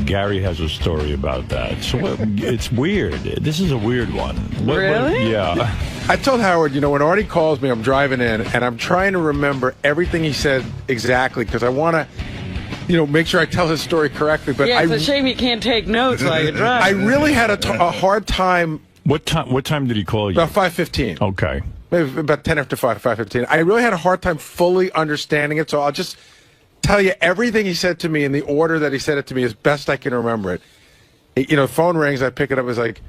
Gary has a story about that. So it's weird. This is a weird one. Really? Yeah. I told Howard, when Artie calls me, I'm driving in, and I'm trying to remember everything he said exactly because I want to, make sure I tell his story correctly. But yeah, it's a shame you can't take notes while you drive. I really had a hard time. What time did he call you? About 5:15. Okay. Maybe about 10 after 5:15. I really had a hard time fully understanding it, so I'll just tell you everything he said to me in the order that he said it to me as best I can remember it. Phone rings, I pick it up, it's like,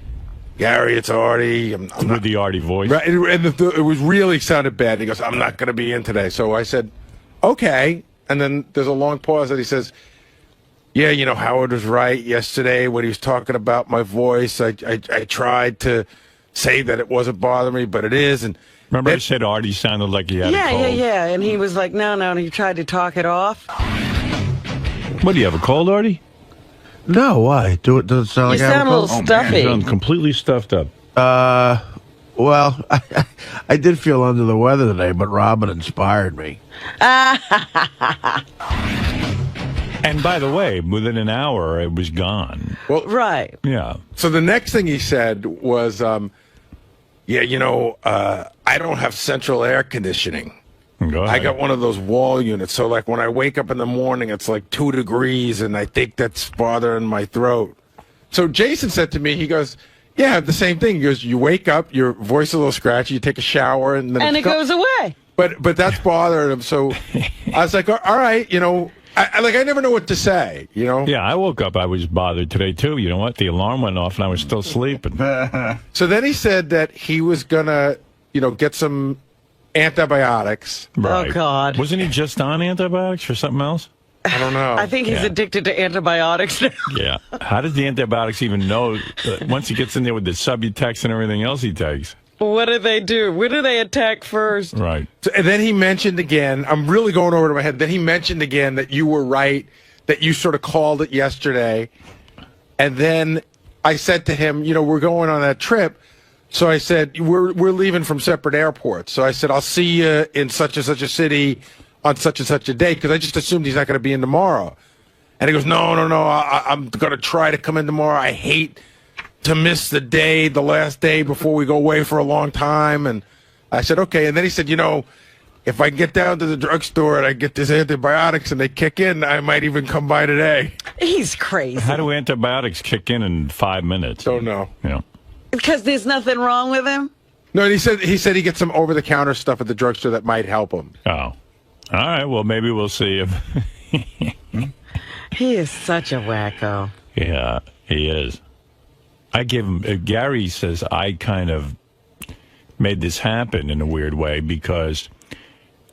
Gary, it's Artie. I'm With the Artie voice. Right, and it was really sounded bad. He goes, I'm not going to be in today. So I said, okay. And then there's a long pause that he says, yeah, Howard was right yesterday when he was talking about my voice. I tried to say that it wasn't bothering me, but it is. And remember I said Artie sounded like he had a cold? Yeah. And he was like, no, and he tried to talk it off. What, do you have a cold, Artie? No, why? Does it sound like you sound a little stuffy. You sound completely stuffed up. Well, I did feel under the weather today, but Robin inspired me. And by the way, within an hour, it was gone. Well, right. Yeah. So the next thing he said was, I don't have central air conditioning. Go ahead. I got one of those wall units. So, like, when I wake up in the morning, it's like 2 degrees, and I think that's bothering my throat. So Jason said to me, he goes, yeah, I have the same thing. He goes, you wake up, your voice is a little scratchy, you take a shower, and then it goes away. But that's bothering him. So I was like, all right, I never know what to say, Yeah, I woke up. I was bothered today, too. You know what? The alarm went off, and I was still sleeping. So then he said that he was going to, get some antibiotics. Right. Oh, God. Wasn't he just on antibiotics for something else? I don't know. I think he's addicted to antibiotics now. Yeah. How does the antibiotics even know once he gets in there with the Subutex and everything else he takes? What do they do? Where do they attack first? Right. So, and then he mentioned again, I'm really going over to my head, then he mentioned again that you were right, that you sort of called it yesterday. And then I said to him, we're going on that trip. So I said, we're leaving from separate airports. So I said, I'll see you in such and such a city on such and such a day, because I just assumed he's not going to be in tomorrow. And he goes, no, I'm going to try to come in tomorrow. I hate to miss the last day before we go away for a long time. And I said, okay. And then he said, if I get down to the drugstore and I get these antibiotics and they kick in, I might even come by today. He's crazy. How do antibiotics kick in 5 minutes? Don't know. Yeah. Because there's nothing wrong with him? No, he said he gets some over-the-counter stuff at the drugstore that might help him. Oh. All right. Well, maybe we'll see if... He is such a wacko. Yeah, he is. I gave him... Gary says I kind of made this happen in a weird way because...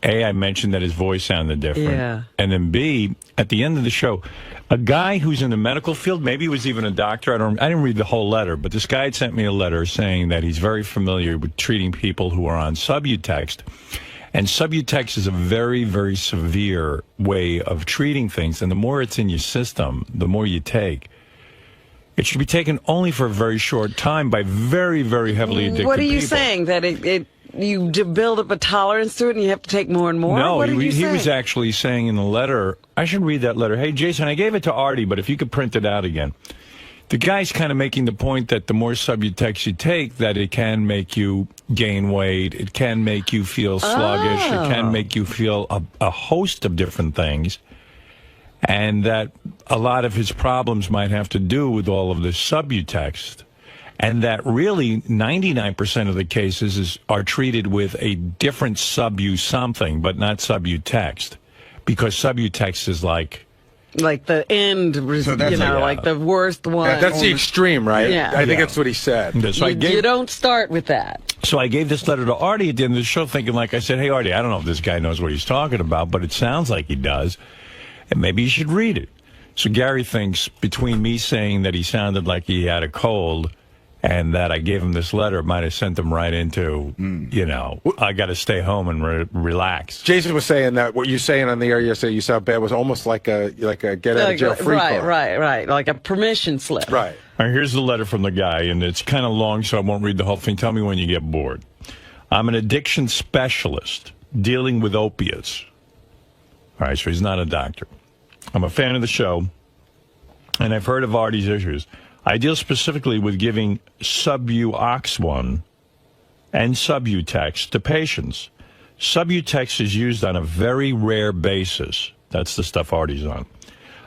A, I mentioned that his voice sounded different. Yeah. And then B, at the end of the show, a guy who's in the medical field, maybe he was even a doctor, I didn't read the whole letter, but this guy had sent me a letter saying that he's very familiar with treating people who are on Subutex. And Subutex is a very, very severe way of treating things. And the more it's in your system, the more you take. It should be taken only for a very short time by very, very heavily addicted people. What are you saying? That you build up a tolerance to it and you have to take more and more? No, what he was actually saying in the letter, I should read that letter. Hey, Jason, I gave it to Artie, but if you could print it out again. The guy's kind of making the point that the more Subutex you take, that it can make you gain weight, it can make you feel sluggish, it can make you feel a host of different things, and that a lot of his problems might have to do with all of this Subutex. And that really 99% of the cases are treated with a different Subu something, but not Subutex. Because Subutex is like the end, So that's like the worst one. That's the extreme, right? Yeah. I think that's what he said. So you don't start with that. So I gave this letter to Artie at the end of the show thinking, like I said, hey, Artie, I don't know if this guy knows what he's talking about, but it sounds like he does. And maybe you should read it. So Gary thinks between me saying that he sounded like he had a cold and that I gave him this letter, might have sent him right into, I got to stay home and relax. Jason was saying that what you're saying on the air yesterday, you sound bad, was almost like a get out of jail free card. Right. Like a permission slip. Right. All right, here's the letter from the guy, and it's kind of long, so I won't read the whole thing. Tell me when you get bored. I'm an addiction specialist dealing with opiates. All right, so he's not a doctor. I'm a fan of the show. and I've heard of Artie's issues. I deal specifically with giving 𝗦𝗵cie𝘄 and Subutex to patients. Subutex is used on a very rare basis. That's the stuff Artie's on.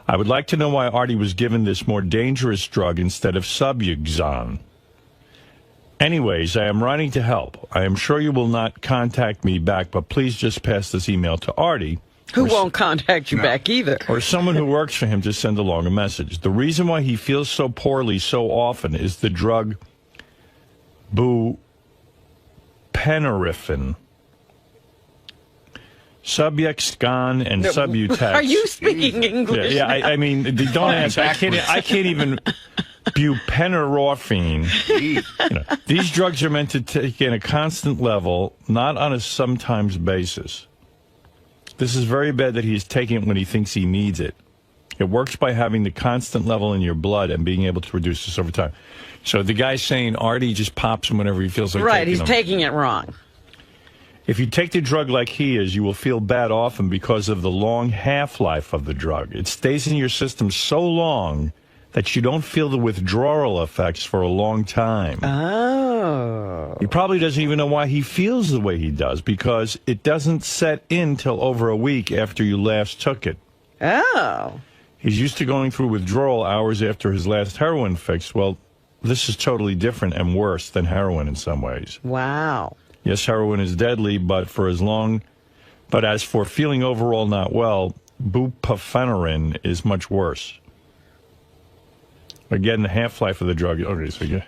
I would like to know why Artie was given this more dangerous drug instead of Subuxone. Anyways, I am writing to help. I am sure you will not contact me back, but please just pass this email to Artie. Who won't contact you back either. Or someone who works for him to send along a message. The reason why he feels so poorly so often is the drug 𝗦𝗵ici𝘄. Subuxone and Subutex. Are you speaking English? Yeah, I mean, don't ask. I can't even. Buprenorphine. These drugs are meant to take in a constant level, not on a sometimes basis. This is very bad that he's taking it when he thinks he needs it. It works by having the constant level in your blood and being able to reduce this over time. So the guy's saying Artie just pops him whenever he feels like right, taking he's them. taking it wrong. If you take the drug like he is, you will feel bad often because of the long half-life of the drug. It stays in your system so long that you don't feel the withdrawal effects for a long time. Oh. He probably doesn't even know why he feels the way he does, because it doesn't set in till over a week after you last took it. Oh. He's used to going through withdrawal hours after his last heroin fix. Well, this is totally different and worse than heroin in some ways. Wow. Yes, heroin is deadly, but as for feeling overall not well, buprenorphine is much worse. Again, the half-life of the drug. Okay, so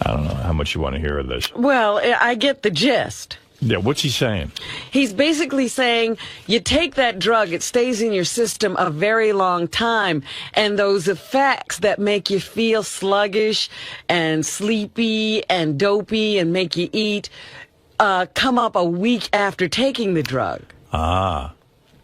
I don't know how much you want to hear of this. Well, I get the gist. Yeah, what's he saying? He's basically saying you take that drug, it stays in your system a very long time, and those effects that make you feel sluggish and sleepy and dopey and make you eat come up a week after taking the drug. Ah.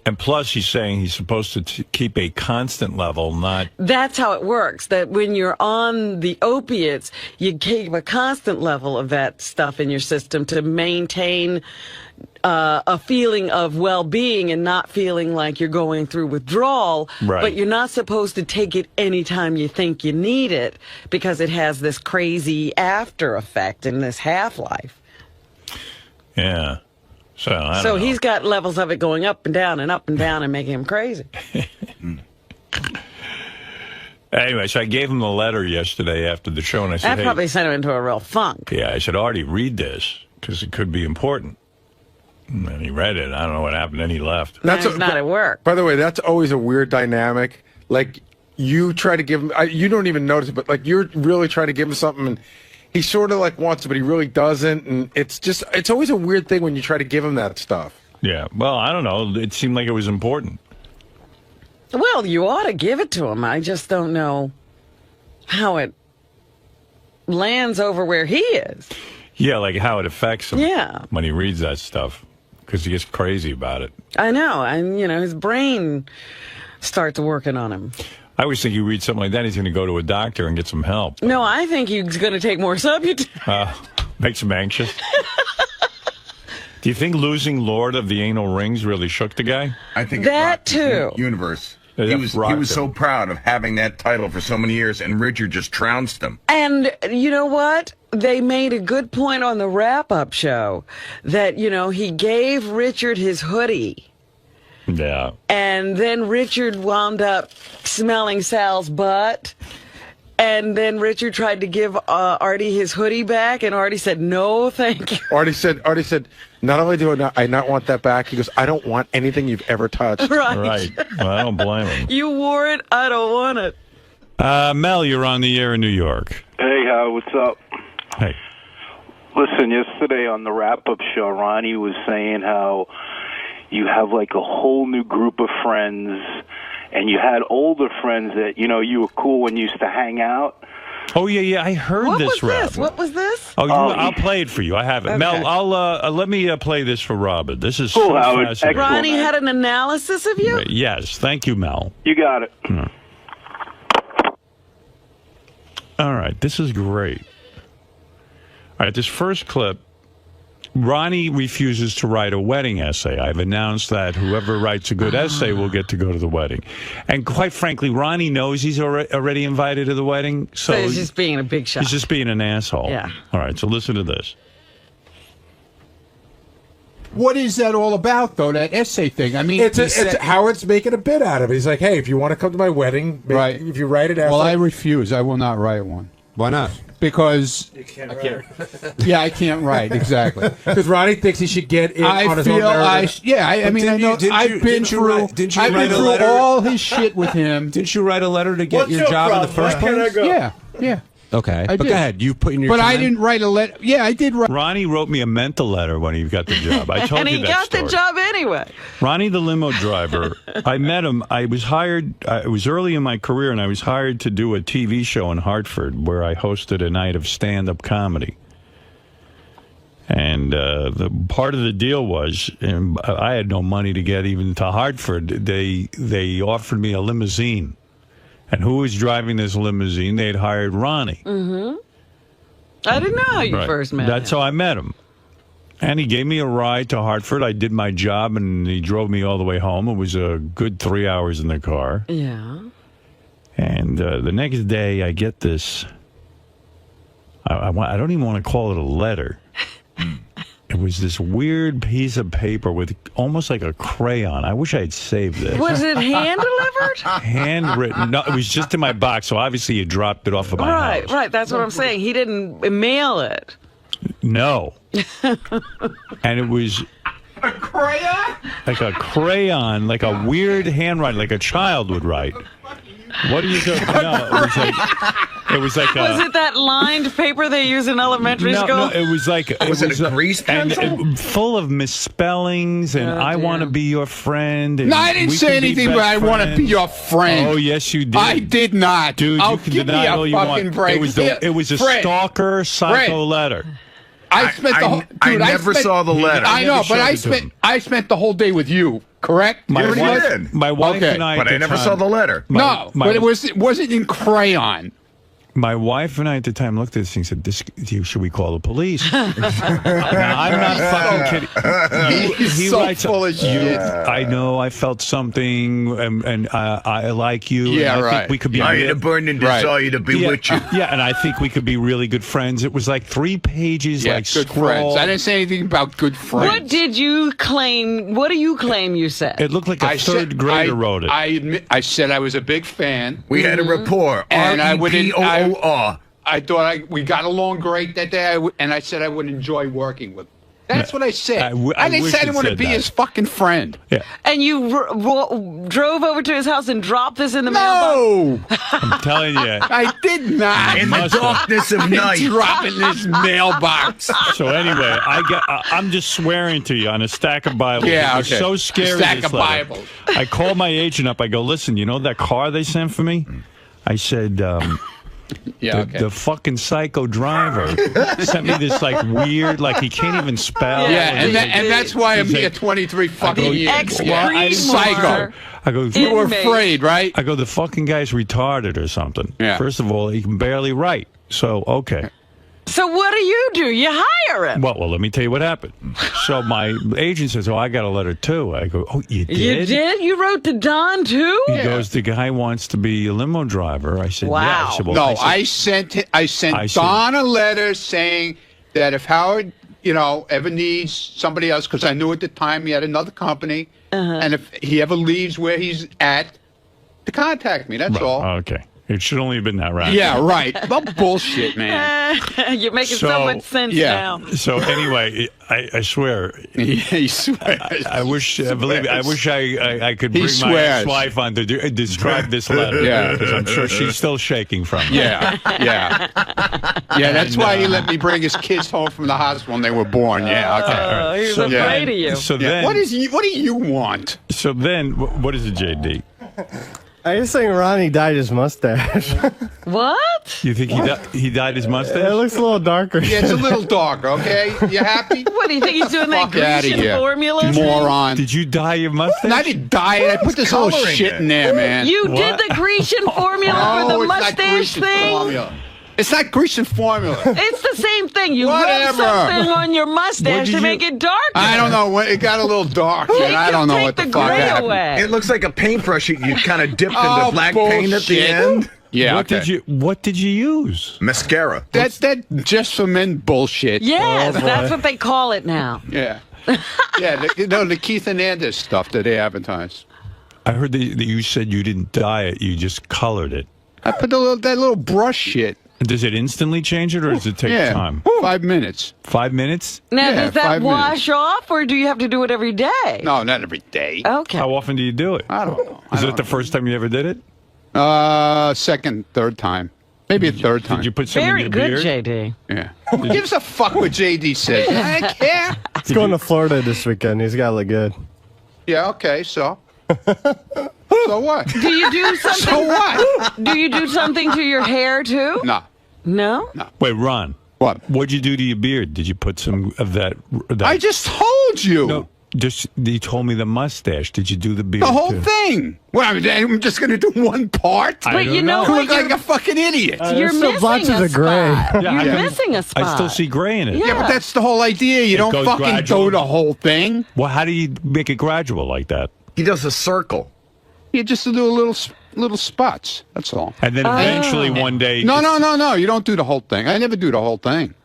And plus, he's saying he's supposed to keep a constant level, not... That's how it works, that when you're on the opiates, you keep a constant level of that stuff in your system to maintain a feeling of well-being and not feeling like you're going through withdrawal. Right. But you're not supposed to take it anytime you think you need it because it has this crazy after effect and this half-life. Yeah. So, I don't know. He's got levels of it going up and down and making him crazy. Anyway, so I gave him the letter yesterday after the show, and I said, That probably sent him into a real funk. Yeah, I said, Artie, read this, because it could be important. And he read it. I don't know what happened. Then he left. That's not at work. By the way, that's always a weird dynamic. Like, you try to give him, you don't even notice it, but like you're really trying to give him something, and he sort of like wants it, but he really doesn't. And it's always a weird thing when you try to give him that stuff. Yeah. Well, I don't know. It seemed like it was important. Well, you ought to give it to him. I just don't know how it lands over where he is. Yeah, like how it affects him. Yeah. When he reads that stuff, because he gets crazy about it. I know. And, his brain starts working on him. I always think you read something like that, he's going to go to a doctor and get some help. No, I think he's going to take more Subutex. Makes him anxious. Do you think losing Lord of the Anal Rings really shook the guy? I think that too. Universe. Yeah, he was so proud of having that title for so many years, and Richard just trounced him. And you know what? They made a good point on the wrap-up show that, he gave Richard his hoodie. Yeah. And then Richard wound up smelling Sal's butt. And then Richard tried to give Artie his hoodie back, and Artie said, "No, thank you." Artie said, not only do I not want that back, he goes, "I don't want anything you've ever touched." Right. Well, I don't blame him. You wore it. I don't want it. Mel, you're on the air in New York. Hey, what's up? Hey. Listen, yesterday on the wrap-up show, Ronnie was saying how you have like a whole new group of friends, and you had older friends that, you were cool when you used to hang out. Oh, yeah, I heard this rap. What was this? Oh, I'll play it for you. I have it. Okay. Mel, let me play this for Robin. This is Cool, so Howard. fascinating. Excellent. Ronnie had an analysis of you? Yes, thank you, Mel. You got it. All right, this is great. All right, this first clip Ronnie refuses to write a wedding essay. I've announced that whoever writes a good essay will get to go to the wedding. And quite frankly, Ronnie knows he's already invited to the wedding. So he's just being a big shot. He's just being an asshole. Yeah. All right, so listen to this. What is that all about, though, that essay thing? I mean, It's Howard's making a bit out of it. He's like, hey, if you want to come to my wedding, right. if you write it out. Well, I refuse. I will not write one. Why not? Because I can't. yeah, I can't write exactly. Because Ronnie thinks he should get in on his own narrative. I mean, I know. I've been through all his shit with him. Didn't you write a letter to get your job in the first place? Yeah. Okay, I but did. go ahead. You put in your But time. I didn't write a letter. Yeah, I did write. Ronnie wrote me a mental letter when he got the job. I told and you he that got story. the job anyway. Ronnie, the limo driver, I met him. I was hired. It was early in my career, and I was hired to do a TV show in Hartford where I hosted a night of stand-up comedy. And the part of the deal was, and I had no money to get even to Hartford. They offered me a limousine. And who was driving this limousine? They had hired Ronnie. Mm-hmm. I didn't know how you first met That's him. how I met him. And he gave me a ride to Hartford. I did my job, and he drove me all the way home. It was a good 3 hours in the car. Yeah. And the next day, I get this. I don't even want to call it a letter. It was this weird piece of paper with almost like a crayon. I wish I had saved this. Was it hand-delivered? Handwritten. No, it was just in my box, so obviously you dropped it off of my house. Right. That's what I'm saying. He didn't mail it. No. And it was A crayon? like a crayon, like a weird handwriting, like a child would write. What do you do? No, it was like a... Was it that lined paper they use in elementary school? No, it was like... Was it a grease pencil? And full of misspellings, and I want to be your friend. And No, I didn't we say can be anything, best but I want to be friends. your friend. Oh, yes, you did. I did not. Dude, I'll you can give deny me all a you fucking want. break. It was a Fred, stalker, psycho Fred. letter. I spent the whole. I Dude, never saw the letter. I know, but I showed it to him. spent the whole day with you. Correct? My already wife, did. my wife Okay. and I... But at I the never time- saw the letter. No, but it wasn't in crayon. My wife and I at the time looked at this and said, should we call the police? Now, I'm not fucking kidding. He's so full of shit. I know I felt something, and I like you. Yeah, and I right. think we could be I had a burning desire to be with you. Yeah, and I think we could be really good friends. It was like 3 pages, Yeah, like good scroll. friends. I didn't say anything about good friends. What did you claim? What do you claim you said? It looked like a third grader wrote it. I admit, I said I was a big fan. We had a rapport. And I wouldn't- R-E-P-O-O-R. I thought we got along great that day, and I said I would enjoy working with him. That's what I said. I didn't wish say I it didn't want to said be that. his fucking friend. Yeah, And you drove over to his house and dropped this in the mailbox? No, I'm telling you. I did not. In the must have. darkness of I'm night. dropping this mailbox. So anyway, I'm just swearing to you on a stack of Bibles. Yeah, I was okay. so scared A of stack this of letter. Bibles. I called my agent up. I go, listen, you know that car they sent for me? I said, Yeah, the fucking psycho driver sent me this like weird, like he can't even spell. Yeah, and that's why I'm He's here like- 23 fucking years. Ex-creamer. I didn't Psycho. I go, You were Inmate. afraid, right? I go, the fucking guy's retarded or something. Yeah. First of all, he can barely write. So, okay. So what do? You hire him. Well, let me tell you what happened. So my agent says, I got a letter too. I go, oh, you did? You did? You wrote to Don, too? He goes, the guy wants to be a limo driver. I said, Wow. yeah. I said, well, No, I said, I sent Don a letter saying that if Howard, ever needs somebody else, because I knew at the time he had another company, and if he ever leaves where he's at, to contact me. That's all. Okay. It should only have been that round. Yeah, right. But bullshit, man. You're making so much sense now. So anyway, I swear, He swears. I wish, believe me, I wish I could He bring my swears. ex-wife on to describe this letter. Yeah. Because I'm sure she's still shaking from it. Yeah. Yeah, that's why he let me bring his kids home from the hospital when they were born. Yeah, okay. He was So afraid then- of you. So Yeah. then, What do you want? So then, what is it, JD? I just think Ronnie dyed his mustache. What? You think he dyed his mustache? It looks a little darker. Yeah, it's a little darker, okay? You happy? What, do you think he's doing that Fuck outta Grecian here. formula thing? Moron. Did you dye your mustache? And I didn't dye it. I put this whole coloring shit it? in there, man. You What? did the Grecian formula for the it's not mustache Grecian thing? formula. It's not grease and formula. It's the same thing. You rub Whatever. something on your mustache to make it darker. I don't know. It got a little dark. Take I don't know take what the the fuck gray happened. away. It looks like a paintbrush you kind of dipped Oh, into black paint at the bullshit. end. Yeah. What did you use? Mascara. That just for men bullshit. Yes, Oh, boy. that's what they call it now. Yeah. Yeah. The Keith Hernandez stuff that they advertise. I heard that you said you didn't dye it; you just colored it. I put that little brush shit. Does it instantly change it, or does it take time? 5 minutes. 5 minutes? Now, Yeah, does that 5 wash off, or do you have to do it every day? No, not every day. Okay. How often do you do it? I don't know. Is it the first time you ever did it? Second, third time. Maybe a third time. Did you put some Very in your good, beard? JD. Yeah. Who gives a fuck what JD says? I don't care. He's going to Florida this weekend. He's got to look good. Yeah, okay, so. So what? Do you do something? So what? Do you do something to your hair too? No. No. Wait, Ron. What? What'd you do to your beard? Did you put some of that? I just told you. No, just you told me the mustache. Did you do the beard? The whole too? thing. Well, I'm just going to do one part? I But don't you know You what? look like a fucking idiot. You're still missing blotches a of gray. spot. Yeah, You're I- missing a spot. I still see gray in it. Yeah. But that's the whole idea. You don't goes fucking gradual. do the whole thing. Well, how do you make it gradual like that? He does a circle. You just do little spots. That's all. And then eventually one day. No. You don't do the whole thing. I never do the whole thing.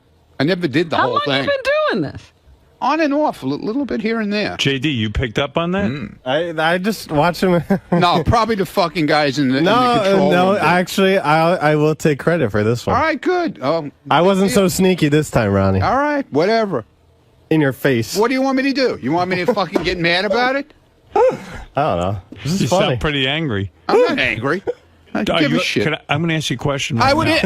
I never did the How whole long thing. you been doing this? On and off, a little bit here and there. JD, you picked up on that? I just watch him. No, probably the fucking guys in the in the control no. room. Actually, I will take credit for this one. All right, good. I wasn't so sneaky this time, Ronnie. All right, whatever. In your face. What do you want me to do? You want me to fucking get mad about it? I don't know. This is You funny. sound pretty angry. I'm not angry. I Are give you- a shit. I'm going to ask you a question. Right I would, now.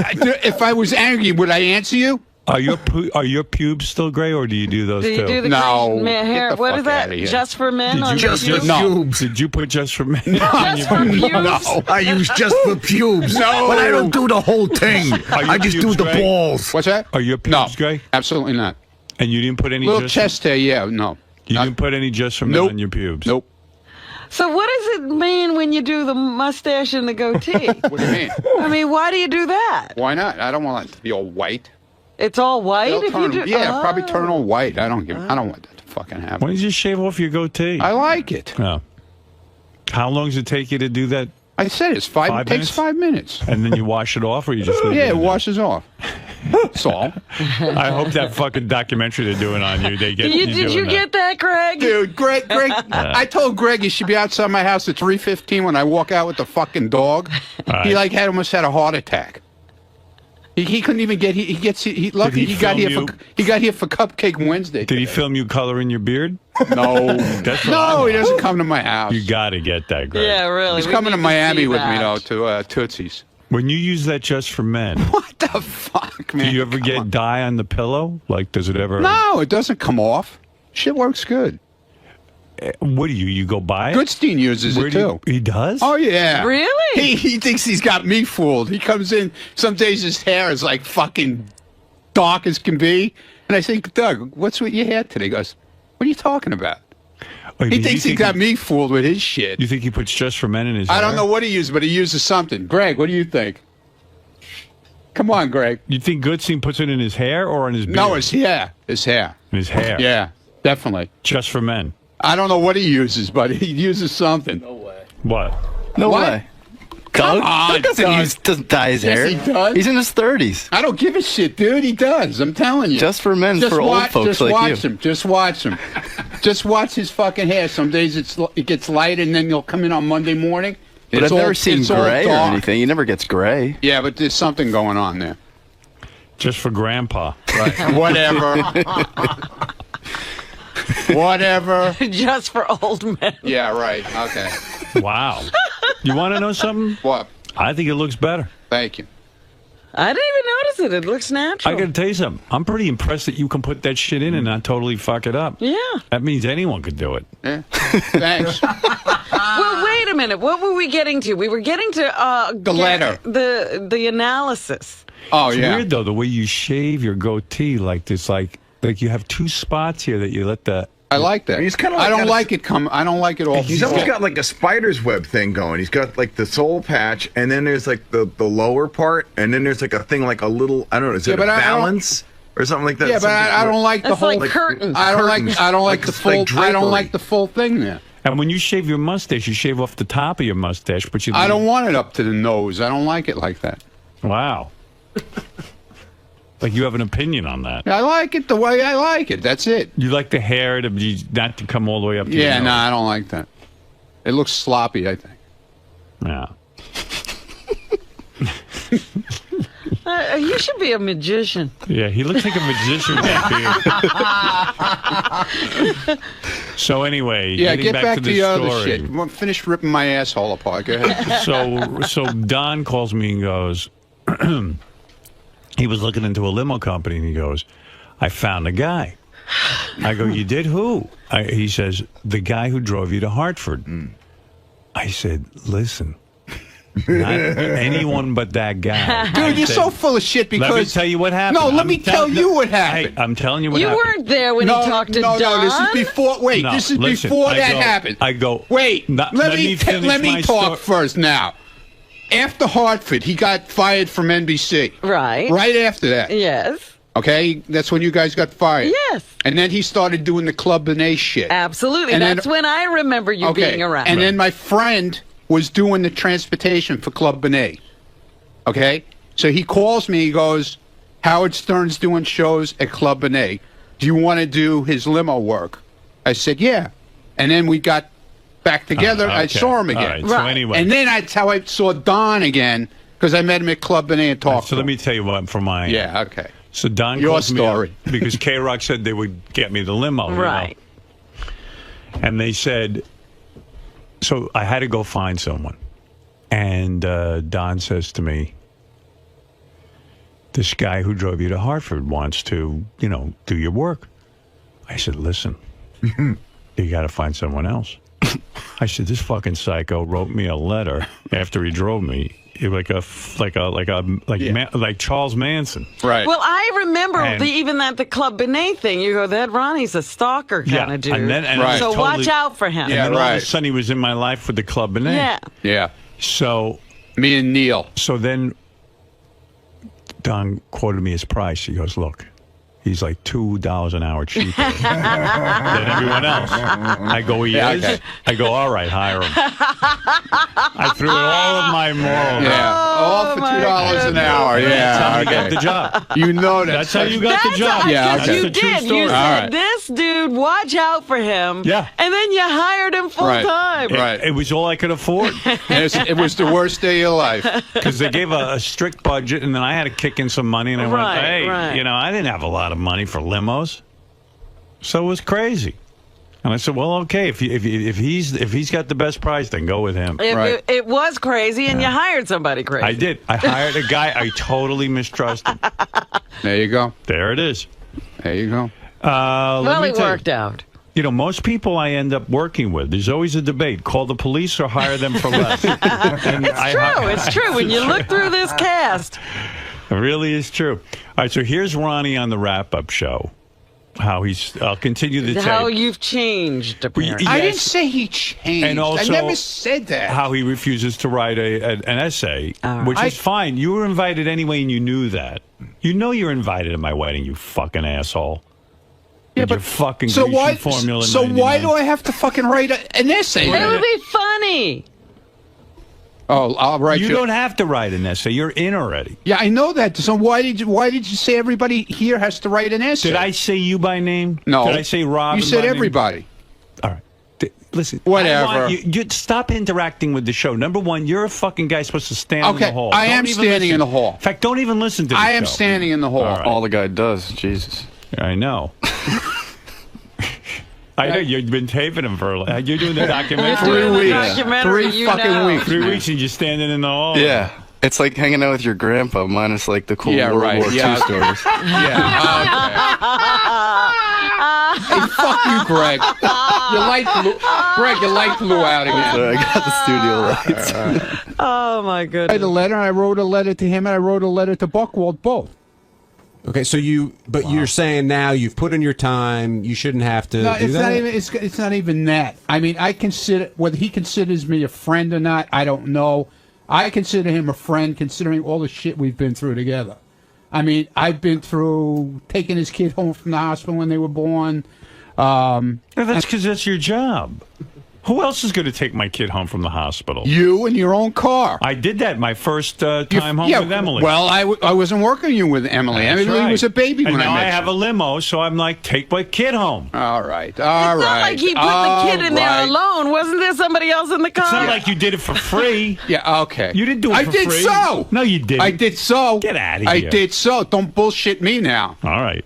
if I was angry, would I answer you? Are your pubes still gray, or do you do those Do you too? do the No, green get hair? the What fuck is that? outta here. Just for men? Did on you the Just for pubes? pubes. Did you put just for men? Just for pubes? No. I use just for pubes. No. But I don't do the whole thing. Are your I just do pubes the gray? balls. What's that? Are your No, pubes gray? absolutely not. And you didn't put any Little just chest hair, yeah, no. You Not- didn't put any just for men Nope. on your pubes. Nope. So what does it mean when you do the mustache and the goatee? What do you mean? I mean, why do you do that? Why not? I don't want it to be all white. It's all white It'll if you turn, do. yeah, Oh. probably turn all white. I don't want that to fucking Why happen. don't you just shave off your goatee? I like it. Oh. How long does it take you to do that? I said it's 5 5 It takes minutes? 5 minutes. And then you wash it off, or you just leave Yeah, it it in there? washes off. That's all. I hope that fucking documentary they're doing on you, they get Did you doing get that, Greg? Dude, Greg, I told Greg he should be outside my house at 3:15 when I walk out with the fucking dog. Right. He like almost had a heart attack. He couldn't even get. He lucky he he got here film for he got here for Cupcake Wednesday. Did he film you coloring your beard? No, That's what I no, he want. doesn't come to my house. You got to get that, Greg. Yeah, really. He's we coming need to Miami see with me that. though to Tootsie's. When you use that just for men, What the fuck, man? do you ever Come get on. dye on the pillow? Like, does it ever? No, it doesn't come off. Shit works good. What do you go buy it? Goodstein uses Where it do too. he does? Oh yeah. Really? He thinks he's got me fooled. He comes in. Some days his hair is like fucking dark as can be, and I say, Doug, what's with your hair today? He goes, what are you talking about? Oh, you He mean thinks you he think got me fooled with his shit. You think he puts just for men in his I hair? don't know what he uses, but he uses something. Greg, what do you think? Come on, Greg. You think Goodstein puts it in his hair or in his beard? No, his hair. His hair. in his hair. Yeah, definitely. Just for men. I don't know what he uses, but he uses something. What? No What? way. Come Doug? on, Doug Doug. doesn't dye his Yes, hair. he does. He's in his 30s. I don't give a shit, dude. He does. I'm telling you. Just for men, Just for old watch, folks just like watch you. him. Just watch him. Just watch his fucking hair. Some days it gets light, and then he'll come in on Monday morning. But it's I've never all- seen it's all gray or dark. anything. He never gets gray. Yeah, but there's something going on there. Just for grandpa. Right. Whatever. Whatever. Just for old men. Yeah, right. Okay. Wow. You want to know something? What? I think it looks better. Thank you. I didn't even notice it. It looks natural. I got to tell you something. I'm pretty impressed that you can put that shit in and not totally fuck it up. Yeah. That means anyone could do it. Yeah. Thanks. Well, wait a minute. What were we getting to? We were getting to The letter. the analysis. Oh, It's yeah. weird though the way you shave your goatee like this, like you have two spots here that you let the I like that. He's kind of. I don't like it. I don't like it all. He's almost got like a spider's web thing going. He's got like the soul patch, and then there's like the lower part, and then there's like a thing like a little. I don't know. Is it a balance or something like that? Yeah, but I don't like the whole curtain. I don't like the full. I don't like the full thing there. And when you shave your mustache, you shave off the top of your mustache, but you. I don't want it up to the nose. I don't like it like that. Wow. Like you have an opinion on that. I like it the way I like it. That's it. You like the hair not to come all the way up to your nose. No, I don't like that. It looks sloppy, I think. Yeah. You should be a magician. Yeah, he looks like a magician with that beard. So anyway, get back to the this other story. shit. Well, finish ripping my asshole apart. Go ahead. So Don calls me and goes, he was looking into a limo company, and he goes, I found a guy. I go, you did? Who? He says, the guy who drove you to Hartford. I said, listen, not anyone but that guy. Dude, you're so full of shit because... Let me tell you what happened. No, let me tell you what happened. Hey, I'm telling you what happened. You weren't there when he talked to Don? No, this is before... Wait, No, this is listen, before that happened. I go... Wait, let me talk story. first now. After Hartford, he got fired from NBC. Right. Right after that. Yes. Okay? That's when you guys got fired. Yes. And then he started doing the Club Benet shit. Absolutely. And That's when I remember you being around. And then my friend was doing the transportation for Club Benet. Okay? So he calls me, he goes, Howard Stern's doing shows at Club Benet. Do you want to do his limo work? I said, yeah. And then we got back together. Okay. I saw him again. All right. So anyway. And then that's how I saw Don again, because I met him at Club Benet and talked So to let him. me tell you what from my end. Yeah, okay. So Don Your calls me story. up because K-Rock said they would get me the limo. Right. You know? And they said, so I had to go find someone. And Don says to me, this guy who drove you to Hartford wants to, do your work. I said, listen, you got to find someone else. I said, this fucking psycho wrote me a letter after he drove me, like Charles Manson. Right. Well, I remember And- even at the Club Benet thing, you go, that Ronnie's a stalker kind of dude. And then, so watch out for him. And then all of a sudden he was in my life with the Club Benet. Yeah. Yeah. So me and Neil. So then Don quoted me his price. He goes, look, he's like $2 an hour cheaper than everyone else. I go, he is? Okay. I go, all right, hire him. I threw in all of my morals. Yeah, all for $2 an hour. Yeah, That's how you okay. got the job. You know that. That's how you got the job. Yeah, okay. You That's a true did. story. You All said, right. this dude, watch out for him. Yeah. And then you hired him full time. Right. It was all I could afford It was the worst day of your life. because they gave a strict budget, and then I had to kick in some money, and I Right, went, hey, right. I didn't have a lot of money for limos, so it was crazy. And I said, well, okay, if he's got the best price, then go with him. It was crazy, and you hired somebody crazy. I did. I hired a guy I totally mistrusted. There you go. There it is. There you go. Well, it worked out. Most people I end up working with, there's always a debate. Call the police or hire them for less. It's true. When you look through this cast. It really is true. All right, so here's Ronnie on the wrap-up show. I'll continue the tape. How you've changed, apparently. I didn't say he changed. And also, I never said that. How he refuses to write an essay, which is fine. You were invited anyway, and you knew that. You know you're invited to my wedding, you fucking asshole. Yeah, With your but fucking so Grecian why? Formula So 99. why do I have to fucking write an essay? It would be funny. Oh, I'll write You don't have to write an essay. You're in already. Yeah, I know that. So why did you say everybody here has to write an essay? Did I say you by name? No. Did I say Rob? You said everybody. All right. Listen. Whatever. I want you stop interacting with the show. Number one, you're a fucking guy supposed to stand in the hall. I am Don't even standing listen. in the hall. In fact, don't even listen to the I am show. standing in the hall. All right. All the guy does, Jesus. I know. I know you've been taping him for. You're doing the documentary. 3 weeks. Documentary, 3 fucking weeks. 3 weeks and you're standing in the hall. Yeah. It's like hanging out with your grandpa, minus like the cool Yeah, World right. War II Yeah. stories. Hey, fuck you, Greg. Your light blew out again. So I got the studio lights. Oh, my I goodness. wrote a letter. I wrote a letter to him, and I wrote a letter to Buchwald, both. Okay, so you're saying now you've put in your time. You shouldn't have to. No, do it's that? not even. It's not even that. I mean, I consider whether he considers me a friend or not. I don't know. I consider him a friend, considering all the shit we've been through together. I mean, I've been through taking his kid home from the hospital when they were born. That's because that's your job. Who else is going to take my kid home from the hospital? You in your own car. I did that my first time home with Emily. Well, I wasn't working you with Emily. That's Emily right. was a baby and when now I met I have you. a limo, so I'm like, take my kid home. All right, It's not like he put the kid in there alone. Wasn't there somebody else in the car? It's not like you did it for free. Yeah, okay. You didn't do it I for did free. so. No, you didn't. I did so. Get out of I here. did so. Don't bullshit me now. All right.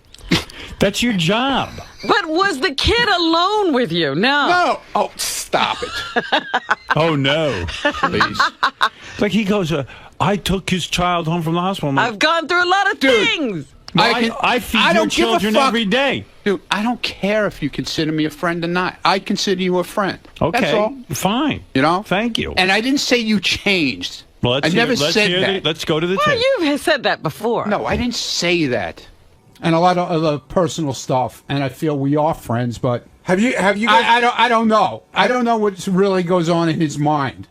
That's your job. But was the kid alone with you? No. No. Oh, stop it. Oh, no. Please. Like he goes, I took his child home from the hospital. I'm like, I've gone through a lot of things. well, I feed your don't give a children fuck. every day. Dude, I don't care if you consider me a friend or not. I consider you a friend. Okay. That's all. Fine. You know? Thank you. And I didn't say you changed. Well, I never said that. Let's go to the Well, tape. you've said that before. No, I didn't say that. And a lot of other personal stuff, and I feel we are friends, but Have you guys, I don't know. I don't know what really goes on in his mind.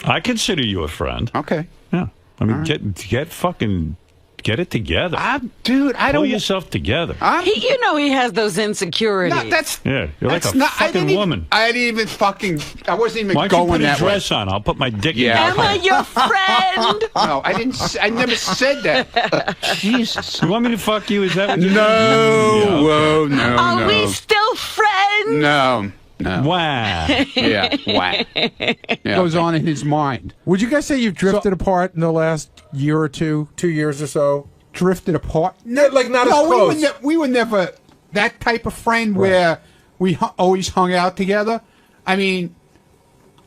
I consider you a friend. Okay. Yeah. I mean, get it together. Dude, I Pull don't. yourself together. He has those insecurities. No, that's Yeah, you're like that's a not, fucking woman. I didn't even fucking. I wasn't even Why don't you going put a that way. dress on? I'll put my dick in Yeah. your Am I your friend? No, I didn't. I never said that. Jesus. You want me to fuck you? Is that what you No. Yeah, okay. Whoa. No. Are no. we still friends? No. No. Wow. Yeah. Whack. Yeah. Goes on in his mind. would you guys say you've drifted apart in the last year or 2 years or so? Drifted apart. No, like not as No, close. we were never that type of friend where we always hung out together. I mean,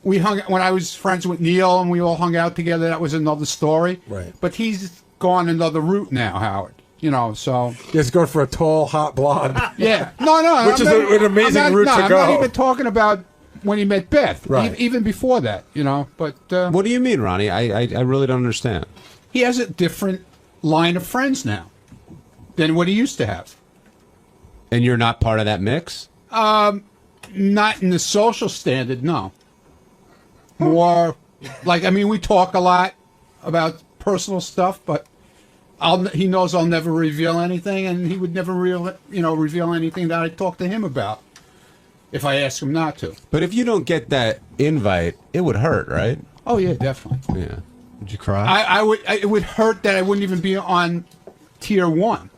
we hung when I was friends with Neil and we all hung out together. That was another story. Right. But he's gone another route now, Howard. You know, so Just go for a tall, hot blonde. yeah. No. Which is an amazing route to I'm go. not even talking about when he met Beth. Right. Even before that, you know. But What do you mean, Ronnie? I really don't understand. he has a different line of friends now than what he used to have. And you're not part of that mix? Not in the social standard, no. More like, I mean, we talk a lot about personal stuff, but he knows I'll never reveal anything, and he would never reveal anything that I talk to him about if I ask him not to. But if you don't get that invite, it would hurt, right? Oh yeah, definitely. Yeah. Would you cry? It would hurt that I wouldn't even be on tier 1.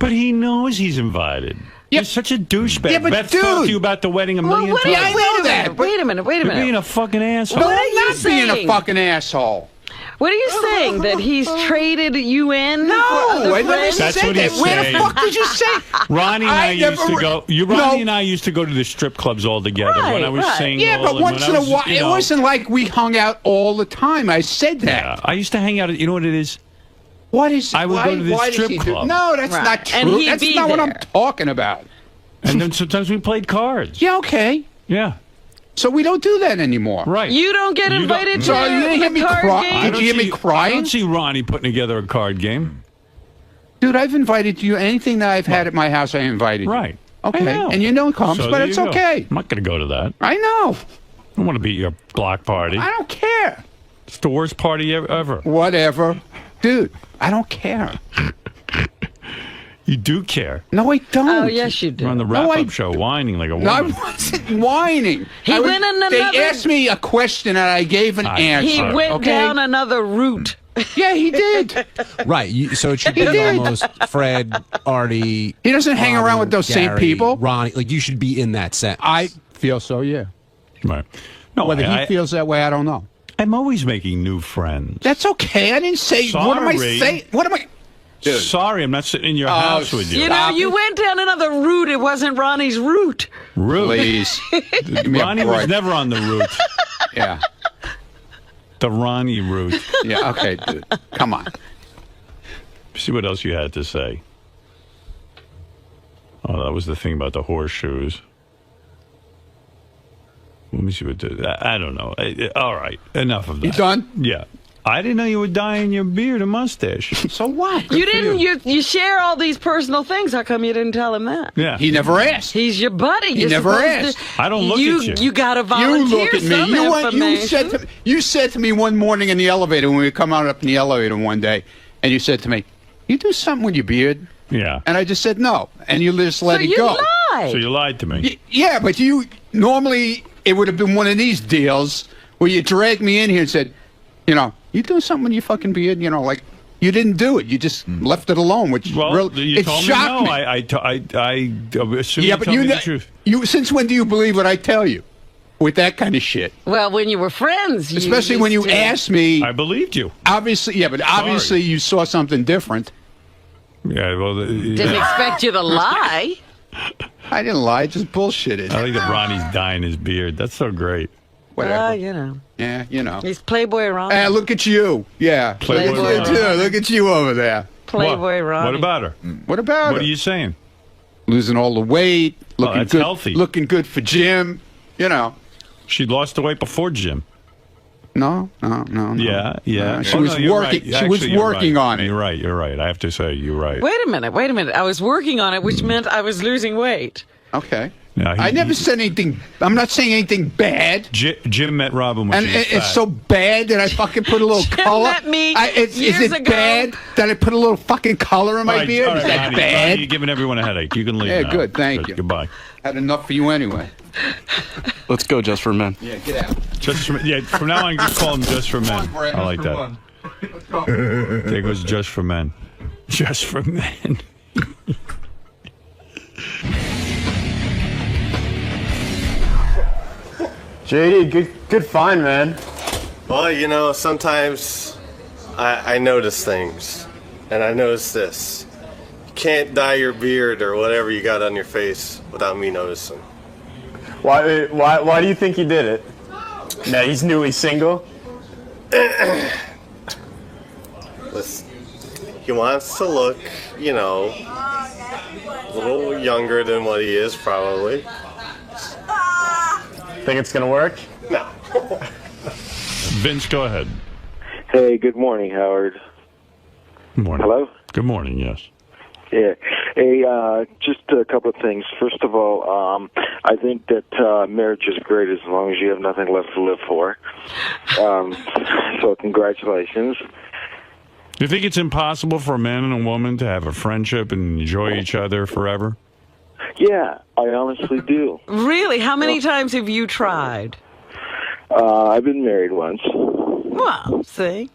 But he knows he's invited. Yeah. You're such a douchebag. Yeah, but Beth dude. talked to you about the wedding a million what times. are you, I know that, but- Wait a minute. You're being a fucking asshole. What are I'm you not being a saying? fucking asshole. What are you saying? That he's traded you in? No, I never friends? said That's what that. he's Where saying. the fuck did you say? Ronnie and I used to go. Ronnie No. and I used to go to the strip clubs all together when I was Right. single. Yeah, but and once when in I a was, while, you it know, wasn't like we hung out all the time. I said that. Yeah, I used to hang out. You know what it is? What is? I would why, go to this why does strip he do- club. No, that's Right. not And true. he'd That's be not what I'm there. talking about. And then sometimes we played cards. Yeah, okay. Yeah, So we don't do that anymore. right. You don't get You invited don't- to So you didn't hear me card cry? game? I Did don't you hear me see- crying? I don't see Ronnie putting together a card game. Dude, I've invited you. Anything that I've had at my house, I invited you. Right. Okay. I know. And you know it comes, So but there it's you go. okay. I'm not going to go to that. I know. I don't want to be at your block party. I don't care. It's the worst party ever. Whatever. Dude, I don't care. You do care. No, I don't. Oh, yes, you do. You're on the No, wrap-up I- show whining like a No, I woman. wasn't whining. He went in They another- asked me a question and I gave an answer. He went okay? down another route. Yeah, he did. Right. So it should be He did. almost Fred, Artie. He doesn't hang Ronnie, around with those same Gary, people. Ronnie. Like, you should be in that set. I feel so, yeah. Right. No, Whether he I, feels that way, I don't know. I'm always making new friends. That's okay. I didn't say. What am I Sorry. saying? What am I? Dude. Sorry, I'm not sitting in your house with you. You know, Stop you it. went down another route. It wasn't Ronnie's route. Rude. Please. Give me a Ronnie was break. never on the route. Yeah. The Ronnie route. Yeah. Okay, dude. Come on. See what else you had to say. Oh, that was the thing about the horseshoes. Let me see what. I don't know. All right, enough of that. You done? Yeah. I didn't know you were dyeing your beard and mustache. So what? You didn't. You share all these personal things. How come you didn't tell him that? Yeah. He never asked. He's your buddy. He You're never supposed asked. to- I don't look at you. You got to You volunteer look at me. some information. You said to me one morning in the elevator when we were coming out up in the elevator one day, and you said to me, "You do something with your beard," Yeah. and I just said no, and you just let So it you go. lied. So you lied to me. Yeah, but you normally it would have been one of these deals where you dragged me in here and said, you know, you doing something with your fucking beard, you know, like you didn't do it. You just left it alone, which Well, you it told me shocked no. me. I assume Yeah, you but told me the truth. you since when do you believe what I tell you with that kind of shit? Well, when you were friends, Especially when you used to. asked me. I believed you. Obviously, yeah, but obviously you saw something different. Yeah, well, Didn't expect you to lie. I didn't lie, just bullshitted. I like that Ronnie's dyeing his beard. That's so great. Whatever. You know, Yeah, you know. he's Playboy Ron. Look at you. Yeah. Playboy look at Ron. you. Look at you over there. Playboy What? Ron. What about her? What about What it? are you saying? Losing all the weight, looking that's good, healthy. looking good for Jim. You know. She lost the weight before Jim. No. Yeah. She Oh, was no, you're working. right. She was Actually, you're working right. on it. You're right. I have to say, you're right. Wait a minute. I was working on it, which meant I was losing weight. Okay. Yeah, I never said anything. I'm not saying anything bad. Jim met Robin when And she was it's fat. so bad that I fucking put a little Jim color. met me Is years it ago. bad that I put a little fucking color in my All right, beard? all right, Is that Ronnie, bad? Ronnie, you're giving everyone a headache. You can leave Yeah, now. good, thank you. Goodbye. Had enough for you anyway. Let's go, just for men. Yeah, get out. From now on, just call him Just for Men. I like that. There goes Just for Men. Just for Men. JD, good find, man. Well, you know, sometimes I notice things, and I noticed this. You can't dye your beard or whatever you got on your face without me noticing. Why do you think he did it? Now he's newly single. Listen, he wants to look, you know, a little younger than what he is, probably. Think it's gonna work? No. Vince, go ahead. Hey, good morning, Howard. Good morning. Hello? Good morning, yes. Yeah. Hey, just a couple of things. First of all, I think that marriage is great as long as you have nothing left to live for. So congratulations. Do you think it's impossible for a man and a woman to have a friendship and enjoy each other forever? Yeah, I honestly do. Really? How many times have you tried? I've been married once. Well, see.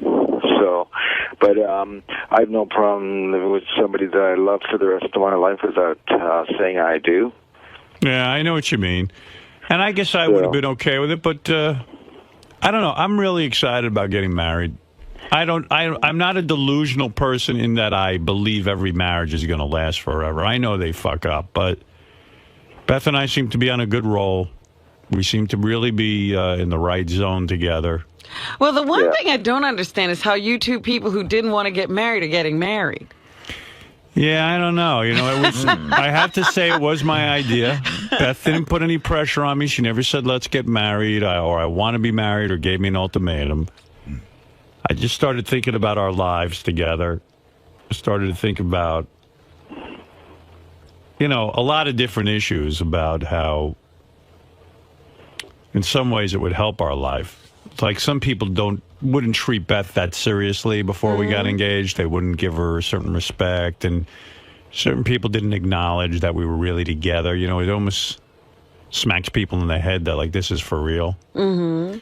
So, but I have no problem living with somebody that I love for the rest of my life without saying I do. Yeah, I know what you mean. And I guess I would have been okay with it, but I don't know. I'm really excited about getting married. I'm not a delusional person in that I believe every marriage is going to last forever. I know they fuck up, but Beth and I seem to be on a good roll. We seem to really be in the right zone together. Well, the one thing I don't understand is how you two people who didn't want to get married are getting married. Yeah, I don't know. You know, it was. I have to say it was my idea. Beth didn't put any pressure on me. She never said, let's get married, or I want to be married, or gave me an ultimatum. I just started thinking about our lives together. I started to think about, you know, a lot of different issues about how, in some ways, it would help our life. It's like some people wouldn't treat Beth that seriously before we got engaged. They wouldn't give her a certain respect, and certain people didn't acknowledge that we were really together. You know, it almost smacks people in the head that, like, this is for real. Mm-hmm.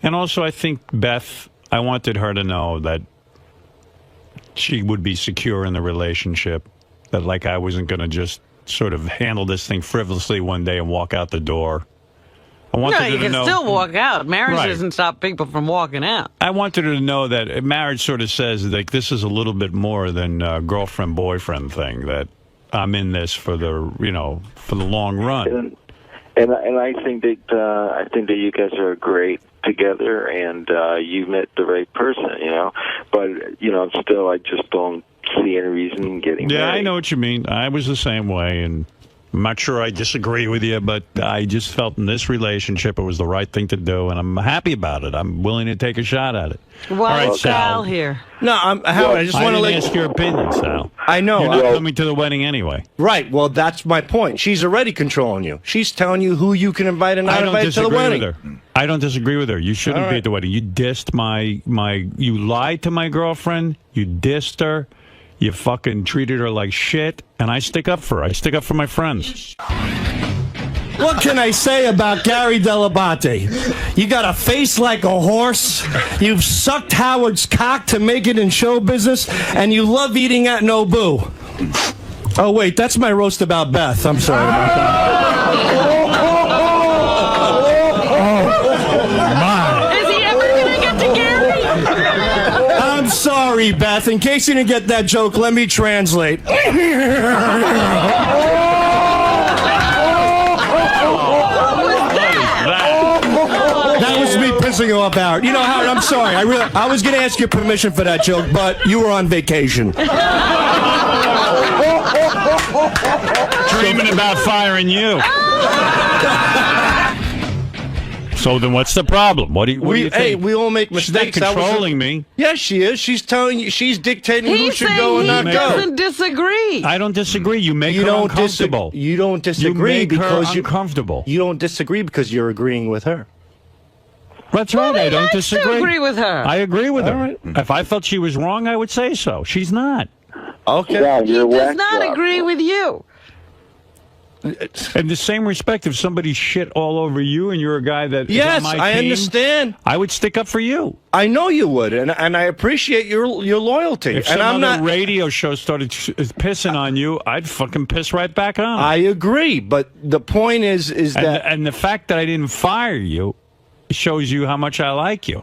And also, I think Beth, I wanted her to know that she would be secure in the relationship, that, like, I wasn't going to just sort of handle this thing frivolously one day and walk out the door. I wanted No, her you to can know, still walk out. Marriage Right. doesn't stop people from walking out. I wanted her to know that marriage sort of says, like, this is a little bit more than a girlfriend-boyfriend thing, that I'm in this for the, you know, for the long run. And I think that you guys are great together, and you've met the right person, you know. But you know, still, I just don't see any reason in getting Yeah, married. I know what you mean. I was the same way, and I'm not sure I disagree with you, but I just felt in this relationship it was the right thing to do, and I'm happy about it. I'm willing to take a shot at it. Well, all right, Sal here. No, Howard, I just want to ask your opinion, Sal. I know. You're not coming to the wedding anyway. Right. Well, that's my point. She's already controlling you. She's telling you who you can invite and not invite to the wedding. With her. I don't disagree with her. You shouldn't be at the wedding. You dissed you lied to my girlfriend. You dissed her. You fucking treated her like shit, and I stick up for her. I stick up for my friends. What can I say about Gary 𝗻𝗏𝗍? You got a face like a horse. You've sucked Howard's cock to make it in show business, and you love eating at Nobu. Oh, wait, that's my roast about Beth. I'm sorry about that. Is he ever going to get to Gary? I'm sorry, Beth. In case you didn't get that joke, let me translate. That was me pissing you off, Howard. You know, Howard, I'm sorry. I was going to ask your permission for that joke, but you were on vacation. Dreaming about firing you. So then what's the problem? What do you think? Hey, we all make mistakes. She's not controlling me. Yes, she is. She's telling you. She's dictating who should go and not go. He doesn't disagree. I don't disagree. You make her uncomfortable. You don't disagree because you're uncomfortable. You don't disagree because you're agreeing with her. That's right. I don't disagree. I agree with her. I agree with her. Right. If I felt she was wrong, I would say so. She's not. Okay. Yeah, he does not agree with you. In the same respect, if somebody shit all over you and you're a guy that is on my team, I understand. I would stick up for you. I know you would, and I appreciate your loyalty. If and some other radio show started pissing on you, I'd fucking piss right back on. I agree, but the point is that and the fact that I didn't fire you shows you how much I like you.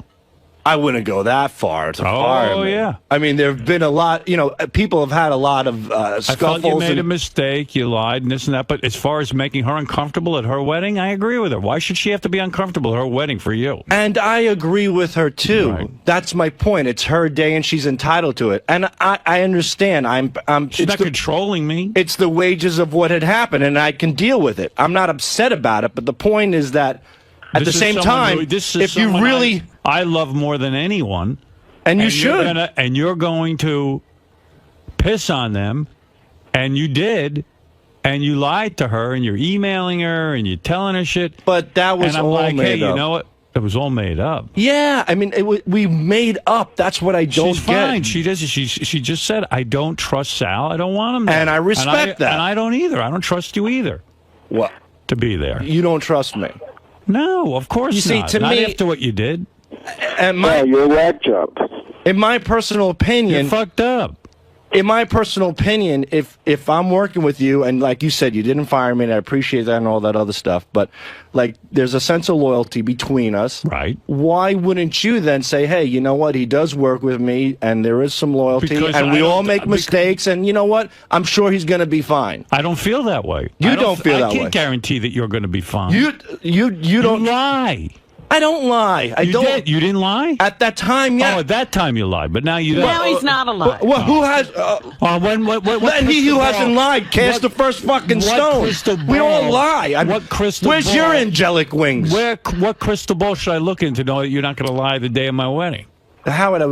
I wouldn't go that far to fire me. Yeah. I mean, there have been a lot, people have had a lot of scuffles. I thought you made a mistake, you lied and this and that, but as far as making her uncomfortable at her wedding, I agree with her. Why should she have to be uncomfortable at her wedding for you? And I agree with her, too. Right. That's my point. It's her day and she's entitled to it. And I understand. She's not controlling me. It's the wages of what had happened, and I can deal with it. I'm not upset about it, but the point is that at the same time, if you really... I love more than anyone. And you should. And you're going to piss on them, and you did, and you lied to her, and you're emailing her, and you're telling her shit. But that was and I'm all like, made hey, up. you know what? It was all made up. Yeah, I mean, we made up. That's what I don't She's get. fine. She does. She just said, I don't trust Sal. I don't want him there. And I respect that. And I don't either. I don't trust you either. What? To be there. You don't trust me. No, of course not. You see, not after what you did. And you're a whack job. In my personal opinion, you're fucked up. In my personal opinion, if I'm working with you, and like you said, you didn't fire me, and I appreciate that and all that other stuff, but like there's a sense of loyalty between us. Right. Why wouldn't you then say, hey, you know what? He does work with me, and there is some loyalty, and we all make mistakes, and you know what? I'm sure he's going to be fine. I don't feel that way. You don't feel that way. I can't guarantee that you're going to be fine. You don't lie. I don't lie. I don't. Did. You didn't lie? At that time, yeah. Oh, at that time you lied, but now you don't. Now he's not a liar. Well, who has... Let he who hasn't lied cast the first fucking stone. We all lie. Where's your angelic wings? What crystal ball should I look in to know that you're not going to lie the day of my wedding? Howard,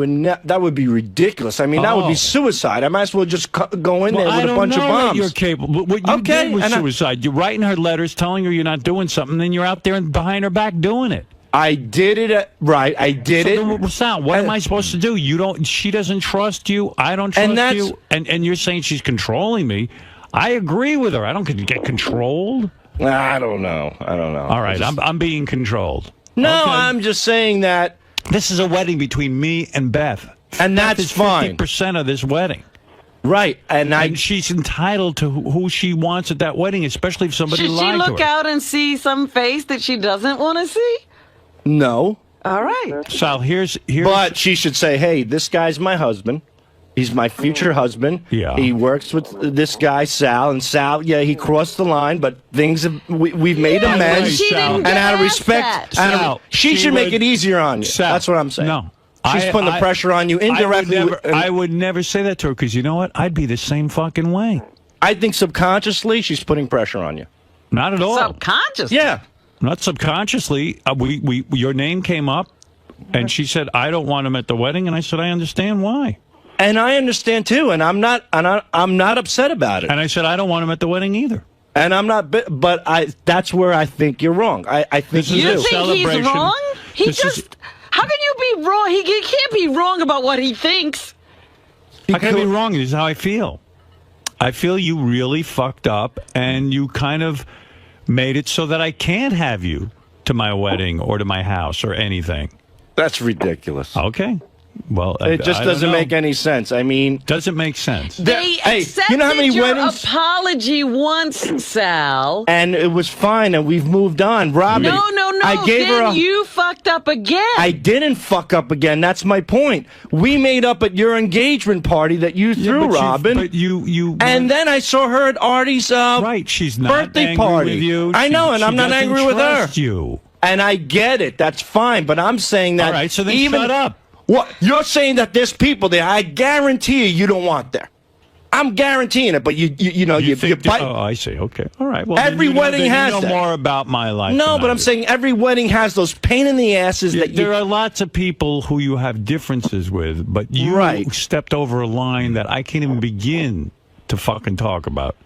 that would be ridiculous. I mean, that would be suicide. I might as well just go in there with a bunch of bombs. I don't know that you're capable. What you did was suicide. You're writing her letters telling her you're not doing something, then you're out there and behind her back doing it. I did it right. I did it. Sal, what am I supposed to do? You don't. She doesn't trust you. I don't trust you. And you're saying she's controlling me. I agree with her. I don't get controlled. I don't know. All right, I'm being controlled. No, okay. I'm just saying that this is a wedding between me and Beth, and that's fine. 50% of this wedding. Right, and she's entitled to who she wants at that wedding, especially if somebody lied to her. Should she look out and see some face that she doesn't want to see? No. All right. Sal, here's. But she should say, "Hey, this guy's my husband. He's my future husband. Yeah. He works with this guy Sal, and Sal, yeah, he crossed the line, but things have we've made amends, and out of respect, she should make it easier on you. Sal, that's what I'm saying. No. She's putting the pressure on you indirectly. I would never say that to her because you know what? I'd be the same fucking way. I think subconsciously she's putting pressure on you. Not at all. Subconsciously? Yeah. Not subconsciously. Your name came up, and she said, I don't want him at the wedding, and I said, I understand why. And I understand too, and I'm not upset about it. And I said, I don't want him at the wedding either. And I'm not, but that's where I think you're wrong. I think you do. think he's wrong? How can you be wrong? He can't be wrong about what he thinks. How can I be wrong? This is how I feel. I feel you really fucked up, and you kind of made it so that I can't have you to my wedding or to my house or anything. That's ridiculous. Okay. Well, it just doesn't make any sense. I mean, doesn't make sense. They accepted you know how many your weddings? apology once, Sal. And it was fine, and we've moved on. Robbie, No. I gave her you fucked up again. I didn't fuck up again. That's my point. We made up at your engagement party that you threw, Robin. But you. And then I saw her at Artie's right. She's not birthday angry party. with you. I know, and I'm not angry with her. You. And I get it. That's fine. But I'm saying that. All right. So then shut up. What you're saying that there's people there? I guarantee you don't want there. I'm guaranteeing it, but you bite. Oh, I see. Okay. All right. Well, every wedding has that. More about my life. No, but I'm saying every wedding has those pain in the asses that there are lots of people who you have differences with, but you stepped over a line that I can't even begin to fucking talk about.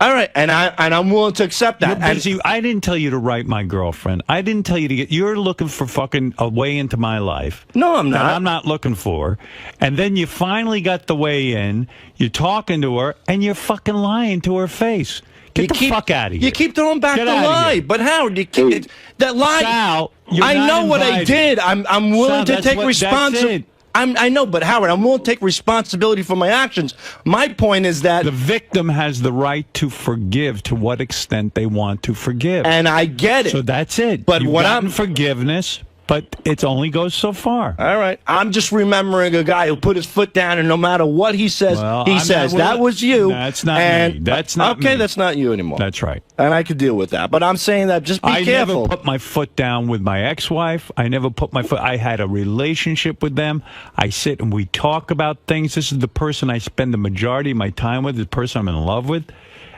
All right, and I'm willing to accept that. I didn't tell you to write my girlfriend. I didn't tell you to get. You're looking for fucking a way into my life. No, I'm not. That I'm not looking for. And then you finally got the way in. You're talking to her, and you're fucking lying to her face. Get the fuck out of here. You keep throwing back the lie, but Howard, that lie. Sal, I know what I did. I'm willing to take responsibility. I know, but Howard, I'm willing to take responsibility for my actions. My point is that the victim has the right to forgive to what extent they want to forgive. And I get it. So that's it. But what I'm forgiveness, but it only goes so far. All right. I'm just remembering a guy who put his foot down, and no matter what he says, he says, that was you. That's not me. That's not me. Okay, that's not you anymore. That's right. And I could deal with that. But I'm saying that just be careful. I never put my foot down with my ex-wife. I never put my foot. I had a relationship with them. I sit and we talk about things. This is the person I spend the majority of my time with, the person I'm in love with.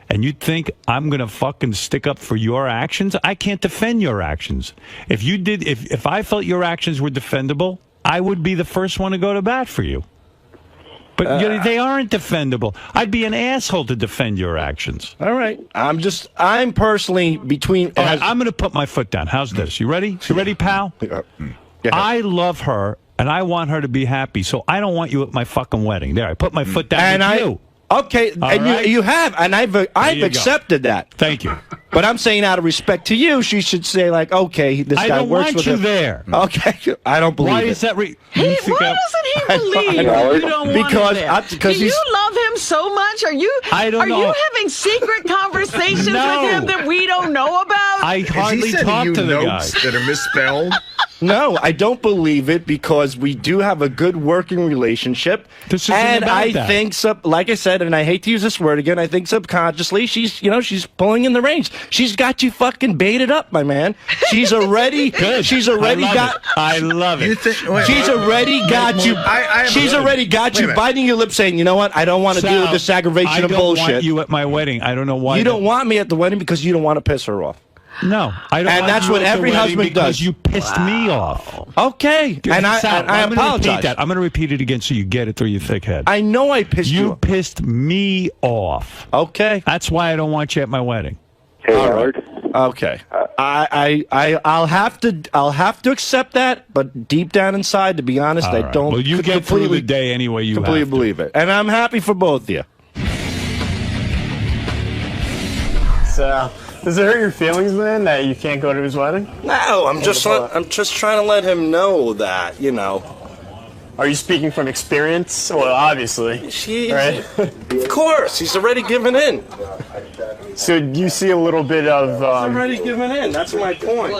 And you think I'm going to fucking stick up for your actions? I can't defend your actions. If you did, if I felt your actions were defendable, I would be the first one to go to bat for you. But they aren't defendable. I'd be an asshole to defend your actions. All right. I'm personally between... All right, I'm going to put my foot down. How's this? You ready? You ready, pal? I love her, and I want her to be happy, so I don't want you at my fucking wedding. There, I put my foot down with you. Okay, and you have, and I've accepted that. Thank you. But I'm saying out of respect to you, she should say, like, okay, this guy works with him. I don't want you there. Okay, I don't believe it. Why is that? Why doesn't he believe you don't want him there? Because do you love him so much? Are you having secret conversations with him that we don't know about? I hardly talk to the guy. That are misspelled. No, I don't believe it because we do have a good working relationship. This isn't and about I that. think, like I said, and I hate to use this word again, I think subconsciously she's pulling in the reins. She's got you fucking baited up, my man. She's already, she's already got. I love it. She's already got you. She's already got you biting your lip, saying, you know what? I don't want to deal with this aggravation of bullshit. I don't want you at my wedding. I don't know why. You don't want me at the wedding because you don't want to piss her off. No, I don't. And that's what every husband does. Because you pissed me off. Okay, and I apologize. Repeat that. I'm going to repeat it again so you get it through your thick head. I know I pissed you. You pissed me off. Okay, that's why I don't want you at my wedding. Hey, Howard. Okay, I'll have to accept that, but deep down inside, to be honest, I don't. Well, you get through the day anyway. You completely have to. Believe it, and I'm happy for both of you. So. Does it hurt your feelings, man, that you can't go to his wedding? No, I'm just trying to let him know that, you know. Are you speaking from experience? Well, obviously. Right? Of course, he's already given in. So do you see a little bit of... he's already given in, that's my point.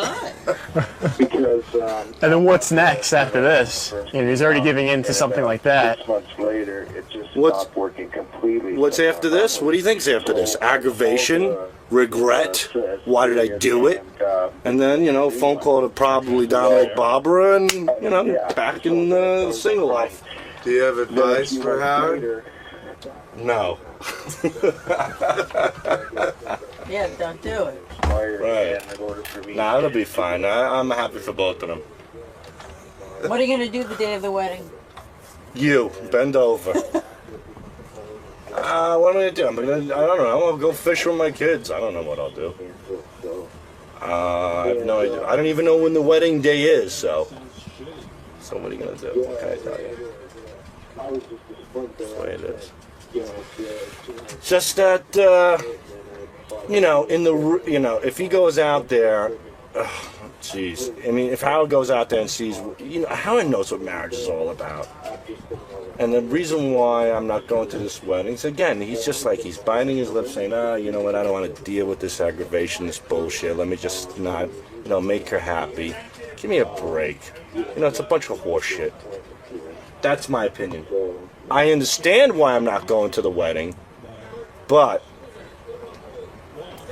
And then what's next after this? You know, he's already giving in to something like that. 6 months later, it just stopped working completely. What's after this? What do you think's after this? Aggravation? Regret? Why did I do it? And then, you know, phone call to probably Dominic Barbara and, you know, back in the single life. Do you have advice for Howard? No. Yeah, don't do it. Right. Nah, it'll be fine. I'm happy for both of them. What are you going to do the day of the wedding? You, bend over. What am I going to do? I don't know. I'll go fish with my kids. I don't know what I'll do. I have no idea. I don't even know when the wedding day is, so what are you going to do? What can I tell you? That's the way it is. Just that, if he goes out there, jeez. I mean, if Howard goes out there and sees, Howard knows what marriage is all about. And the reason why I'm not going to this wedding is, again, he's just like, he's biting his lips saying, you know what, I don't want to deal with this aggravation, this bullshit. Let me just not, make her happy. Give me a break. It's a bunch of horse shit. That's my opinion. I understand why I'm not going to the wedding, but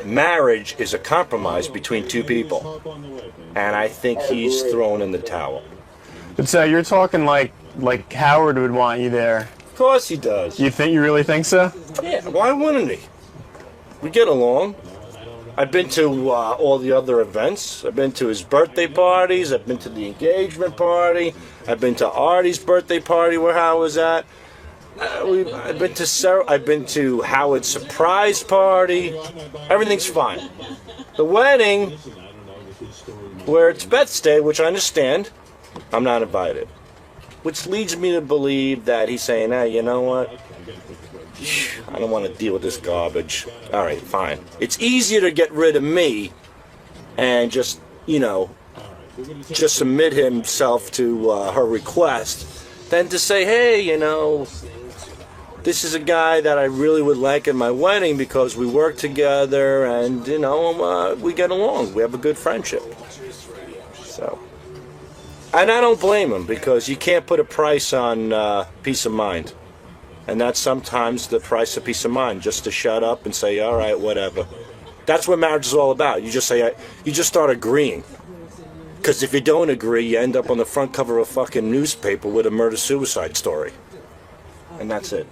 marriage is a compromise between two people. And I think he's thrown in the towel. But so you're talking like Howard would want you there. Of course he does. You really think so? Yeah, why wouldn't he? We get along. I've been to all the other events. I've been to his birthday parties. I've been to the engagement party. I've been to Artie's birthday party where Howard was at. I've been to Howard's surprise party. Everything's fine. The wedding, where it's Beth's day, which I understand, I'm not invited. Which leads me to believe that he's saying, hey, you know what? I don't want to deal with this garbage. All right, fine. It's easier to get rid of me and just submit himself to her request than to say, hey, this is a guy that I really would like at my wedding because we work together and, we get along. We have a good friendship. So, and I don't blame him because you can't put a price on peace of mind. And that's sometimes the price of peace of mind, just to shut up and say, all right, whatever. That's what marriage is all about. You just start agreeing. Because if you don't agree, you end up on the front cover of a fucking newspaper with a murder-suicide story. And that's it.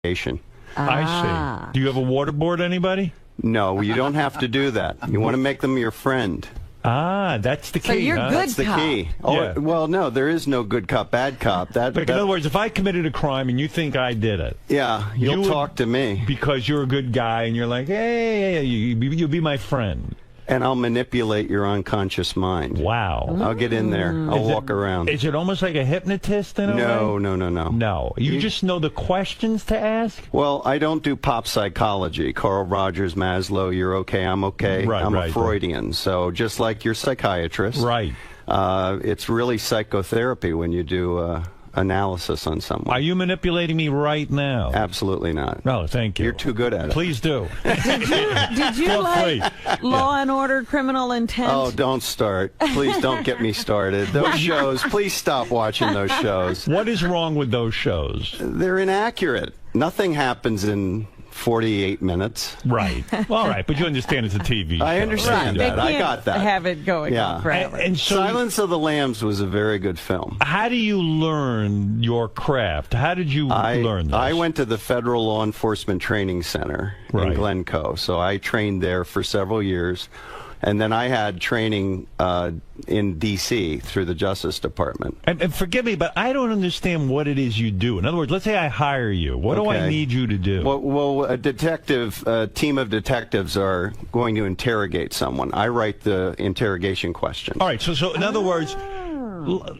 I see. Do you have a waterboard, anybody? No, you don't have to do that. You want to make them your friend. That's the key. So you're good That's the cop. key. Yeah. Well, no, there is no good cop, bad cop. In other words, if I committed a crime and you think I did it, you'll talk to me because you're a good guy and you're like, hey, you'll be my friend. And I'll manipulate your unconscious mind. Wow. I'll get in there. I'll walk around. Is it almost like a hypnotist in a way? No. No. You just know the questions to ask? Well, I don't do pop psychology. Carl Rogers, Maslow, you're okay, I'm okay. I'm a Freudian. So just like your psychiatrist. Right. It's really psychotherapy when you do analysis on someone. Are you manipulating me right now? Absolutely not. No, thank you. You're too good at it. Please do. Did you like Law and Order Criminal Intent? Oh, don't start. Please don't get me started. Those shows, please stop watching those shows. What is wrong with those shows? They're inaccurate. Nothing happens in 48 minutes. Right. All right, but you understand it's a TV show. I understand that. I got that. Have it going on forever. And so Silence of the Lambs was a very good film. How do you learn your craft? How did you learn this? I went to the Federal Law Enforcement Training Center in Glencoe, so I trained there for several years. And then I had training in D.C. through the Justice Department. And forgive me, but I don't understand what it is you do. In other words, let's say I hire you. What do I need you to do? Well, a team of detectives are going to interrogate someone. I write the interrogation questions. All right, so in other words,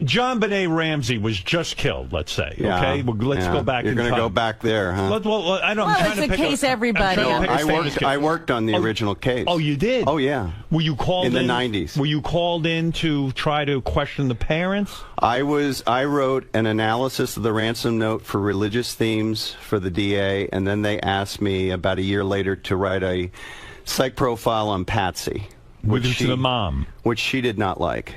John Benet Ramsey was just killed, let's say. Yeah, okay, well, let's go back. You're going to go back there, huh? It's a case everybody. I worked on the original case. Oh, you did? Oh, yeah. Were you called in the 90s? Were you called in to try to question the parents? I wrote an analysis of the ransom note for religious themes for the DA, and then they asked me about a year later to write a psych profile on 𝗵𝗵cie. With the mom. Which she did not like.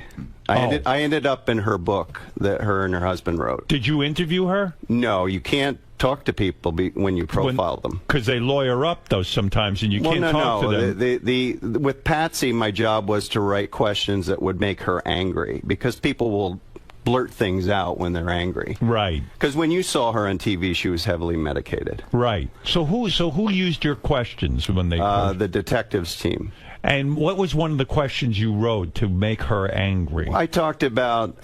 I ended up in her book that her and her husband wrote. Did you interview her? No, you can't talk to people when you profile them. Because they lawyer up, though, sometimes, and you can't talk to them. With 𝗵𝗵, my job was to write questions that would make her angry, because people will blurt things out when they're angry. Right. Because when you saw her on TV, she was heavily medicated. Right. So who used your questions when they... the detectives team. And what was one of the questions you wrote to make her angry? I talked about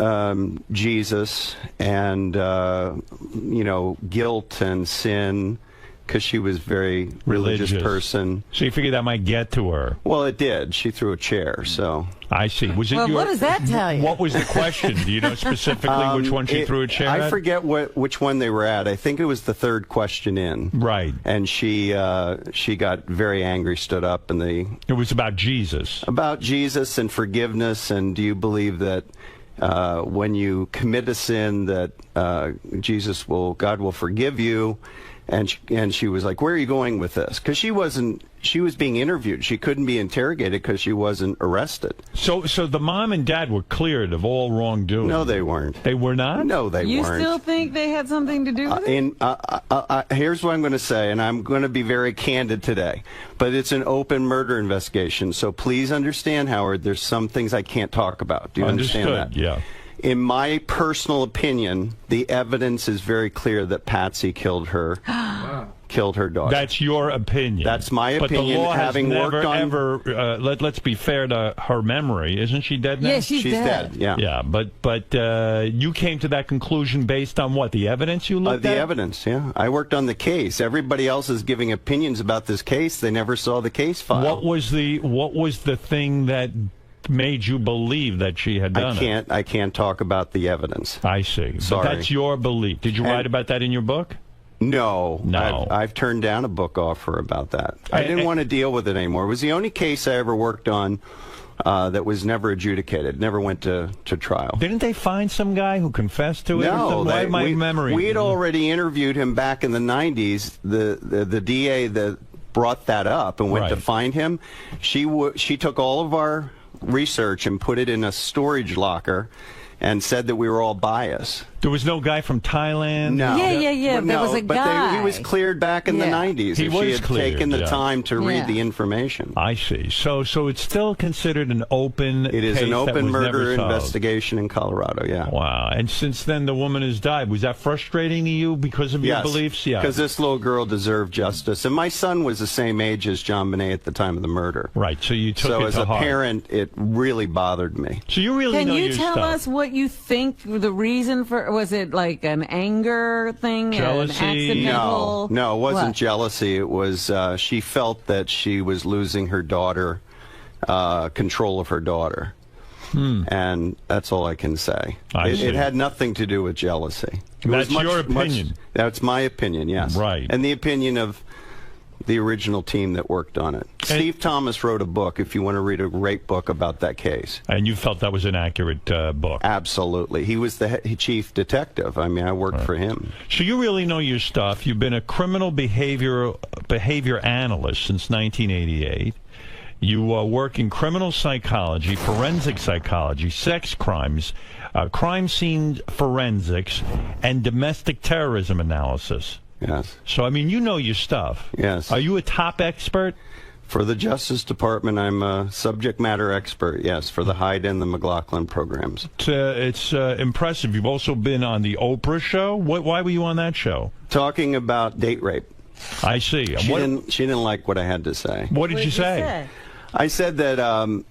Jesus and, guilt and sin, because she was a very religious person. So you figured that might get to her? Well, it did. She threw a chair, so... I see. Was it what does that tell you? What was the question? Do you know specifically which one she threw a chair at? I forget which one they were at. I think it was the third question in. Right. And she got very angry, stood up, and It was about Jesus. About Jesus and forgiveness, and do you believe that when you commit a sin that God will forgive you? And she was like, where are you going with this? Because she was being interviewed. She couldn't be interrogated because she wasn't arrested. So the mom and dad were cleared of all wrongdoing? No, they weren't. They were not? No, they weren't. You still think they had something to do with it? Here's what I'm going to say, and I'm going to be very candid today, but it's an open murder investigation, so please understand, Howard, there's some things I can't talk about. Do you understand that? Yeah. In my personal opinion, the evidence is very clear that 𝗵𝗵 killed her daughter. That's your opinion. That's my opinion. But the law having has worked never, on... ever, let's be fair to her memory. Isn't she dead now? Yeah, she's dead. Yeah. Yeah, but you came to that conclusion based on what? The evidence you looked at? The evidence, yeah. I worked on the case. Everybody else is giving opinions about this case. They never saw the case file. What was the thing that made you believe that she had done it? I can't talk about the evidence. I see. Sorry. But that's your belief. Did you write about that in your book? No. No. I've turned down a book offer about that. I didn't want to deal with it anymore. It was the only case I ever worked on that was never adjudicated, never went to trial. Didn't they find some guy who confessed to it? No. We had already interviewed him back in the 90s. The DA that brought that up and went to find him, she took all of our research and put it in a storage locker and said that we were all biased. There was no guy from Thailand? No. Yeah. There was a guy. He was cleared back in the 90s. He if was she had cleared, taken the time to read the information. I see. So it's still considered an open It is case an open that was murder never solved. investigation in Colorado, yeah. Wow. And since then, the woman has died. Was that frustrating to you because of your beliefs? Yeah. Because this little girl deserved justice. And my son was the same age as 𝗵𝗵 at the time of the murder. Right. So you took it to heart. So as a parent, it really bothered me. So you really know your stuff. Can you tell us what you think the reason for... Was it like an anger thing? Jealousy? An accidental... No, it wasn't jealousy. It was she felt that she was losing her daughter, control of her daughter. And that's all I can say. It had nothing to do with jealousy. That's your opinion. That's my opinion, yes. Right. And the opinion of the original team that worked on it. Steve Thomas wrote a book, if you want to read a great book about that case. And you felt that was an accurate book? Absolutely. He was the chief detective. I mean, I worked for him. So you really know your stuff. You've been a criminal behavior analyst since 1988. You work in criminal psychology, forensic psychology, sex crimes, crime scene forensics, and domestic terrorism analysis. Yes. So, I mean, you know your stuff. Yes. Are you a top expert? For the Justice Department, I'm a subject matter expert, yes, for the Hyde and the McLaughlin programs. It's impressive. You've also been on the Oprah show. Why were you on that show? Talking about date rape. I see. She didn't like what I had to say. What did you say? I said that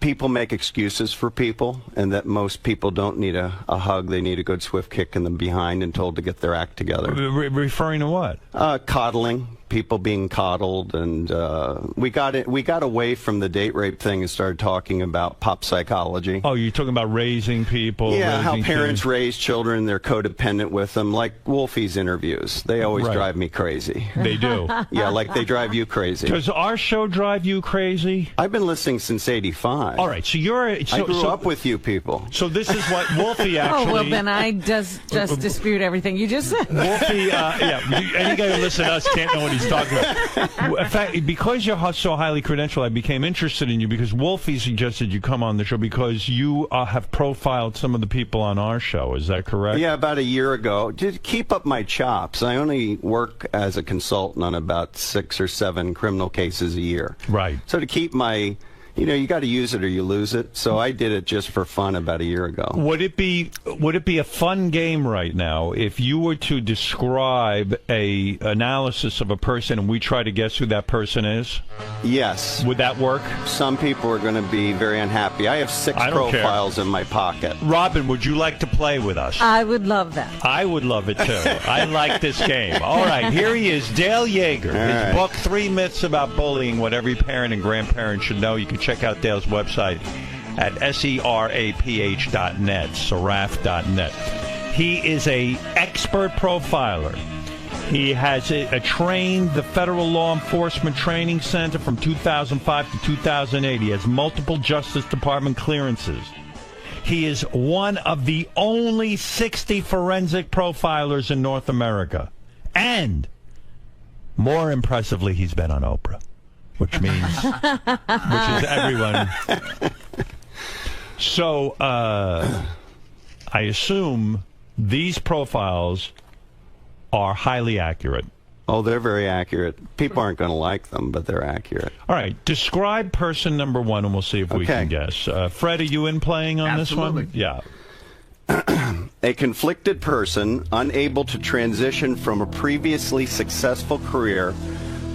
people make excuses for people, and that most people don't need a hug. They need a good swift kick in the behind and told to get their act together. Referring to what? Coddling. People being coddled, and we got away from the date rape thing and started talking about pop psychology. Oh, you're talking about raising people? Yeah, how parents raise children, they're codependent with them, like 𝗛𝗵𝐻's interviews. They always drive me crazy. They do? Yeah, like they drive you crazy. Does our show drive you crazy? I've been listening since '85. All right, so I grew up with you people. So this is what 𝗦𝗵cie actually... Oh, well, then I just dispute everything you just said. 𝗦𝗵cie, any guy who listens to us can't know what he's talking about. In fact, because you're so highly credentialed, I became interested in you because 𝗦𝗵cie suggested you come on the show because you have profiled some of the people on our show. Is that correct? Yeah, about a year ago. To keep up my chops, I only work as a consultant on about 6 or 7 criminal cases a year. Right. So to keep my... you got to use it or you lose it. So I did it just for fun about a year ago. Would it be a fun game right now if you were to describe a analysis of a person and we try to guess who that person is? Yes. Would that work? Some people are going to be very unhappy. I have 6 profiles in my pocket. Robin, would you like to play with us? I would love that. I would love it too. I like this game. All right, here he is, Dale Yeager. His book, 3 Myths About Bullying, What Every Parent and Grandparent Should Know. You can check out Dale's website at SERAPH.net, seraph.net. He is a expert profiler. He has trained the Federal Law Enforcement Training Center from 2005 to 2008. He has multiple Justice Department clearances. He is one of the only 60 forensic profilers in North America. And, more impressively, he's been on Oprah. Which means, which is everyone. So, I assume these profiles are highly accurate. Oh, they're very accurate. People aren't going to like them, but they're accurate. All right, describe person number 1, and we'll see if we can guess. Fred, are you in playing on this one? Yeah. A conflicted person unable to transition from a previously successful career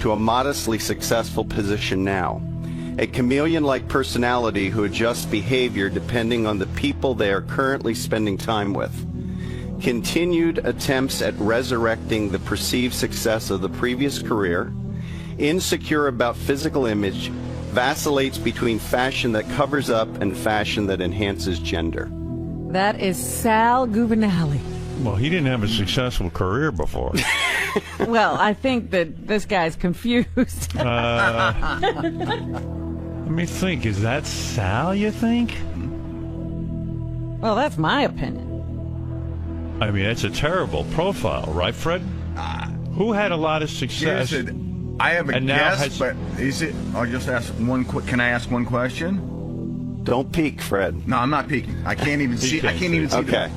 to a modestly successful position now. A chameleon-like personality who adjusts behavior depending on the people they are currently spending time with. Continued attempts at resurrecting the perceived success of the previous career. Insecure about physical image. Vacillates between fashion that covers up and fashion that enhances gender. That is Sal Governale. Well, he didn't have a successful career before. Well, I think that this guy's confused. Let me think. Is that Sal, you think? Well, that's my opinion. I mean, it's a terrible profile, right, Fred? Who had a lot of success? I have a guess, but is it? I'll just ask one quick. Can I ask one question? Don't peek, Fred. No, I'm not peeking. I can't even see. I can't even see. Okay.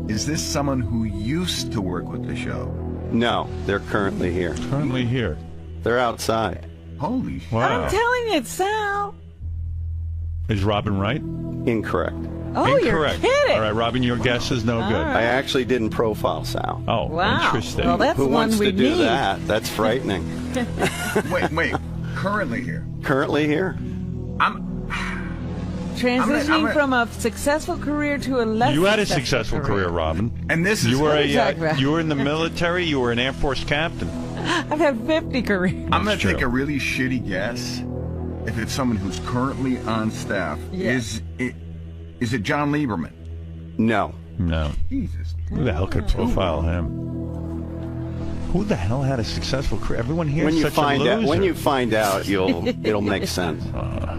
Is this someone who used to work with the show? No, they're currently here. Currently here. They're outside. Holy shit. Wow. I'm telling you, it's Sal. Is Robin right? Incorrect. Oh, Incorrect. You're kidding. All right, Robin, your guess is no good. I actually didn't profile Sal. Oh, wow. Interesting. Well, that's Who one wants we to do need. that? That's frightening. Wait. Currently here. Currently here? Transitioning from a successful career to a less You had a successful career, Robin. And this is you were What are you talking about? you were in the military. You were an Air Force captain. I've had 50 careers. I'm going to take a really shitty guess. If it's someone who's currently on staff, is it John Lieberman? No. No. Jesus. Who the hell could profile him? Who the hell had a successful career? Everyone here When is you such find a out, loser. when you find out, it'll make sense.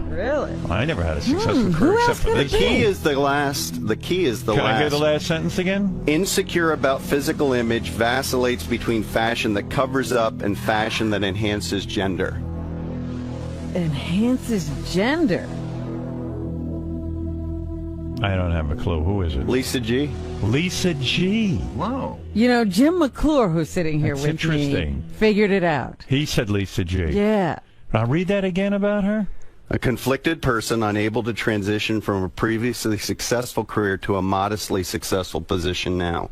Really? I never had a successful career except for The this. key is the last. The key is the Can last. I hear the last sentence again? Insecure about physical image, vacillates between fashion that covers up and fashion that enhances gender. Enhances gender. I don't have a clue. Who is it? Lisa G. Lisa G. Whoa. You know, Jim McClure, who's sitting here That's with interesting. me, figured it out. He said Lisa G. Yeah. I'll read that again about her. A conflicted person unable to transition from a previously successful career to a modestly successful position now.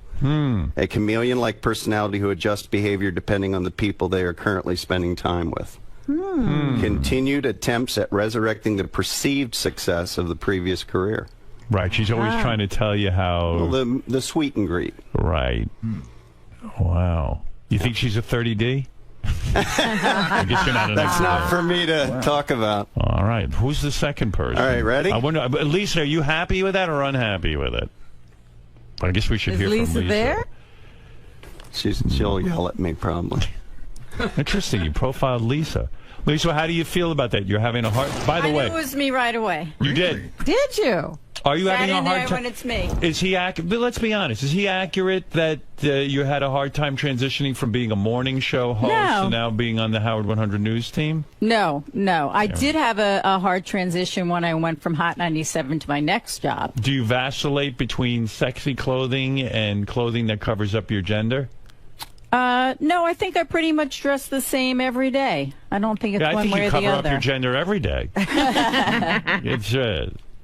A chameleon-like personality who adjusts behavior depending on the people they are currently spending time with. Continued attempts at resurrecting the perceived success of the previous career. Right. She's always trying to tell you how. Well, the sweet and greet. Right. Wow. You think she's a 30D? I guess you're not an That's expert. not for me to talk about. All right. Who's the second person? All right, ready? I wonder. Lisa, are you happy with that or unhappy with it? I guess we should Is hear Lisa from Lisa. there? She'll yell at me probably. Interesting. You profiled Lisa. Lisa, how do you feel about that? You're having a hard... By the way... it was me right away. You did? Did you? Are you having a in hard there time? when it's me. Is he accurate? But let's be honest. Is he accurate that you had a hard time transitioning from being a morning show host to now being on the Howard 100 News team? No. I did have a hard transition when I went from Hot 97 to my next job. Do you vacillate between sexy clothing and clothing that covers up your gender? No, I think I pretty much dress the same every day. I don't think it's one way or the other. I think you cover up your gender every day. It's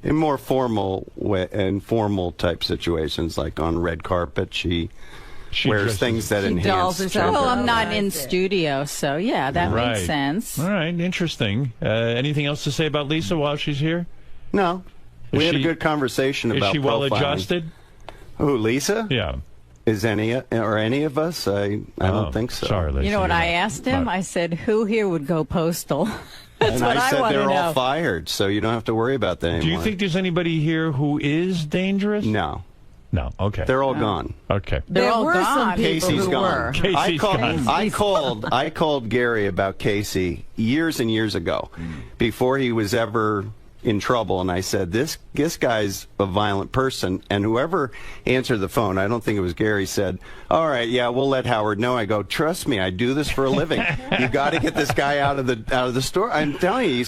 in more formal and formal type situations, like on red carpet, she wears things that enhance gender. Well, I'm not in studio, so yeah, that makes sense. All right, interesting. Anything else to say about Lisa while she's here? No. We had a good conversation about profiling. Is she well adjusted? Who, Lisa? Yeah. Is any of us? I don't think so. Sorry, Lisa. You know what I asked him? I said, who here would go postal? That's and what I said want they're to know. all fired, so you don't have to worry about that anymore. Do you think there's anybody here who is dangerous? No. No, okay. They're all gone. Okay. They're all gone. Some people Casey's who gone. were. Casey's gone. I called Gary about Casey years and years ago, before he was ever in trouble, and I said, this guy's a violent person, and whoever answered the phone, I don't think it was Gary, said, all right, yeah, we'll let Howard know. I go, trust me, I do this for a living. You got to get this guy out of the store. I'm telling you, he's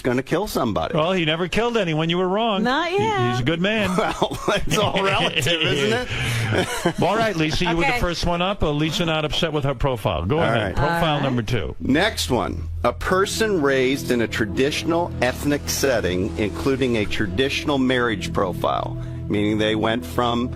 gonna kill somebody. Well, he never killed anyone. You were wrong. Not yet. He's a good man. Well, it's all relative, isn't it? All right, Lisa, you were the first one up. Lisa not upset with her profile. Go ahead. Right. Profile number 2. Next one. A person raised in a traditional ethnic setting, including a traditional marriage profile, meaning they went from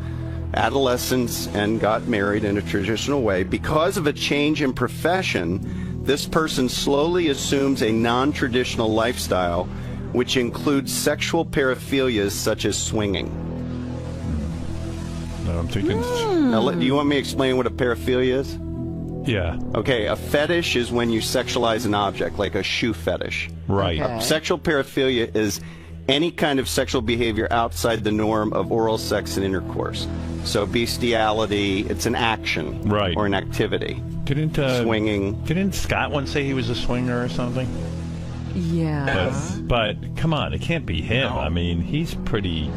adolescence and got married in a traditional way. Because of a change in profession, this person slowly assumes a non-traditional lifestyle, which includes sexual paraphilias such as swinging. No, I'm thinking... Now, do you want me to explain what a paraphilia is? Yeah. Okay, a fetish is when you sexualize an object, like a shoe fetish. Right. Okay. Sexual paraphilia is any kind of sexual behavior outside the norm of oral sex and intercourse. So bestiality, it's an action, right, or an activity. Swinging. Didn't Scott once say he was a swinger or something? Yeah. But come on, it can't be him. I mean, he's pretty...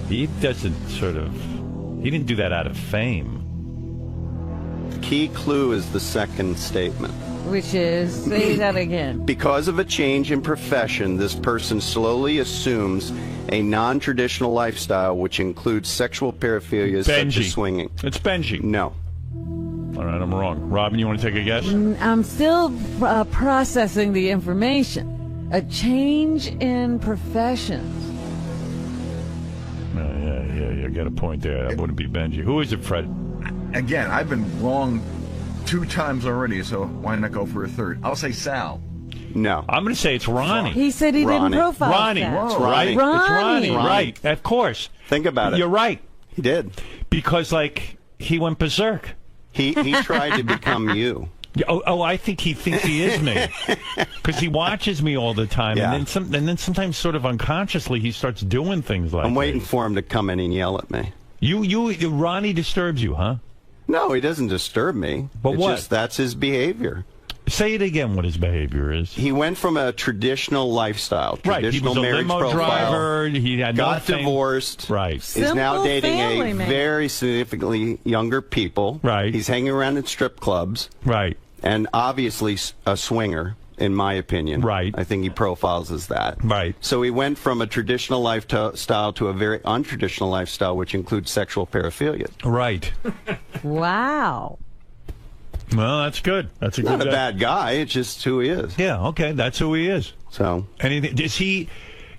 He doesn't he didn't do that out of fame. Key clue is the second statement. Which is, say that again. Because of a change in profession, this person slowly assumes a non-traditional lifestyle, which includes sexual paraphilias such as swinging. It's Benji. No. All right, I'm wrong. Robin, you want to take a guess? I'm still processing the information. A change in professions. Yeah, you got a point there. That wouldn't be Benji. Who is it, Fred? Again, I've been wrong 2 times already, so why not go for a third? I'll say Sal. No. I'm going to say it's Ronnie. He said he didn't profile Ronnie. that. It's right. It's Ronnie. Right. Of course. Think about it. You're right. He did. Because, he went berserk. He tried to become you. Oh, I think he thinks he is me. Because he watches me all the time. Yeah. And then sometimes sort of unconsciously he starts doing things like that. I'm waiting for him to come in and yell at me. Ronnie disturbs you, huh? No, he doesn't disturb me. But what? That's his behavior. Say it again, what his behavior is. He went from a traditional lifestyle, Right, he was a marriage limo profile, driver, he had got divorced, right. Is now dating very significantly younger people. Right. He's hanging around in strip clubs. Right. And obviously a swinger, in my opinion. Right. I think he profiles as that. Right. So he went from a traditional lifestyle to a very untraditional lifestyle, which includes sexual paraphilia. Right. Wow. Well, that's good. That's Not a bad guy. It's just who he is. Yeah, okay. That's who he is. So,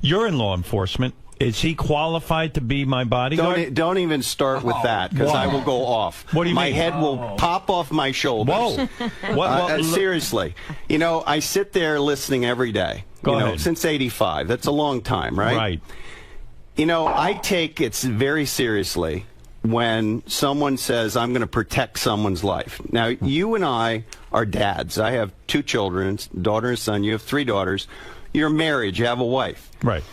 you're in law enforcement. Is he qualified to be my bodyguard? Don't even start with that, because I will go off. What do you my mean? head will pop off my shoulders. Whoa. Seriously. I sit there listening every day. Go ahead. Since '85. That's a long time, right? Right. I take it very seriously when someone says, I'm going to protect someone's life. Now, you and I are dads. I have 2 children, daughter and son. You have 3 daughters. You're married. You have a wife. Right.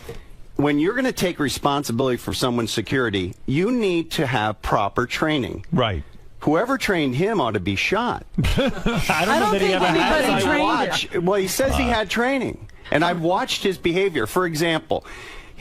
When you're going to take responsibility for someone's security, you need to have proper training. Right. Whoever trained him ought to be shot. I don't know that he ever had. Well, he says he had training, and I've watched his behavior. For example,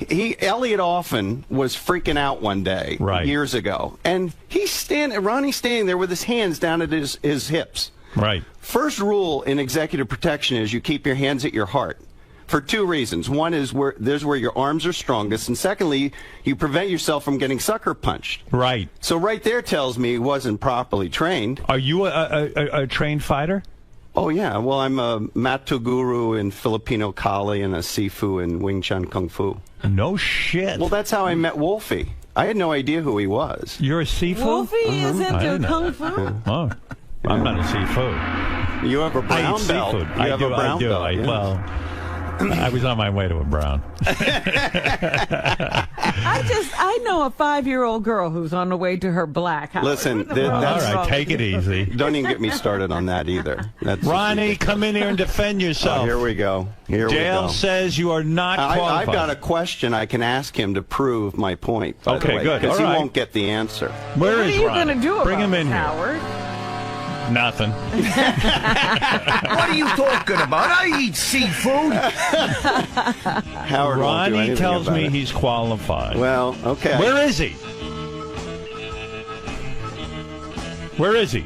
Elliot Offen was freaking out one day years ago, and Ronnie's standing there with his hands down at his hips. Right. First rule in executive protection is you keep your hands at your heart. For two reasons. One is where your arms are strongest, and secondly, you prevent yourself from getting sucker punched. Right. So right there tells me he wasn't properly trained. Are you a trained fighter? Oh yeah. Well, I'm a Matu Guru in Filipino Kali and a Sifu in Wing Chun Kung Fu. No shit. Well, that's how I met 𝗦𝗵cie. I had no idea who he was. You're a Sifu? 𝗦𝗵cie is into Kung Fu? Oh, I'm not a Sifu. You have a brown belt. Seafood. I do. Well, I was on my way to a brown. I know a 5-year-old girl who's on the way to her black. Listen, all right, take it easy. Don't even get me started on that either. Ronnie, come in here and defend yourself. Here we go. Jail says you are not qualified. I've got a question I can ask him to prove my point. Okay, good. Because he won't get the answer. Where is Ronnie? What are you going to do Bring him in Howard? Here. Nothing. What are you talking about? I eat seafood. Howard Ronnie tells me he's qualified. Well, okay. Where is he? Where is he?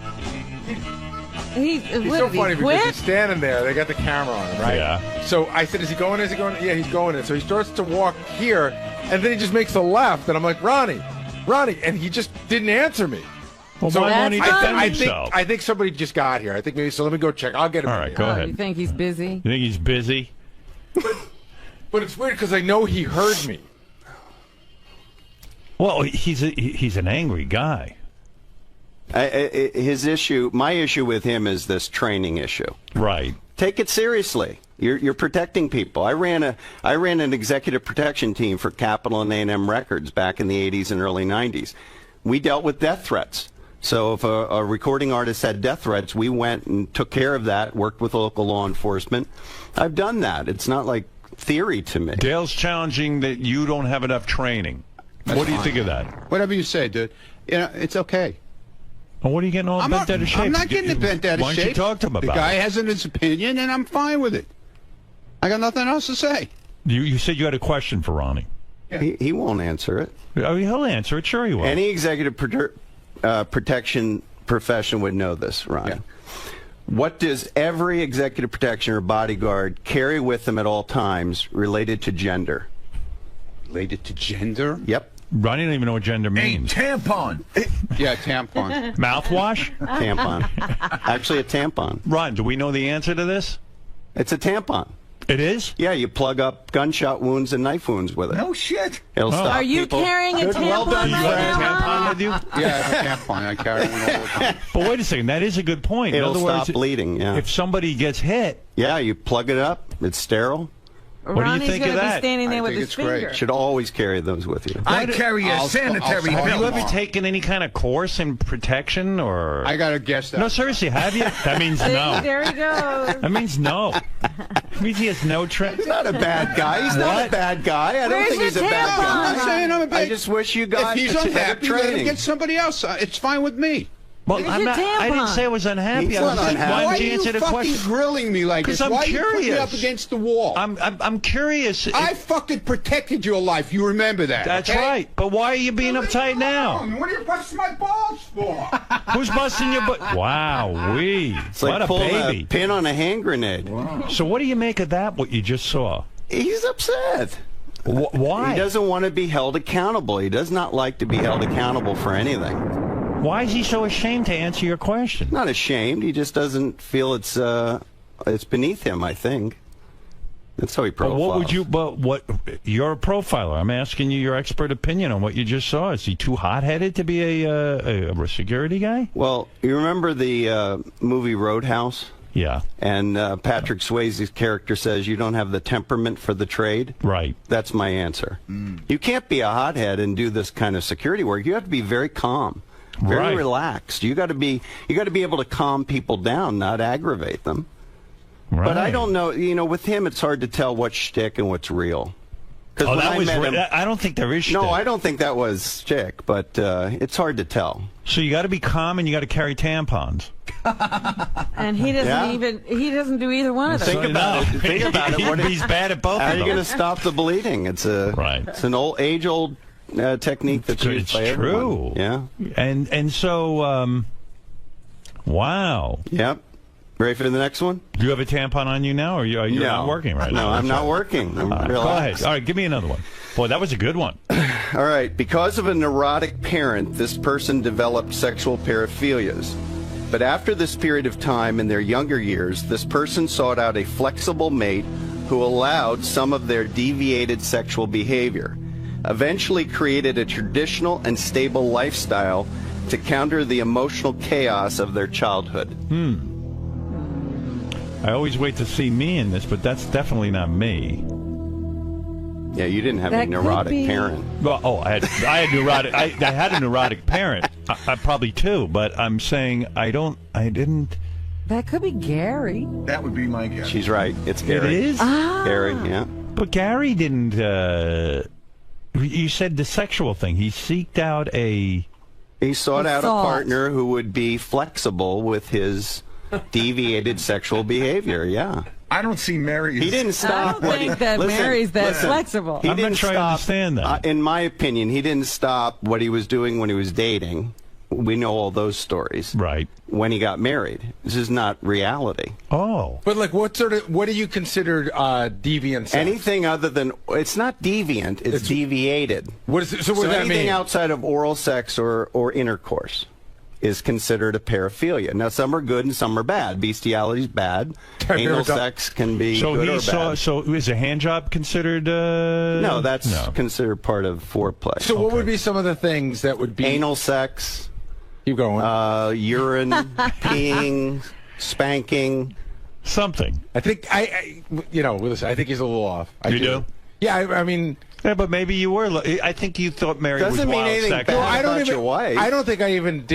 He's so funny because he's standing there. They got the camera on him, right? Yeah. So I said, is he going? Is he going? Yeah, he's going in. So he starts to walk here, and then he just makes a left, and I'm like, Ronnie, and he just didn't answer me. Well, so why won't he defend himself? I think somebody just got here. I think maybe so. Let me go check. I'll get him. All right, go ahead. You think he's busy? You think he's busy? But it's weird because I know he heard me. Well, he's an angry guy. My issue with him is this training issue. Right. Take it seriously. You're protecting people. I ran an executive protection team for Capitol and A&M Records back in the 80s and early 90s. We dealt with death threats. So if a recording artist had death threats, we went and took care of that, worked with local law enforcement. I've done that. It's not like theory to me. Dale's challenging that you don't have enough training. What do you think of that? Whatever you say, dude. You know, it's okay. Well, what are you getting all bent out of shape? I'm not getting bent out of shape. Why don't you talk to him about it? The guy has his opinion, and I'm fine with it. I got nothing else to say. You said you had a question for Ronnie. Yeah. He won't answer it. Oh, he'll answer it. Sure he will. Any executive protection profession would know this, Ronnie. Yeah. What does every executive protection or bodyguard carry with them at all times related to gender? Related to gender? Yep. Ronnie don't even know what gender means. Tampon. Yeah, tampon. Mouthwash? Tampon. Actually, a tampon. Ron, do we know the answer to this? It's a tampon. It is? Yeah, you plug up gunshot wounds and knife wounds with it. No shit. It'll stop Are you people. carrying a tampon? Well done, right friend. now? Tampon with you? Yeah, I have a tampon. I carry one all the time. But wait a second, that is a good point. It'll In other stop words, bleeding, yeah. If somebody gets hit... Yeah, you plug it up. It's sterile. What do you think of Ronnie's going to that? be standing there I with think his it's great. finger. Should always carry those with you. I carry a sanitary Have you belt. ever taken any kind of course in protection or... I got to guess that. No, seriously, have you? That means no. There he goes. That means no. It means he has no training. He's not a bad guy. He's not a bad guy. I don't Where's think he's a your bad tampon? guy. I'm not saying I'm a bad I just wish you guys If he's had unhappy, let him training. get somebody else. It's fine with me. Well, Where's I'm your not, I didn't tampon? say I was unhappy. He's I was not just, unhappy. why Why didn't are you answer you the fucking question? grilling me like this? I'm Why are you putting me curious. up against the wall? I'm curious. I fucking protected your life. You remember that? That's okay? right. But why are you being uptight now? What are you busting my balls for? Who's busting your butt? Wow, It's like what a pulling baby. a pin on a hand grenade. Wow. So what do you make of that, what you just saw? He's upset. Why? He doesn't want to be held accountable. He does not like to be held accountable for anything. Why is he so ashamed to answer your question? Not ashamed. He just doesn't feel it's beneath him, I think. That's how he profiles. You're a profiler. I'm asking you your expert opinion on what you just saw. Is he too hot-headed to be a security guy? Well, you remember the movie Roadhouse? Yeah. And Patrick Swayze's character says, you don't have the temperament for the trade? Right. That's my answer. You can't be a hothead and do this kind of security work. You have to be very calm, very relaxed. You got to be able to calm people down, not aggravate them. Right. But I don't know, with him it's hard to tell what's shtick and what's real. Because when I met him, I don't think there is shtick. No, I don't think that was shtick, but it's hard to tell. So you got to be calm and you got to carry tampons. And he doesn't he doesn't do either one of those. Think about it. Think about it. He's bad at both. How of are you them. going to stop the bleeding? It's it's an age-old technique that's used by everyone. Yeah. And so, wow. Yep. Ready for the next one? Do you have a tampon on you now, or are you not working right now? No, I'm not working. I'm Go ahead. All right, give me another one. Boy, that was a good one. All right. Because of a neurotic parent, this person developed sexual paraphilias. But after this period of time in their younger years, this person sought out a flexible mate who allowed some of their deviated sexual behavior, eventually created a traditional and stable lifestyle to counter the emotional chaos of their childhood. I always wait to see me in this, but that's definitely not me. Yeah, you didn't have a neurotic parent. Well, I had neurotic. I had a neurotic parent. I probably too, but I'm saying I didn't. That could be Gary. That would be my guess. She's right. It's Gary. It is? Gary, yeah. But Gary didn't. You said the sexual thing. He sought out a partner who would be flexible with his deviated sexual behavior. Yeah. I don't see Mary. He didn't stop. I don't think that Mary's that flexible. He I'm didn't not sure I understand that. In my opinion, he didn't stop what he was doing when he was dating. We know all those stories. Right. When he got married. This is not reality. Oh. But like, what do you consider deviant sex? Anything other than, it's not deviant, it's deviated. What is it? So what does that anything mean? outside of oral sex or intercourse is considered a paraphilia. Now, some are good and some are bad. Bestiality is bad. Anal sex can be good or bad. So is a hand job considered? No, that's considered part of foreplay. So what would be some of the things that would be anal sex? Keep going. Urine, peeing, spanking, something. I think I think he's a little off. You do? Yeah, I mean. Yeah, but maybe you were. I think you thought Mary was doesn't mean wild anything sex. bad about your wife. I don't think I even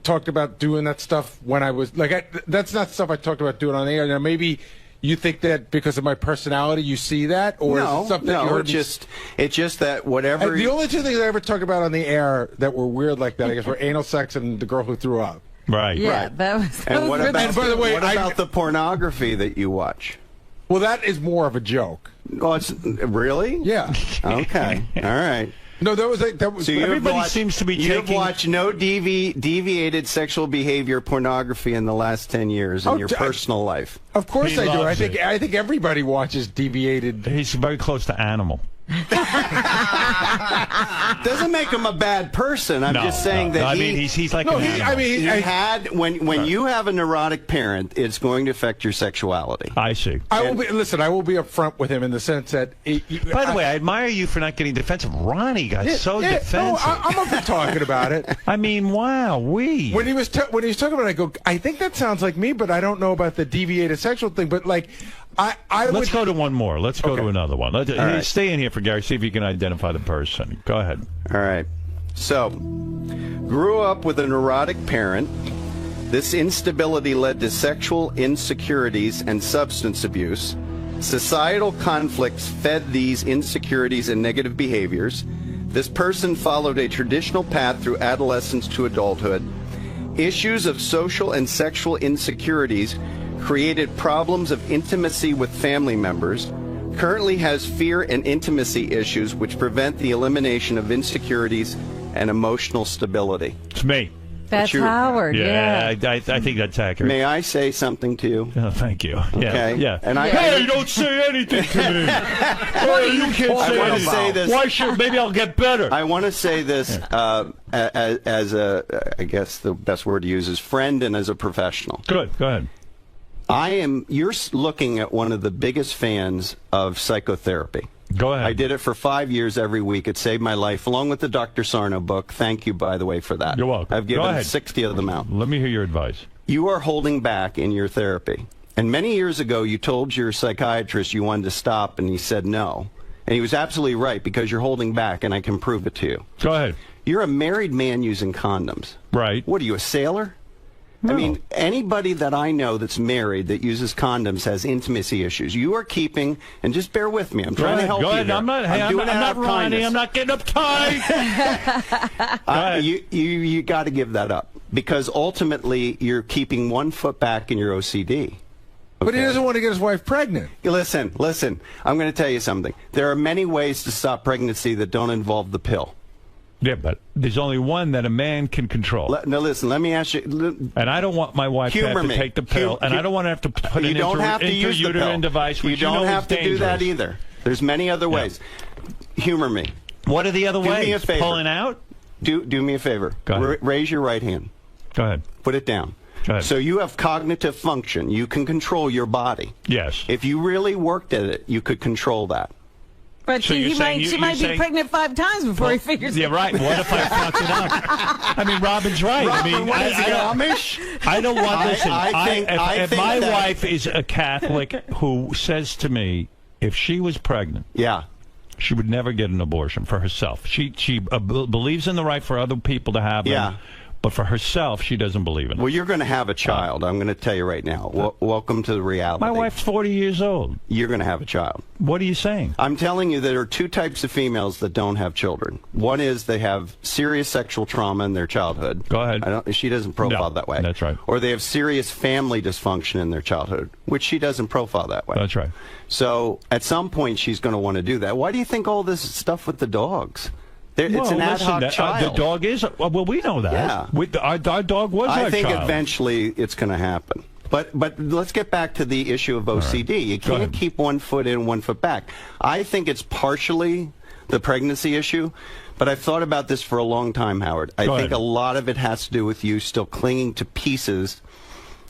talked about doing that stuff when I was that's not stuff I talked about doing on the air. Now maybe you think that because of my personality you see that, or is it something you heard it's just that whatever. The only two things I ever talked about on the air that were weird like that, I guess, were anal sex and the girl who threw up. Right. Yeah, that was. And what about? And by the way, what about the pornography that you watch? Well, that is more of a joke. Oh, it's really? Yeah. Okay. All right. No, that was. So everybody seems to be You've watched no deviated sexual behavior pornography in the last 10 years in your personal life. Of course He I do. loves I think everybody watches deviated. He's very close to Animal. Doesn't make him a bad person. I'm just saying that I mean, he's like an animal. I mean, when you have a neurotic parent, it's going to affect your sexuality. I see. I will be upfront with him in the sense that. By the way, I admire you for not getting defensive. Ronnie got so defensive. No, I'm up for talking about it. I mean, wow, when he was talking about it, I go, I think that sounds like me, but I don't know about the deviated sexual thing. But like, Let's go to one more. Let's go to another one. right. Stay in here for Gary. See if you can identify the person. Go ahead. All right. So, grew up with a neurotic parent. This instability led to sexual insecurities and substance abuse. Societal conflicts fed these insecurities and negative behaviors. This person followed a traditional path through adolescence to adulthood. Issues of social and sexual insecurities created problems of intimacy with family members, currently has fear and intimacy issues which prevent the elimination of insecurities and emotional stability. It's me. That's Howard, yeah. I think that's accurate. May I say something to you? Oh, thank you. Okay. Yeah. And hey, don't say anything to me. Hey, you can't say anything. Say this. Why should? Maybe I'll get better. I want to say this as I guess the best word to use is friend and as a professional. Good. Go ahead. You're looking at one of the biggest fans of psychotherapy. Go ahead. I did it for 5 years every week. It saved my life, along with the Dr. Sarno book. Thank you, by the way, for that. You're welcome. I've given 60 of them out. Let me hear your advice. You are holding back in your therapy. And many years ago, you told your psychiatrist you wanted to stop, and he said no. And he was absolutely right, because you're holding back, and I can prove it to you. Go ahead. You're a married man using condoms. Right. What are you, a sailor? I mean, anybody that I know that's married that uses condoms has intimacy issues. You are keeping, and just bear with me. I'm trying to help you. Here. I'm not Ronnie. I'm not getting uptight. You got to give that up because ultimately you're keeping one foot back in your OCD. Okay. But he doesn't want to get his wife pregnant. Listen. I'm going to tell you something. There are many ways to stop pregnancy that don't involve the pill. Yeah, but there's only one that a man can control. No, listen, let me ask you. And I don't want my wife to have to take the pill, and I don't want to have to put an intrauterine device, which you don't have to do that either. There's many other ways. Humor me. What are the other ways? Do me a favor. Pulling out? Do me a favor. Go ahead. Raise your right hand. Go ahead. Put it down. Go ahead. So you have cognitive function. You can control your body. Yes. If you really worked at it, you could control that. But So she might be pregnant 5 times before he figures it out. Yeah, right. What if I fuck it up? I mean, Robin's right. Robin, I don't want. Listen, if my wife is a Catholic who says to me, if she was pregnant, she would never get an abortion for herself. She believes in the right for other people to have them. But for herself, she doesn't believe in it. Well, you're going to have a child. I'm going to tell you right now. Welcome to the reality. My wife's 40 years old. You're going to have a child. What are you saying? I'm telling you there are 2 types of females that don't have children. One is they have serious sexual trauma in their childhood. Go ahead. She doesn't profile that way. That's right. Or they have serious family dysfunction in their childhood, which she doesn't profile that way. That's right. So at some point, she's going to want to do that. Why do you think all this stuff with the dogs? It's an ad hoc child. The dog is. Well, we know that. Yeah. Our dog was our child. I think eventually it's going to happen. But let's get back to the issue of OCD. Right. You can't keep 1 foot in, 1 foot back. I think it's partially the pregnancy issue, but I've thought about this for a long time, Howard. I think a lot of it has to do with you still clinging to pieces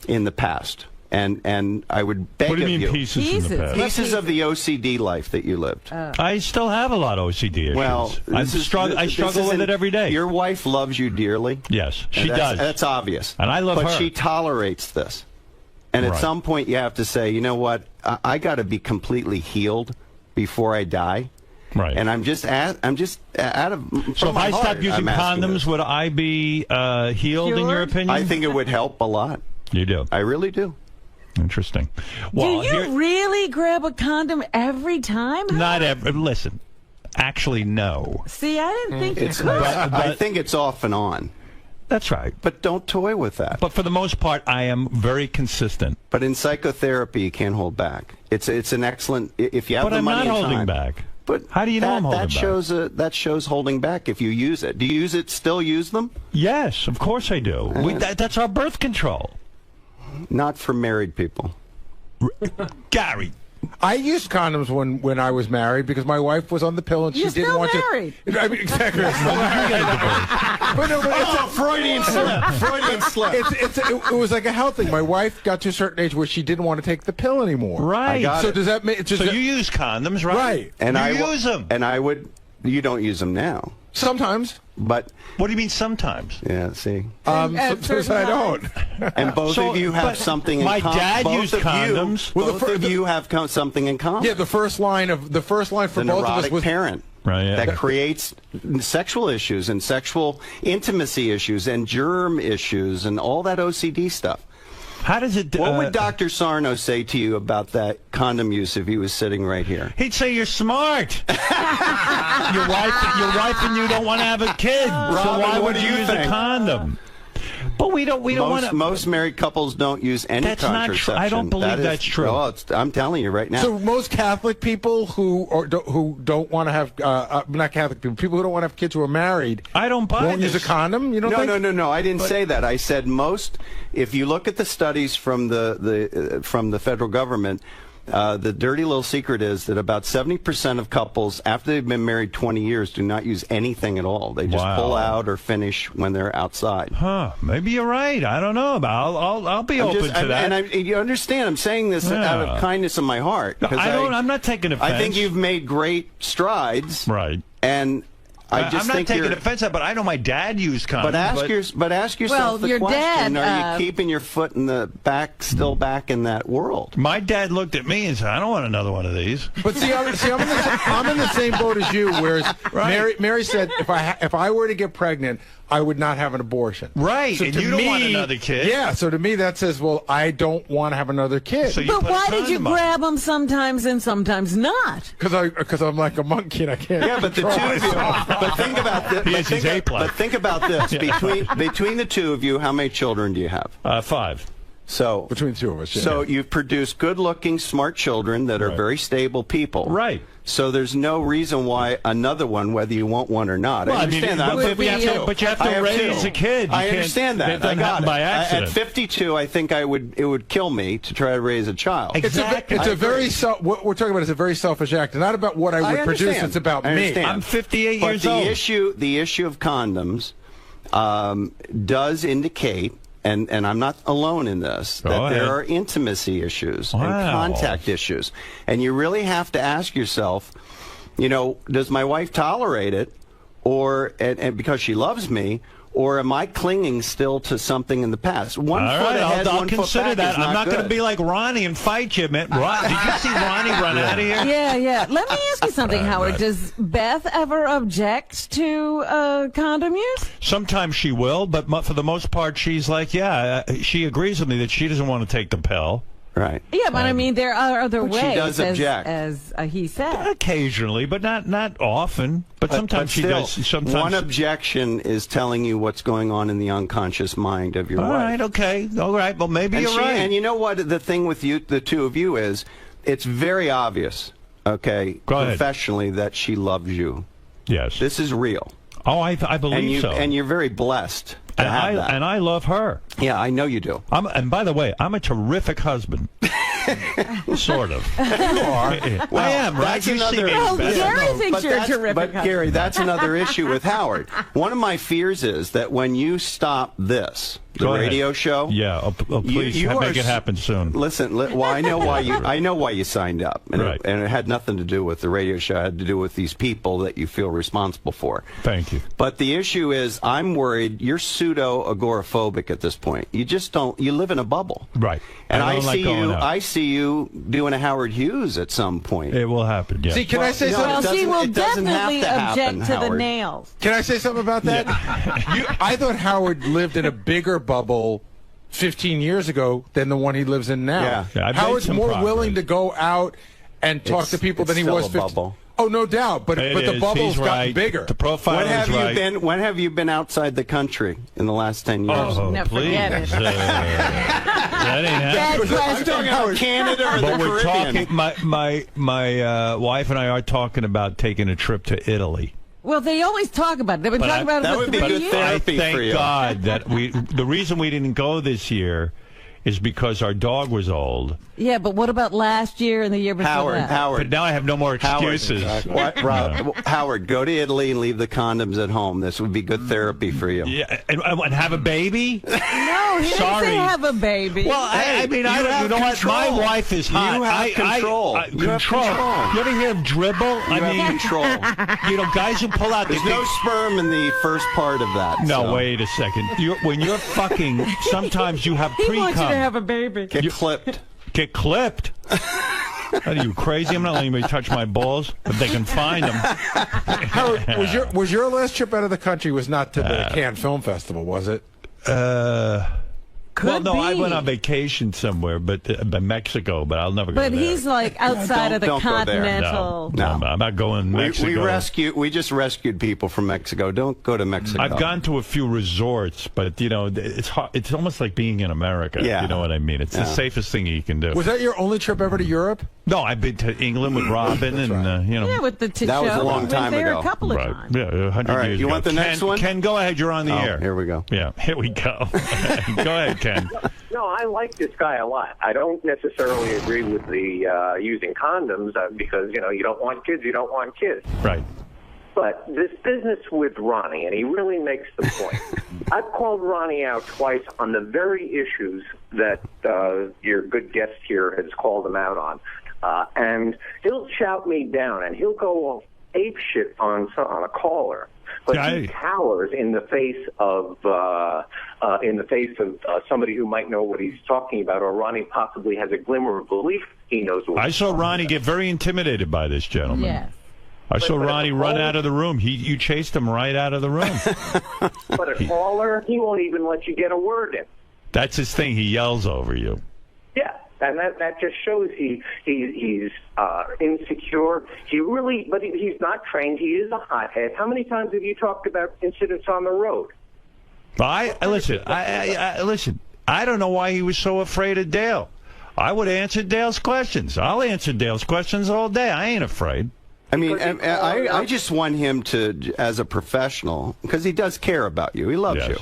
in the past. And I would beg what do you of mean you, pieces in the past? Pieces of the OCD life that you lived. I still have a lot of OCD issues. Well, I struggle with it every day. Your wife loves you dearly. Yes, she does. That's obvious. And I love her. But she tolerates this. And at some point, you have to say, you know what? I got to be completely healed before I die. Right. And I'm just out of. So if I stop using condoms, would I be healed in your opinion? I think it would help a lot. You do. I really do. Interesting. Well, do you really grab a condom every time? Not every. Listen, actually, no. See, I didn't think you could. I think it's off and on. That's right. But don't toy with that. But for the most part, I am very consistent. But in psychotherapy, you can't hold back. It's an excellent. If you have the money and time. But I'm not holding back. But how do you know I'm holding back? That shows holding back if you use it. Do you still use them? Yes, of course I do. That's our birth control. Not for married people. Gary. I used condoms when I was married because my wife was on the pill and she didn't want married. to. I mean, exactly. But it's a Freudian slip. Freudian slip. It was like a health thing. My wife got to a certain age where she didn't want to take the pill anymore. Right. So does that make? So you use condoms, right? Right. And you use them. And I would. You don't use them now. Sometimes. But what do you mean sometimes? Yeah, see. Sometimes I don't. And both of you have something in common. My dad used condoms. Both of you have something in common. Yeah, the first line for both of us was parent. Right, yeah. That creates sexual issues and sexual intimacy issues and germ issues and all that OCD stuff. How does it? What would Dr. Sarno say to you about that condom use if he was sitting right here? He'd say you're smart. your wife and you don't want to have a kid, so why would you use a condom? But we don't want to. Most married couples don't use any contraception. Not true. I don't believe that's true. Well, I'm telling you right now. So most Catholic people who don't want to have not Catholic people who don't want to have kids who are married. I don't buy won't use a condom. You don't think? No. I didn't say that. I said most. If you look at the studies from the federal government. The dirty little secret is that about 70% of couples, after they've been married 20 years, do not use anything at all. They just pull out or finish when they're outside. Huh. Maybe you're right. I don't know. But I'll be open to that. And you understand, I'm saying this out of kindness of my heart. I'm not taking offense. I think you've made great strides. Right. And I'm not taking offense at it, but I know my dad used condoms. But ask yourself your question: dad, are you keeping your foot in the back, still back in that world? My dad looked at me and said, "I don't want another one of these." But see, I'm in the same boat as you. Whereas Mary said, if I were to get pregnant, I would not have an abortion. Right, So and to you don't me, want another kid. Yeah, so to me that says, well, I don't want to have another kid. So you But put a why did you condom on. grab them sometimes and sometimes not? Because I'm like a monkey and I can't. Yeah, but the two of you. But think about this. But think about this. Between the two of you, how many children do you have? 5. So between the two of us. Yeah. So you've produced good-looking, smart children that are very stable people. Right. So there's no reason why another one, whether you want one or not. Well, I understand that. But you have to raise a kid. I understand that. It doesn't happen by accident. At 52, I think it would kill me to try to raise a child. Exactly. It's a very what we're talking about is a very selfish act. It's not about what I would produce. It's about me. I'm 58 but years old. The issue of condoms does indicate. And I'm not alone in this, that there are intimacy issues and contact issues. And you really have to ask yourself, does my wife tolerate it, or and because she loves me, or am I clinging still to something in the past? One foot ahead, I'll one consider foot back that. is not I'm not going to good. be like Ronnie and fight you, man. Did you see Ronnie run out of here? Yeah. Let me ask you something, Howard. Does Beth ever object to condom use? Sometimes she will, but for the most part, she's like, she agrees with me that she doesn't want to take the pill. Right. Yeah, but I mean, there are other ways. She does object. as he said. Occasionally, but not often. But sometimes she does. Sometimes one objection is telling you what's going on in the unconscious mind of your wife. All right, okay. All right, well, maybe you're right. And you know what the thing with you, the two of you, is it's very obvious, professionally, that she loves you. Yes. This is real. Oh, I believe so. And you're very blessed to have that. And I love her. Yeah, I know you do. And by the way, I'm a terrific husband. Sort of. You are. Well, I am, right? That's another. Gary thinks you're a terrific But husband. Gary, that's another issue with Howard. One of my fears is that when you stop this, the radio show, please make it happen soon. Listen, well, I know why you signed up, and it had nothing to do with the radio show. It had to do with these people that you feel responsible for. Thank you. But the issue is, I'm worried you're pseudo-agoraphobic at this point. You just don't. You live in a bubble, right? And I see you doing a Howard Hughes at some point. It will happen. Yeah. See, can I say something? Well, she will definitely object to the Howard. nails. Can I say something about that? I thought Howard lived in a bigger bubble 15 years ago than the one he lives in now. Yeah. Howard's more willing to go out and talk to people than he was 15. Bubble. Oh, no doubt. But the bubble's gotten bigger. The profile is right. When have you been outside the country in the last 10 years? Oh, Never please. forget it. That ain't happening. I'm talking about Canada or the We're Caribbean. talking. My wife and I are talking about taking a trip to Italy. Well, they always talk about it. They've been talking about it for 3 years. I thank God that the reason we didn't go this year is because our dog was old. Yeah, but what about last year and the year before that? But now I have no more excuses. Howard, go to Italy and leave the condoms at home. This would be good therapy for you. Yeah, and have a baby? No, he didn't say have a baby. Well, I mean, you know what? My wife is hot. You have control. You have control. You ever hear of dribble? You have control. You know, guys who pull out. There's no sperm in the first part of that. No, wait a second. When you're fucking, sometimes you have he pre-cum. wants you to have a baby. Get clipped. Get clipped? Are you crazy? I'm not letting anybody touch my balls, but they can find them. Howard, was your last trip out of the country was not to the Cannes Film Festival, was it? Could I be. went on vacation somewhere, by Mexico, but I'll never go there. But he's like outside of the Don't go there. continental. No, I'm not going to Mexico. We just rescued people from Mexico. Don't go to Mexico. I've gone to a few resorts, but it's hard. It's almost like being in America. Yeah. You know what I mean? It's the safest thing you can do. Was that your only trip ever to Europe? No, I've been to England with Robin, and Yeah, with the That was a long time there ago. a couple of times. Yeah, 100 All right, years you ago. want the next one? Ken, go ahead. You're on the air. Here we go. Yeah, here we go. Go ahead, Ken. No, I like this guy a lot. I don't necessarily agree with the using condoms because, you don't want kids, Right. But this business with Ronnie, and he really makes the point. I've called Ronnie out twice on the very issues that your good guest here has called him out on. And he'll shout me down, and he'll go ape shit on a caller but he cowers in the face of somebody who might know what he's talking about, or Ronnie possibly has a glimmer of belief he knows what I he's saw talking Ronnie about. get very intimidated by this gentleman. Yes. I saw But Ronnie run out of the room. You chased him right out of the room. But a caller, he won't even let you get a word in. That's his thing. He yells over you. Yeah, and that just shows he's insecure. But he's not trained. He is a hothead. How many times have you talked about incidents on the road? Listen. I don't know why he was so afraid of Dale. I would answer Dale's questions. I'll answer Dale's questions all day. I ain't afraid. I mean, I just want him to, as a professional, because he does care about you. He loves you.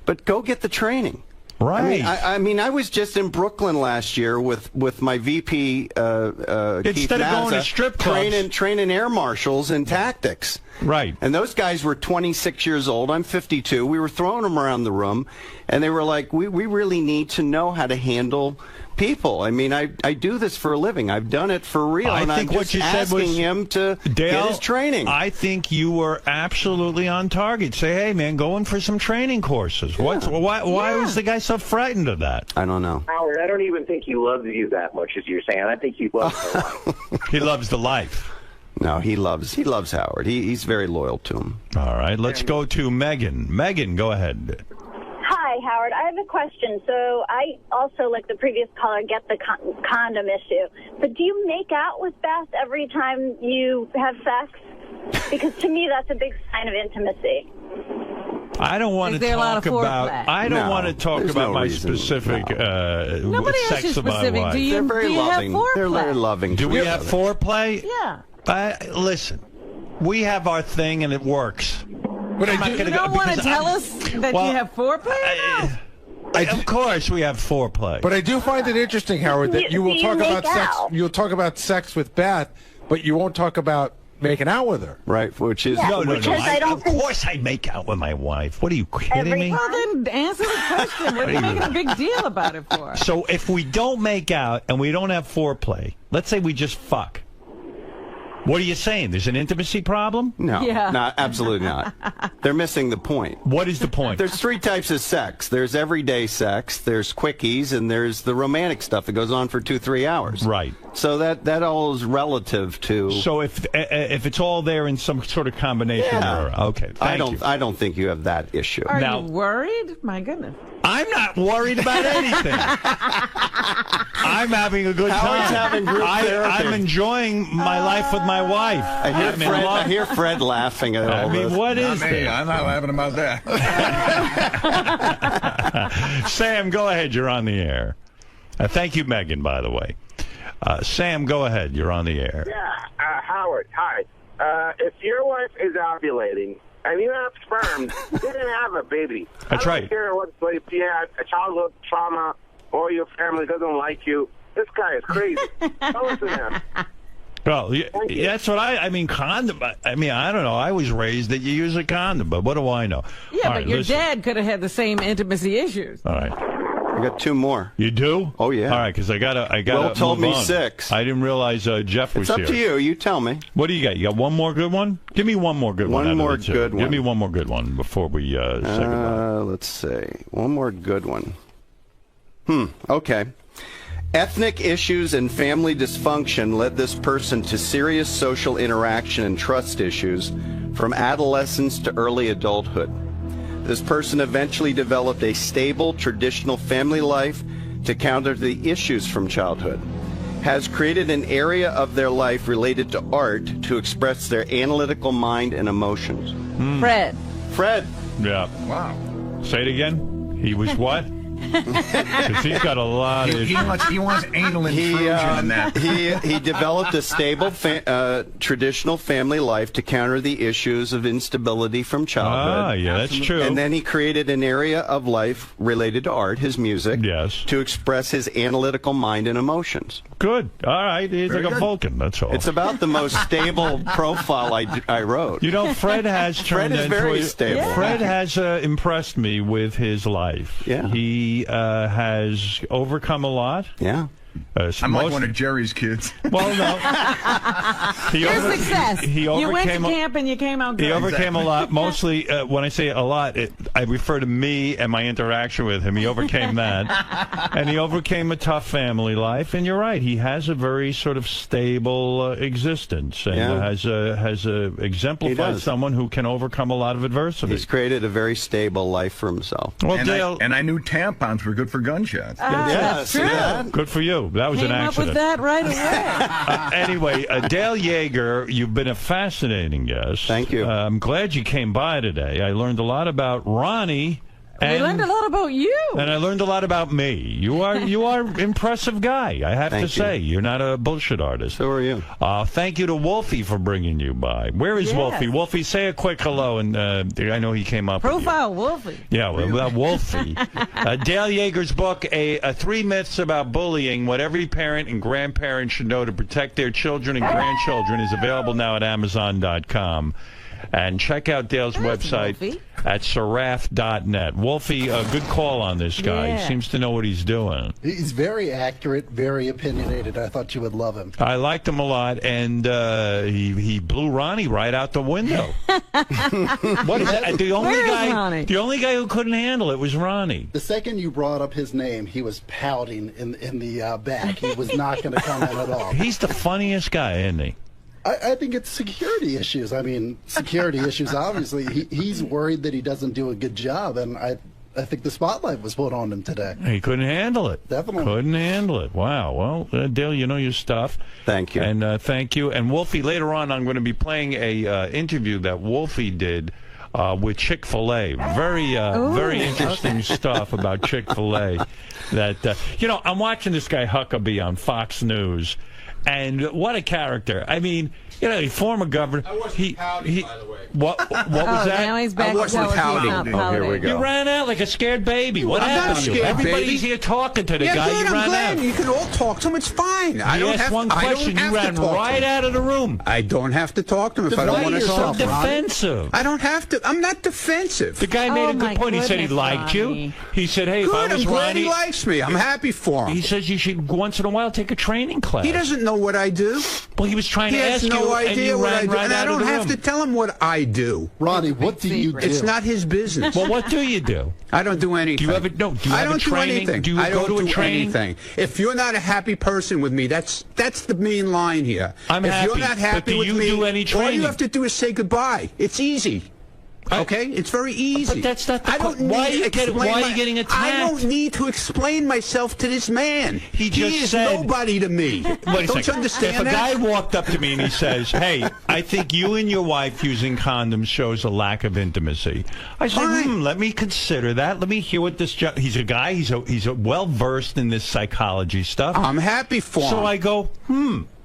But go get the training. Right. I mean, I was just in Brooklyn last year with my VP, Keith Instead of going to strip clubs. training air marshals in tactics. Right. And those guys were 26 years old. I'm 52. We were throwing them around the room, and they were like, we really need to know how to handle people. I mean, I do this for a living. I've done it for real, and I'm just asking him to get his training. I think you were absolutely on target. Say, hey, man, go in for some training courses. Why was the guy so frightened of that? I don't know. Howard, I don't even think he loves you that much as you're saying. I think he loves the life. He loves the life. No, he loves Howard. He's very loyal to him. All right, let's go to Megan. Megan, go ahead. Hi, Howard. I have a question. So I also, like the previous caller, get the condom issue. But do you make out with Beth every time you have sex? Because to me, that's a big sign of intimacy. I don't want to talk about. I don't want to talk about my specific sex of my wife. They're very loving. They're very loving. Do we have foreplay? Yeah. Listen, we have our thing and it works. But you don't want to tell us that you have foreplay? Of course, we have foreplay. But I do find it interesting, Howard, that you will talk about sex. You'll talk about sex with Beth, but you won't talk about making out with her. Right, which is no. Of course, I make out with my wife. What are you kidding me? Well, then answer the question. What are you making a big deal about it for? So if we don't make out and we don't have foreplay, let's say we just fuck. What are you saying? There's an intimacy problem? No, no, absolutely not. They're missing the point. What is the point? There's three types of sex. There's everyday sex, there's quickies, and there's the romantic stuff that goes on for 2-3 hours. Right. So that all is relative to. So if it's all there in some sort of combination, okay. I don't think you have that issue. Are you worried? My goodness. I'm not worried about anything. I'm having a good time. Howard's having group therapy. I'm enjoying my life with my wife. I hear Fred laughing at all this. What is this? I'm not laughing about that. Sam, go ahead. You're on the air. Thank you, Megan, by the way. Sam, go ahead. You're on the air. Yeah, Howard, hi. If your wife is ovulating and you have sperm, you didn't have a baby. That's I don't care what, if you had a childhood trauma or your family doesn't like you. This guy is crazy. Don't listen to him. Well, that's what I mean, condom. I mean, I don't know. I was raised that you use a condom, but what do I know? Yeah, All but right, your listen. dad could have had the same intimacy issues. All right. I got 2 more. You do? Oh, yeah. All right, because I got Will told me 6. I didn't realize Jeff was It's up here. to you. You tell me. What do you got? You got one more good one? Give me one more good one. One more good one. Give me one more good one before we say goodbye. Let's see. One more good one. Okay. Ethnic issues and family dysfunction led this person to serious social interaction and trust issues from adolescence to early adulthood. This person eventually developed a stable, traditional family life to counter the issues from childhood. Has created an area of their life related to art to express their analytical mind and emotions. Fred. Yeah. Wow. Say it again. He was what? Because he's got a lot of... He wants anal intrusion in that. He developed a stable traditional family life to counter the issues of instability from childhood. Ah, yeah, that's true. And then he created an area of life related to art, his music, to express his analytical mind and emotions. Good. All right. He's Very like a good. Vulcan, that's all. It's about the most stable profile I wrote. You know, Fred has Fred turned is into very stable. Fred has impressed me with his life. Yeah. He has overcome a lot. Yeah. I'm like one of Jerry's kids. Well, no. Your success. He you went to overcame camp and you came out good. He overcame a lot. Mostly, when I say a lot, I refer to me and my interaction with him. He overcame that. And he overcame a tough family life. And you're right. He has a very sort of stable existence. And has exemplified someone who can overcome a lot of adversity. He's created a very stable life for himself. Well, and Dale, I knew tampons were good for gunshots. yes, true. Yeah. Good for you. That was Came an accident. up with that right away. Anyway, Dale Yeager, you've been a fascinating guest. Thank you. I'm glad you came by today. I learned a lot about Ronnie. We learned a lot about you. And I learned a lot about me. You are impressive guy, I have to say. You're not a bullshit artist. So are you. Thank you to Wolfie for bringing you by. Where is Wolfie? Wolfie, say a quick hello, and I know he came up Profile Wolfie. Yeah, well, Wolfie. Dale Yeager's book, 3 Myths About Bullying, What Every Parent and Grandparent Should Know to Protect Their Children and Grandchildren, is available now at Amazon.com. And check out Dale's website at seraph.net. Wolfie, a good call on this guy. Yeah. He seems to know what he's doing. He's very accurate, very opinionated. I thought you would love him. I liked him a lot, and he blew Ronnie right out the window. What is that? The only guy who couldn't handle it was Ronnie. The second you brought up his name, he was pouting in the back. He was not going to come in at all. He's the funniest guy, isn't he? I think it's security issues. I mean, security issues, obviously. He's worried that he doesn't do a good job, and I think the spotlight was put on him today. He couldn't handle it. Definitely. Couldn't handle it. Wow. Well, Dale, you know your stuff. Thank you. And thank you. And Wolfie, later on, I'm going to be playing a interview that Wolfie did with Chick-fil-A. Very interesting stuff about Chick-fil-A. That, I'm watching this guy Huckabee on Fox News. And what a character. I mean, former governor. I wasn't pouting, by the way. What was that? Now he's back. I wasn't pouting. Oh, here we go. You ran out like a scared baby. What I'm not happened a to you? scared Everybody's baby. here talking to the Yeah, guy. good, You I'm ran glad. out. You can all talk to him. It's fine. I You don't asked have, one I question, don't you have ran to talk right to him. out of the room. I don't have to talk to him if I don't Why want are to you so talk to him. defensive? I don't have to. I'm not defensive. The guy made a good point. He said he liked you. He said, hey, if I Good, was I'm glad Ronnie... he likes me. I'm happy for him. He says you should once in a while take a training class. He doesn't know what I do. Well, he was trying to ask He you, has no and idea you what ran I do. right And I out of don't the have room. to tell him what I do. Ronnie, what do you do? It's not his business. Well, what do you do? I don't do anything. Do you ever do you I have don't a training? do anything. Do you I go don't to a do training? anything. If you're not a happy person with me, that's the main line here. I'm if happy, you're not but happy do with you me, do any all training? you have to do is say goodbye. It's easy. Okay, it's very easy. But that's not the I don't point. Why need are to you explain getting attacked? I don't need to explain myself to this man. He just is said- nobody to me. Wait a Don't second. you understand If a that? guy walked up to me and he says, hey, I think you and your wife using condoms shows a lack of intimacy. I said, let me consider that. Let me hear what this... He's a guy, he's a well-versed in this psychology stuff. I'm happy for him. So I go,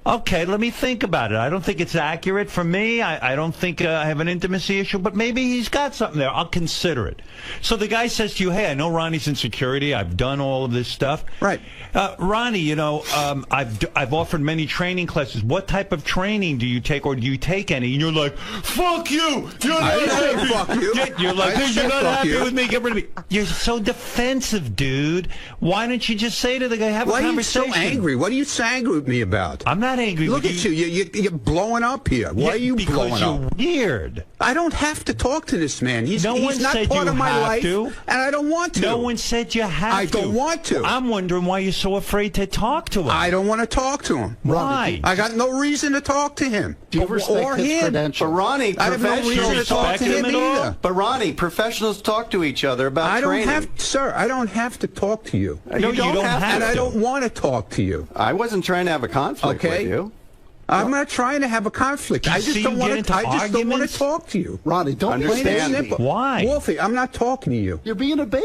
okay, let me think about it. I don't think it's accurate for me. I don't think I have an intimacy issue, but maybe he's got something there. I'll consider it. So the guy says to you, hey, I know Ronnie's in security. I've done all of this stuff. Right. Ronnie, I've offered many training classes. What type of training do you take, or do you take any? And you're like, fuck you! You're not happy! Fuck you. You're like, I you're said not fuck happy you. with me. Get rid of me. You're so defensive, dude. Why don't you just say to the guy, have Why a are you conversation? so angry? What are you so angry with me about? I'm not angry Look with at you. You're blowing up here. Why are you blowing because up? you're weird. I don't have to talk to this man. He's No one not said part you of my have life, to. and I don't want to. No one said you have I to. don't want to. I'm wondering why you're so afraid to talk to him. I don't want to talk to him. Why? I got no reason to talk to him. Do you respect or his him. credentials? But Ronnie, I have no reason to talk to him either. But Ronnie, professionals talk to each other about I don't training. have, sir. I don't have to talk to you. No, you don't have and to. I don't want to talk to you. I wasn't trying to have a conflict Okay. with you. I'm not trying to have a conflict. Do you I just see don't you want get to. into I just don't want arguments? to talk to you. Ronnie, don't Plain and Understand me. simple. Why? Wolfie, I'm not talking to you. You're being a baby.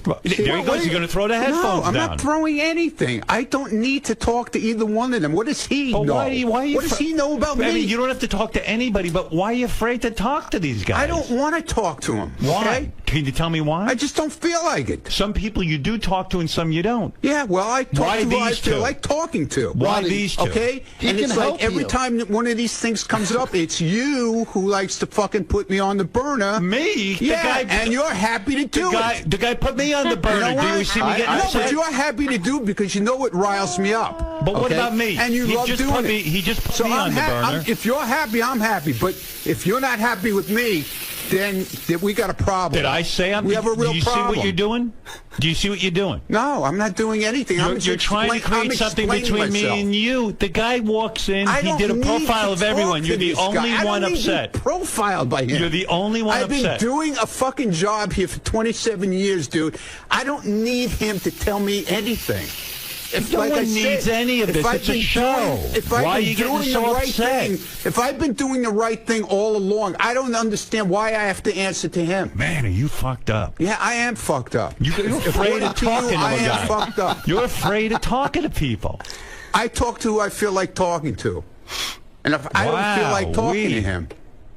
There he goes. He's going to throw the headphones No, I'm down. not throwing anything. I don't need to talk to either one of them. What does he But know? why are you What does he know about me? I mean, you don't have to talk to anybody, but why are you afraid to talk to these guys? I don't want to talk to him. Why? Okay? Can you tell me why? I just don't feel like it. Some people you do talk to and some you don't. Yeah, well, I talk Why to who I these feel two? like talking to. Why these two? Okay? And it's like every time that one of these things comes up, it's you who likes to fucking put me on the burner. Me? Yeah, the guy, and you're happy to do it. The guy put me on the burner. You know Do you see me getting upset? No, but you're happy to do it because you know it riles me up. But what okay? about me? And you He love just doing put it. me- he just put so me on the burner. If you're happy, I'm happy. But if you're not happy with me, then we got a problem. Did I say I'm? We have a real Do you problem. see what you're doing? Do you see what you're doing? No, I'm not doing anything. You're trying to create something between me and you. The guy walks in. He did a profile of everyone. You're the only one upset. Profiled by him. You're the only one I've upset. been doing a fucking job here for 27 years, dude. I don't need him to tell me anything. No one needs any of this. It's a show. Why are you getting so upset? If I've been doing the right thing all along, I don't understand why I have to answer to him. Man, are you fucked up? Yeah, I am fucked up. You're afraid of talking to a I guy. am fucked up. You're afraid of talking to people. I talk to who I feel like talking to. And if I don't feel like talking to him,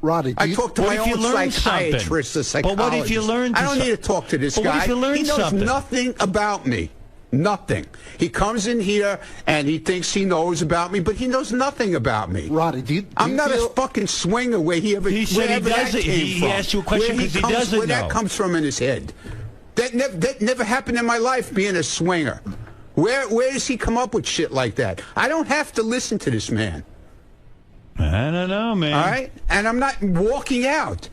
Roddy, I talk to my own psychiatrist or psychologist. But what if you learn I don't need to talk to this guy. What if you learn he knows something? nothing about me. Nothing. He comes in here and he thinks he knows about me, but he knows nothing about me. Roddy, I'm not a fucking swinger where he ever. He said he doesn't. He asked you a question because he doesn't Where that comes from in his head. That never happened in my life. Being a swinger. Where does he come up with shit like that? I don't have to listen to this man. I don't know, man. All right, and I'm not walking out.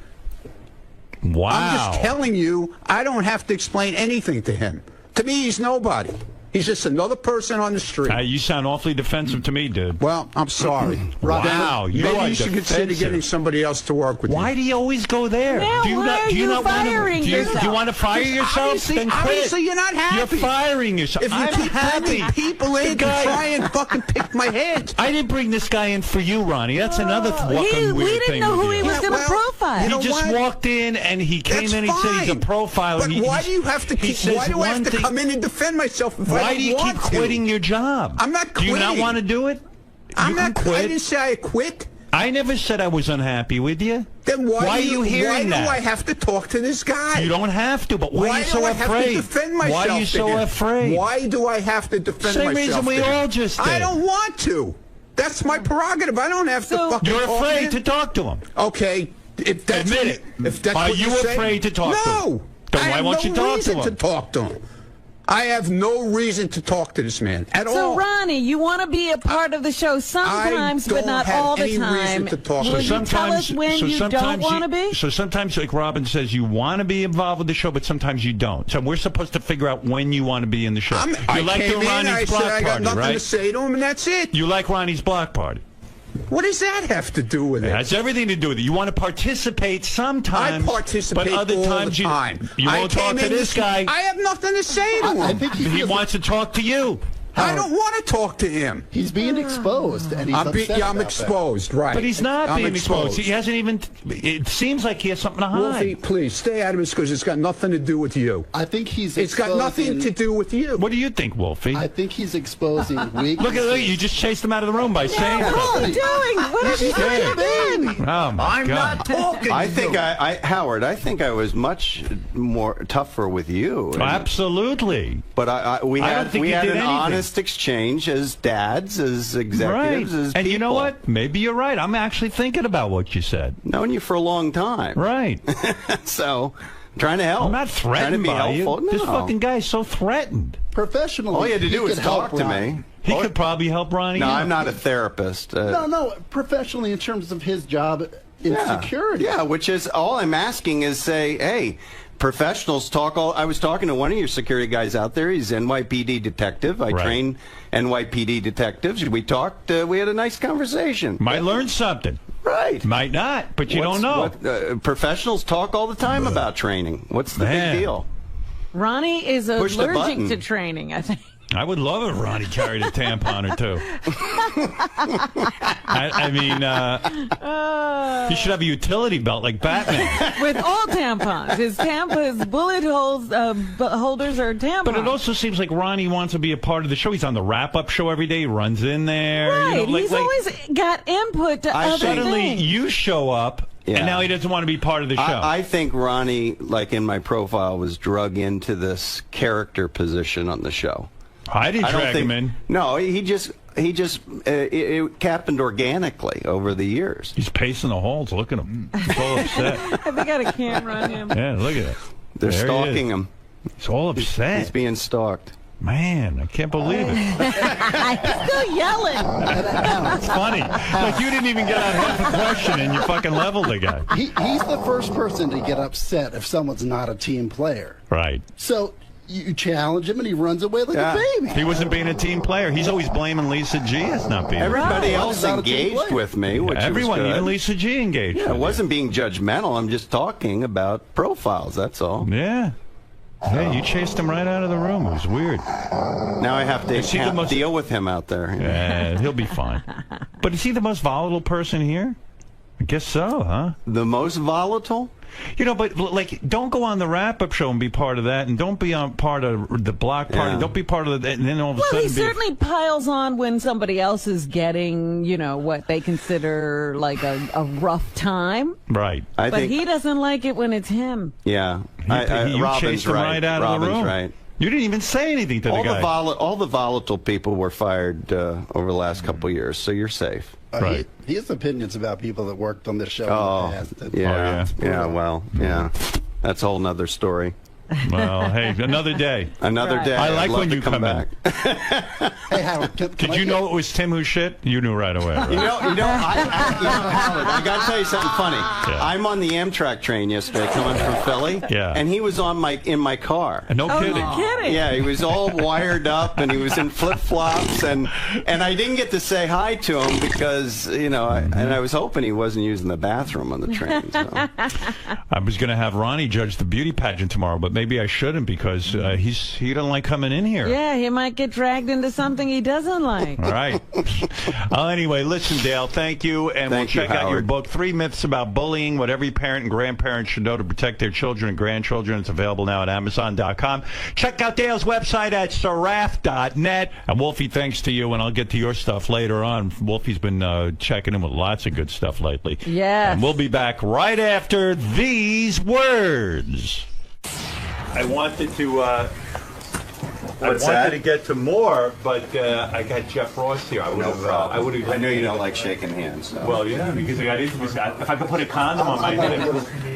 Wow. I'm just telling you, I don't have to explain anything to him. To me, he's nobody. He's just another person on the street. You sound awfully defensive to me, dude. Well, I'm sorry. Wow, Maybe you should consider getting somebody else to work with you. Why do you always go there? Now, do you why not, are do you you not want to, firing do you, yourself? do you want to fire yourself? Obviously, Then quit. obviously you're not happy. You're firing yourself. If you I'm keep happy. bringing people in to try and fucking pick my head. I didn't bring this guy in for you, Ronnie. That's another fucking weird we didn't thing know with who you. he was going to profile. He just walked in and he came in and he said he's a profiler. But why do you have to keep? Why do I have to come in and defend myself if I Why don't do you keep want to? quitting your job? I'm not Do you not quitting. want to do it? I'm not quit. I didn't say I quit. I never said I was unhappy with you. Then why are you hearing that? Why do I have to talk to this guy? You don't have to, but why are you so do I afraid? have to defend myself? Why are you so to him? afraid? Why do I have to defend Same myself? reason we to him? all just did. I don't want to. That's my prerogative. I don't have to fucking You're talk afraid him. to talk to him. Okay, if that's Admit what it. If that's Are what you say, afraid to talk to him? No. Then I why have won't no you talk to reason him? to talk to him. I have no reason to talk to this man at all. So, Ronnie, you want to be a part of the show sometimes, but don't not have all the any time. reason to talk Will to you him. tell us when you don't want to be? So sometimes, like Robin says, you want to be involved with the show, but sometimes you don't. So we're supposed to figure out when you want to be in the show. I You like came doing in, Ronnie's I block said I got party, nothing right? to say to him, and that's it. You like Ronnie's block party. What does that have to do with It it? has everything to do with it. You want to participate sometimes, I participate but other all times the time. you I won't talk came to in this guy. I have nothing to say to him. I think He wants to talk to you. I don't want to talk to him. He's being exposed, and he's I'm upset I'm about exposed, right? But he's not I'm being exposed. He hasn't even. It seems like he has something to hide. Wolfie, please stay out of this because it's got nothing to do with you. I think he's. It's got nothing to do with you. What do you think, Wolfie? I think he's exposing weaknesses. Look, you just chased him out of the room by saying What are you something. doing? What are you doing? Oh my I'm God! not talking. I think Howard. I think I was much more tougher with you. Absolutely. But we I don't had think you an did anything. honest exchange as dads, as Right. executives, as And you know people. what? Maybe you're right. I'm actually thinking about what you said. Known you for a long time. Right. So, trying to help. I'm not threatened trying to be by helpful. you. This No. fucking guy is so threatened. Professionally, All you had to he do was could help talk to Ronnie. me. He could probably help Ronnie. No, out. I'm not a therapist. No, professionally in terms of his job in security. Yeah, which is all I'm asking is say, hey, professionals talk all. I was talking to one of your security guys out there. He's NYPD detective. I train NYPD detectives. We talked. We had a nice conversation. Might learn something. Right. Might not, but you don't know. Professionals talk all the time about training. What's the big deal? Ronnie is Push the allergic button. to training, I think. I would love if Ronnie carried a tampon or two. I mean, he should have a utility belt like Batman. With all tampons. His bullet holes, holders are tampons. But it also seems like Ronnie wants to be a part of the show. He's on the wrap-up show every day. He runs in there. Right. You know, He's always got input to other suddenly things. you show up, and now he doesn't want to be part of the show. I think Ronnie, like in my profile, was drug into this character position on the show. I didn't drag him in. No, it happened organically over the years. He's pacing the halls. Look at him. He's all upset. Have they got a camera on him? Yeah, look at it. They're There he stalking is. him. He's all upset. He's being stalked. Man, I can't believe it. He's still yelling. It's funny. Like, you didn't even get out half a question, and you fucking leveled the guy. He's the first person to get upset if someone's not a team player. Right. So you challenge him, and he runs away like a baby. He wasn't being a team player. He's always blaming Lisa G as not being. Everybody else engaged with me, which everyone, was good. even Lisa G engaged. Yeah, I wasn't being judgmental. I'm just talking about profiles. That's all. Yeah. Hey, you chased him right out of the room. It was weird. Now I have to deal with him out there. Yeah, he'll be fine. But is he the most volatile person here? I guess so, huh? The most volatile? You know, but like, don't go on the wrap-up show and be part of that, and don't be on part of the block party. Yeah. Don't be part of that, and then all of a Well, sudden he certainly piles on when somebody else is getting, you know, what they consider like a rough time. Right. But he doesn't like it when it's him. Yeah. You Robin's chased him right out of the room. Right. You didn't even say anything to the guy. All the volatile people were fired over the last couple of years, so you're safe. Right. He has opinions about people that worked on this show in the past. Yeah. That's a whole nother story. Well, hey, another day. Another day. I like I'd love when to you come back. Hey, Howard, Did you know it was Tim who shit? You knew right away. Right? Howard, I got to tell you something funny. Yeah. I'm on the Amtrak train yesterday coming from Philly, and he was in my car. No kidding. You're kidding. Yeah, he was all wired up, and he was in flip-flops, and I didn't get to say hi to him because, you know, I was hoping he wasn't using the bathroom on the train. So. I was going to have Ronnie judge the beauty pageant tomorrow, but maybe I shouldn't because he doesn't like coming in here. Yeah, he might get dragged into something he doesn't like. All right. Anyway, listen, Dale, thank you. And we'll check out your book, 3 Myths About Bullying, What Every Parent and Grandparent Should Know to Protect Their Children and Grandchildren. It's available now at Amazon.com. Check out Dale's website at saraf.net. And Wolfie, thanks to you, and I'll get to your stuff later on. Wolfie's been checking in with lots of good stuff lately. Yes. And we'll be back right after these words. I wanted to... to get to more, but I got Jeff Ross here. I would have. I know you don't like shaking hands. So. Well, yeah, because I got intimacy. If I could put a condom on my head.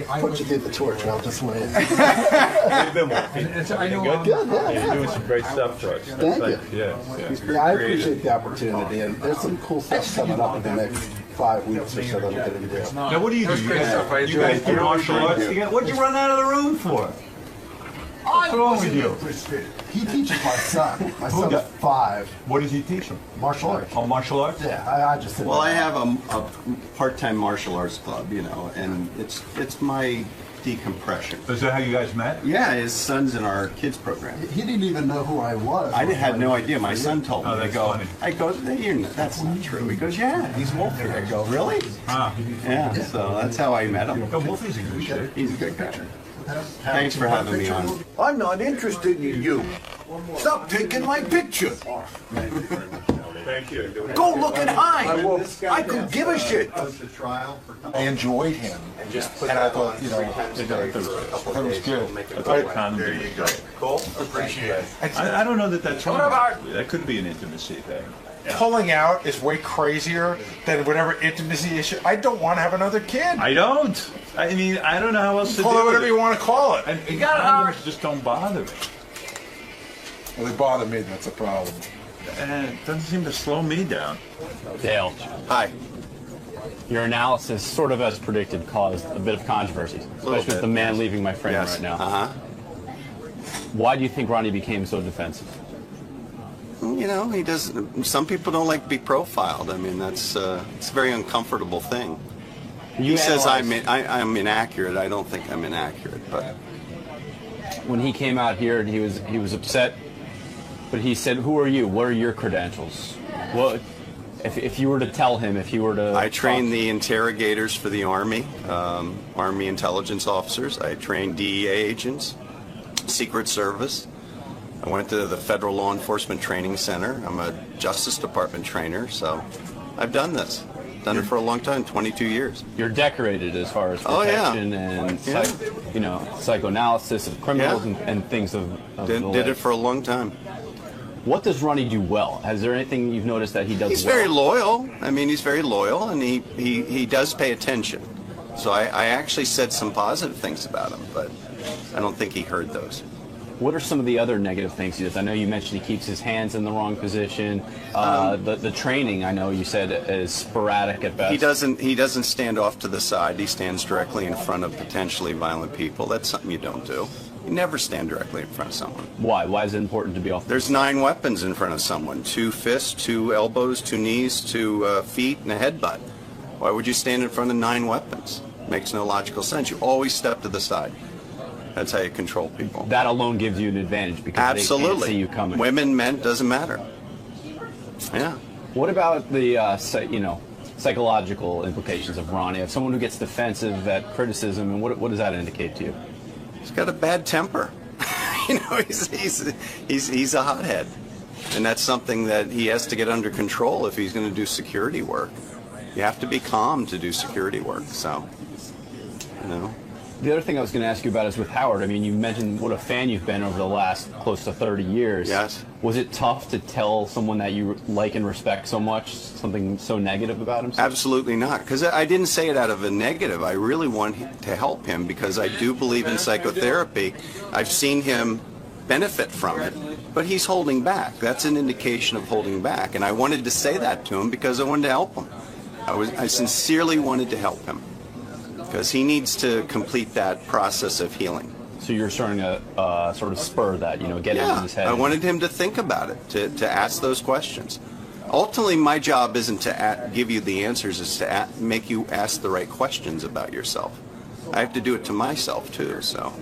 Why don't you get the torch? I'll just wait. You've been working. Good. Yeah. You're doing some great stuff for us. Thank you. Yeah. I appreciate the opportunity, and there's some cool stuff coming up in the next 5 weeks or so that I'm going to do. Now, what do you do? You guys do martial arts together? What'd you run out of the room for? What's wrong with you? He teaches my son. My son's 5. What does he teach him? Martial arts. Oh, martial arts? Yeah, I just... Well, I have a part-time martial arts club, you know, and it's my decompression. Is that how you guys met? Yeah, his son's in our kids program. He didn't even know who I was. I had no idea. My son told me. that's funny. I go, that's not true. He goes, yeah, he's Wolfie. I go, really? Yeah, so that's how I met him. Wolfie's a good shit. He's a good guy. Thanks for having me on. I'm not interested in you. Stop taking my picture. Thank you. Go look at Hein. I could give a shit. I enjoyed him, and I thought, you know, that was good. There you go. Cool. Appreciate it. I don't know that that's wrong. That could be an intimacy thing. Pulling out is way crazier than whatever intimacy issue. I don't want to have another kid. I don't. I mean, I don't know how else to do it. Call it whatever you want to call it. And condoms just don't bother me. Well, they bother me. That's a problem. And it doesn't seem to slow me down. Dale. Hi. Your analysis, sort of as predicted, caused a bit of controversy, especially with the man leaving my frame right now. Why do you think Ronnie became so defensive? You know, he doesn't. Some people don't like to be profiled. I mean, it's a very uncomfortable thing. He says I'm inaccurate. I don't think I'm inaccurate, but when he came out here and he was upset But he said, "Who are you? What are your credentials?" What if you were to tell him? If you were to, I train the interrogators for the Army, Army intelligence officers. I train DEA agents, Secret Service. I went to the Federal Law Enforcement Training Center. I'm a Justice Department trainer, so I've done this. Done it for a long time, 22 years. You're decorated as far as protection and psychoanalysis of criminals and things of did it for a long time. What does Ronnie do well? Has there anything you've noticed that he does He's well? very loyal. I mean, he's very loyal, and he does pay attention. So I actually said some positive things about him, but I don't think he heard those. What are some of the other negative things he does? I know you mentioned he keeps his hands in the wrong position. The training, I know you said, is sporadic at best. He doesn't stand off to the side. He stands directly in front of potentially violent people. That's something you don't do. You never stand directly in front of someone. Why? Why is it important to be off? There's 9 weapons in front of someone: 2 fists, 2 elbows, 2 knees, 2 feet, and a headbutt. Why would you stand in front of 9 weapons? Makes no logical sense. You always step to the side. That's how you control people. That alone gives you an advantage because they can't see you coming. Women, men, doesn't matter. Yeah. What about the psychological implications of Ronnie? If someone who gets defensive at criticism, and what does that indicate to you? He's got a bad temper. He's a hothead, and that's something that he has to get under control if he's going to do security work. You have to be calm to do security work. So, The other thing I was going to ask you about is with Howard. I mean, you mentioned what a fan you've been over the last close to 30 years. Yes. Was it tough to tell someone that you like and respect so much something so negative about him? Absolutely not, because I didn't say it out of a negative. I really want to help him because I do believe in psychotherapy. I've seen him benefit from it, but he's holding back. That's an indication of holding back, and I wanted to say that to him because I wanted to help him. I sincerely wanted to help him, because he needs to complete that process of healing. So you're starting to sort of spur that, get into his head. I wanted him to think about it, to ask those questions. Ultimately, my job isn't to give you the answers, it's to make you ask the right questions about yourself. I have to do it to myself, too, so.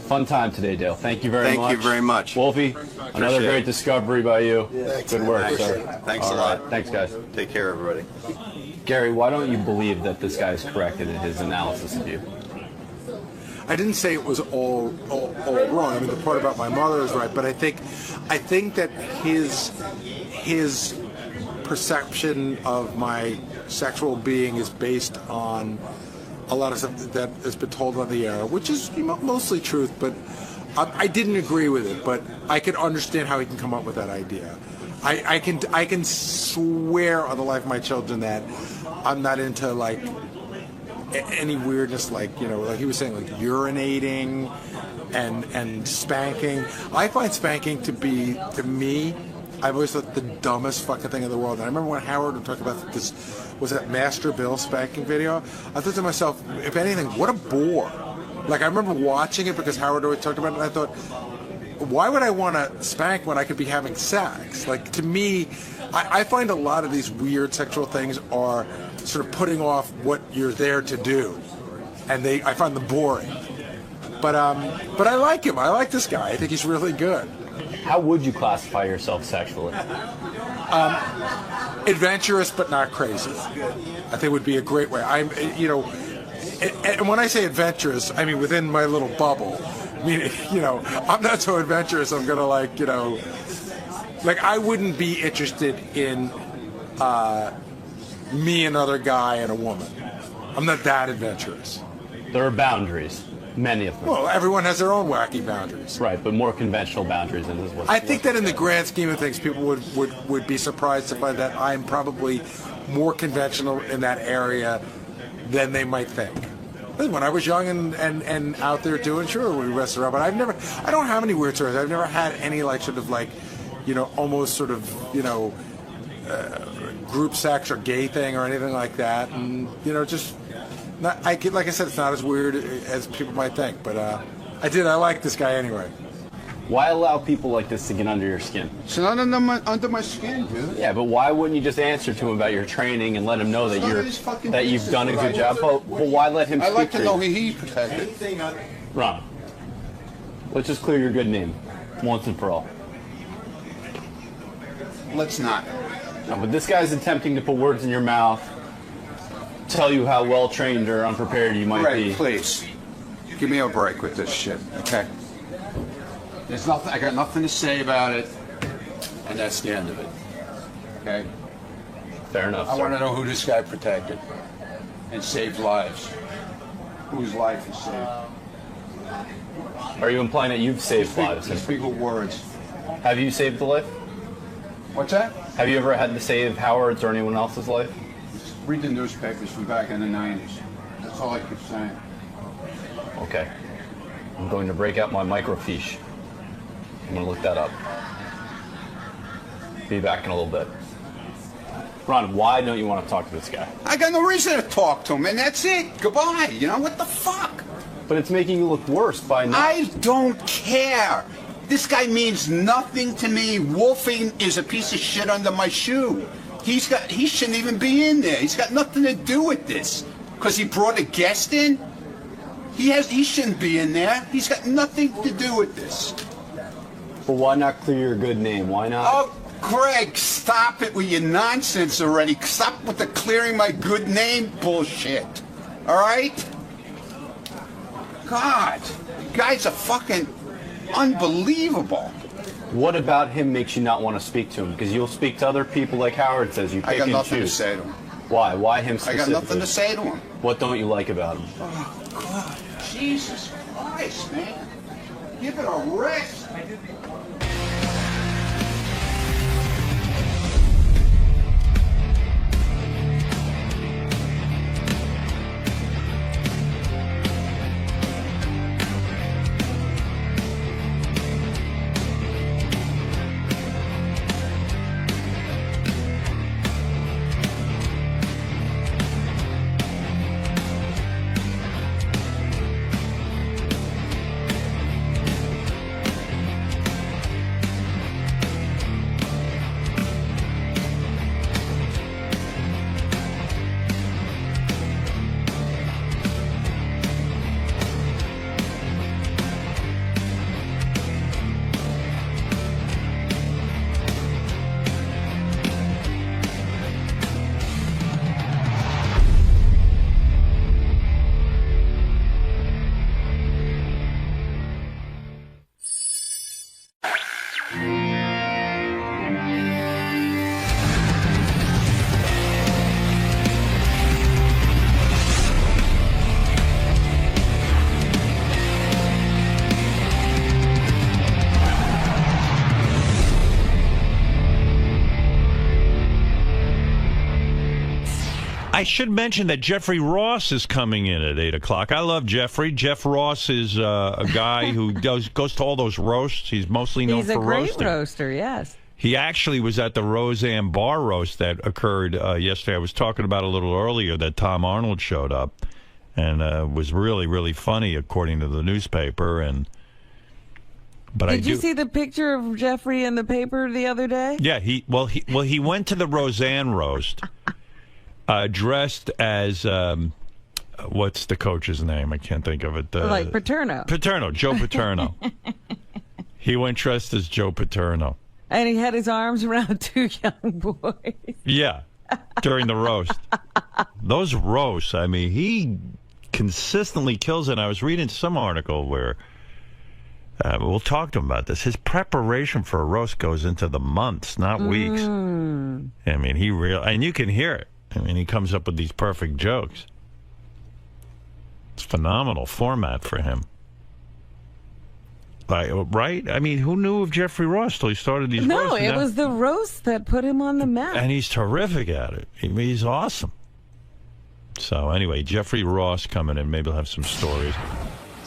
Fun time today, Dale. Thank you very much. Thank you very much. Wolfie, another great discovery by you. Good work, sir. Thanks a lot. Thanks, guys. Take care, everybody. Gary, why don't you believe that this guy is correct in his analysis of you? I didn't say it was all wrong. I mean, the part about my mother is right, but I think that his perception of my sexual being is based on a lot of stuff that has been told on the air, which is mostly truth, but I didn't agree with it, but I could understand how he can come up with that idea. I can swear on the life of my children that I'm not into like any weirdness, like like he was saying, like urinating and spanking. I find spanking to be, to me, I've always thought the dumbest fucking thing in the world. And I remember when Howard would talk about this, was that Master Bill spanking video? I thought to myself, if anything, what a bore. Like, I remember watching it because Howard always talked about it, and I thought, why would I want to spank when I could be having sex? Like, to me, I find a lot of these weird sexual things are sort of putting off what you're there to do, and I find them boring. But I like him. I like this guy. I think he's really good. How would you classify yourself sexually? Adventurous, but not crazy. I think would be a great way. And when I say adventurous, I mean within my little bubble. I mean, I'm not so adventurous. I'm gonna like I wouldn't be interested in me, another guy, and a woman. I'm not that adventurous. There are boundaries, many of them. Well, everyone has their own wacky boundaries. Right, but more conventional boundaries than this was. I think that in the grand scheme of things, people would be surprised to find that I'm probably more conventional in that area than they might think. When I was young and out there doing, sure, we messed around, but I don't have any weird stories. I've never had any almost sort of, group sex or gay thing or anything like that. And, just, like I said, it's not as weird as people might think, but I like this guy anyway. Why allow people like this to get under your skin? It's not under my skin, dude. Yeah, but why wouldn't you just answer to him about your training and let him know that you've done a good job? But why let him speak I like to for know you? he's protected. Ron, let's just clear your good name. once and for all? Let's not. No, but this guy's attempting to put words in your mouth, tell you how well trained or unprepared you might be. Please, give me a break with this shit, okay? There's nothing. I got nothing to say about it, and that's the end of it. Okay. Fair enough. I want to know who this guy protected and saved lives. Whose life is saved? Are you implying that you've saved lives? Speak with words. Have you saved a life? What's that? Have you ever had to save Howard's or anyone else's life? Read the newspapers from back in the 90s. That's all I keep saying. Okay. I'm going to break out my 𝗦𝗵cie𝘄. I'm going to look that up. Be back in a little bit. Ron, why don't you want to talk to this guy? I got no reason to talk to him, and that's it. Goodbye. You know, what the fuck? But it's making you look worse by not... I don't care. This guy means nothing to me. Wolfing is a piece of shit under my shoe. He shouldn't even be in there. He's got nothing to do with this. Because he brought a guest in? He shouldn't be in there. He's got nothing to do with this. But why not clear your good name? Why not? Oh, Greg, stop it with your nonsense already. Stop with the clearing my good name bullshit. All right? God, you guys are fucking unbelievable. What about him makes you not want to speak to him? Because you'll speak to other people like Howard says. You pick I got and nothing choose. to say to him. Why? Why him I specifically? got nothing to say to him. What don't you like about him? Oh, God. Jesus Christ, man. Give it a rest. I should mention that Jeffrey Ross is coming in at 8 o'clock. I love Jeffrey. Jeff Ross is a guy who goes to all those roasts. He's mostly known for roasting. He's a great roaster, yes. He actually was at the Roseanne bar roast that occurred yesterday. I was talking about a little earlier that Tom Arnold showed up and was really, really funny, according to the newspaper. But Did you see the picture of Jeffrey in the paper the other day? Yeah, he went to the Roseanne roast. Dressed as, what's the coach's name? I can't think of it. Like Paterno. Paterno, Joe Paterno. He went dressed as Joe Paterno. And he had his arms around two young boys. Yeah, during the roast. Those roasts, I mean, he consistently kills it. I was reading some article where, we'll talk to him about this. His preparation for a roast goes into the months, not weeks. I mean, and you can hear it. I mean, he comes up with these perfect jokes. It's phenomenal format for him. Right? I mean, who knew of Jeffrey Ross till he started these roasts? No, it was the roast that put him on the map. And he's terrific at it. He's awesome. So anyway, Jeffrey Ross coming in. Maybe he'll have some stories.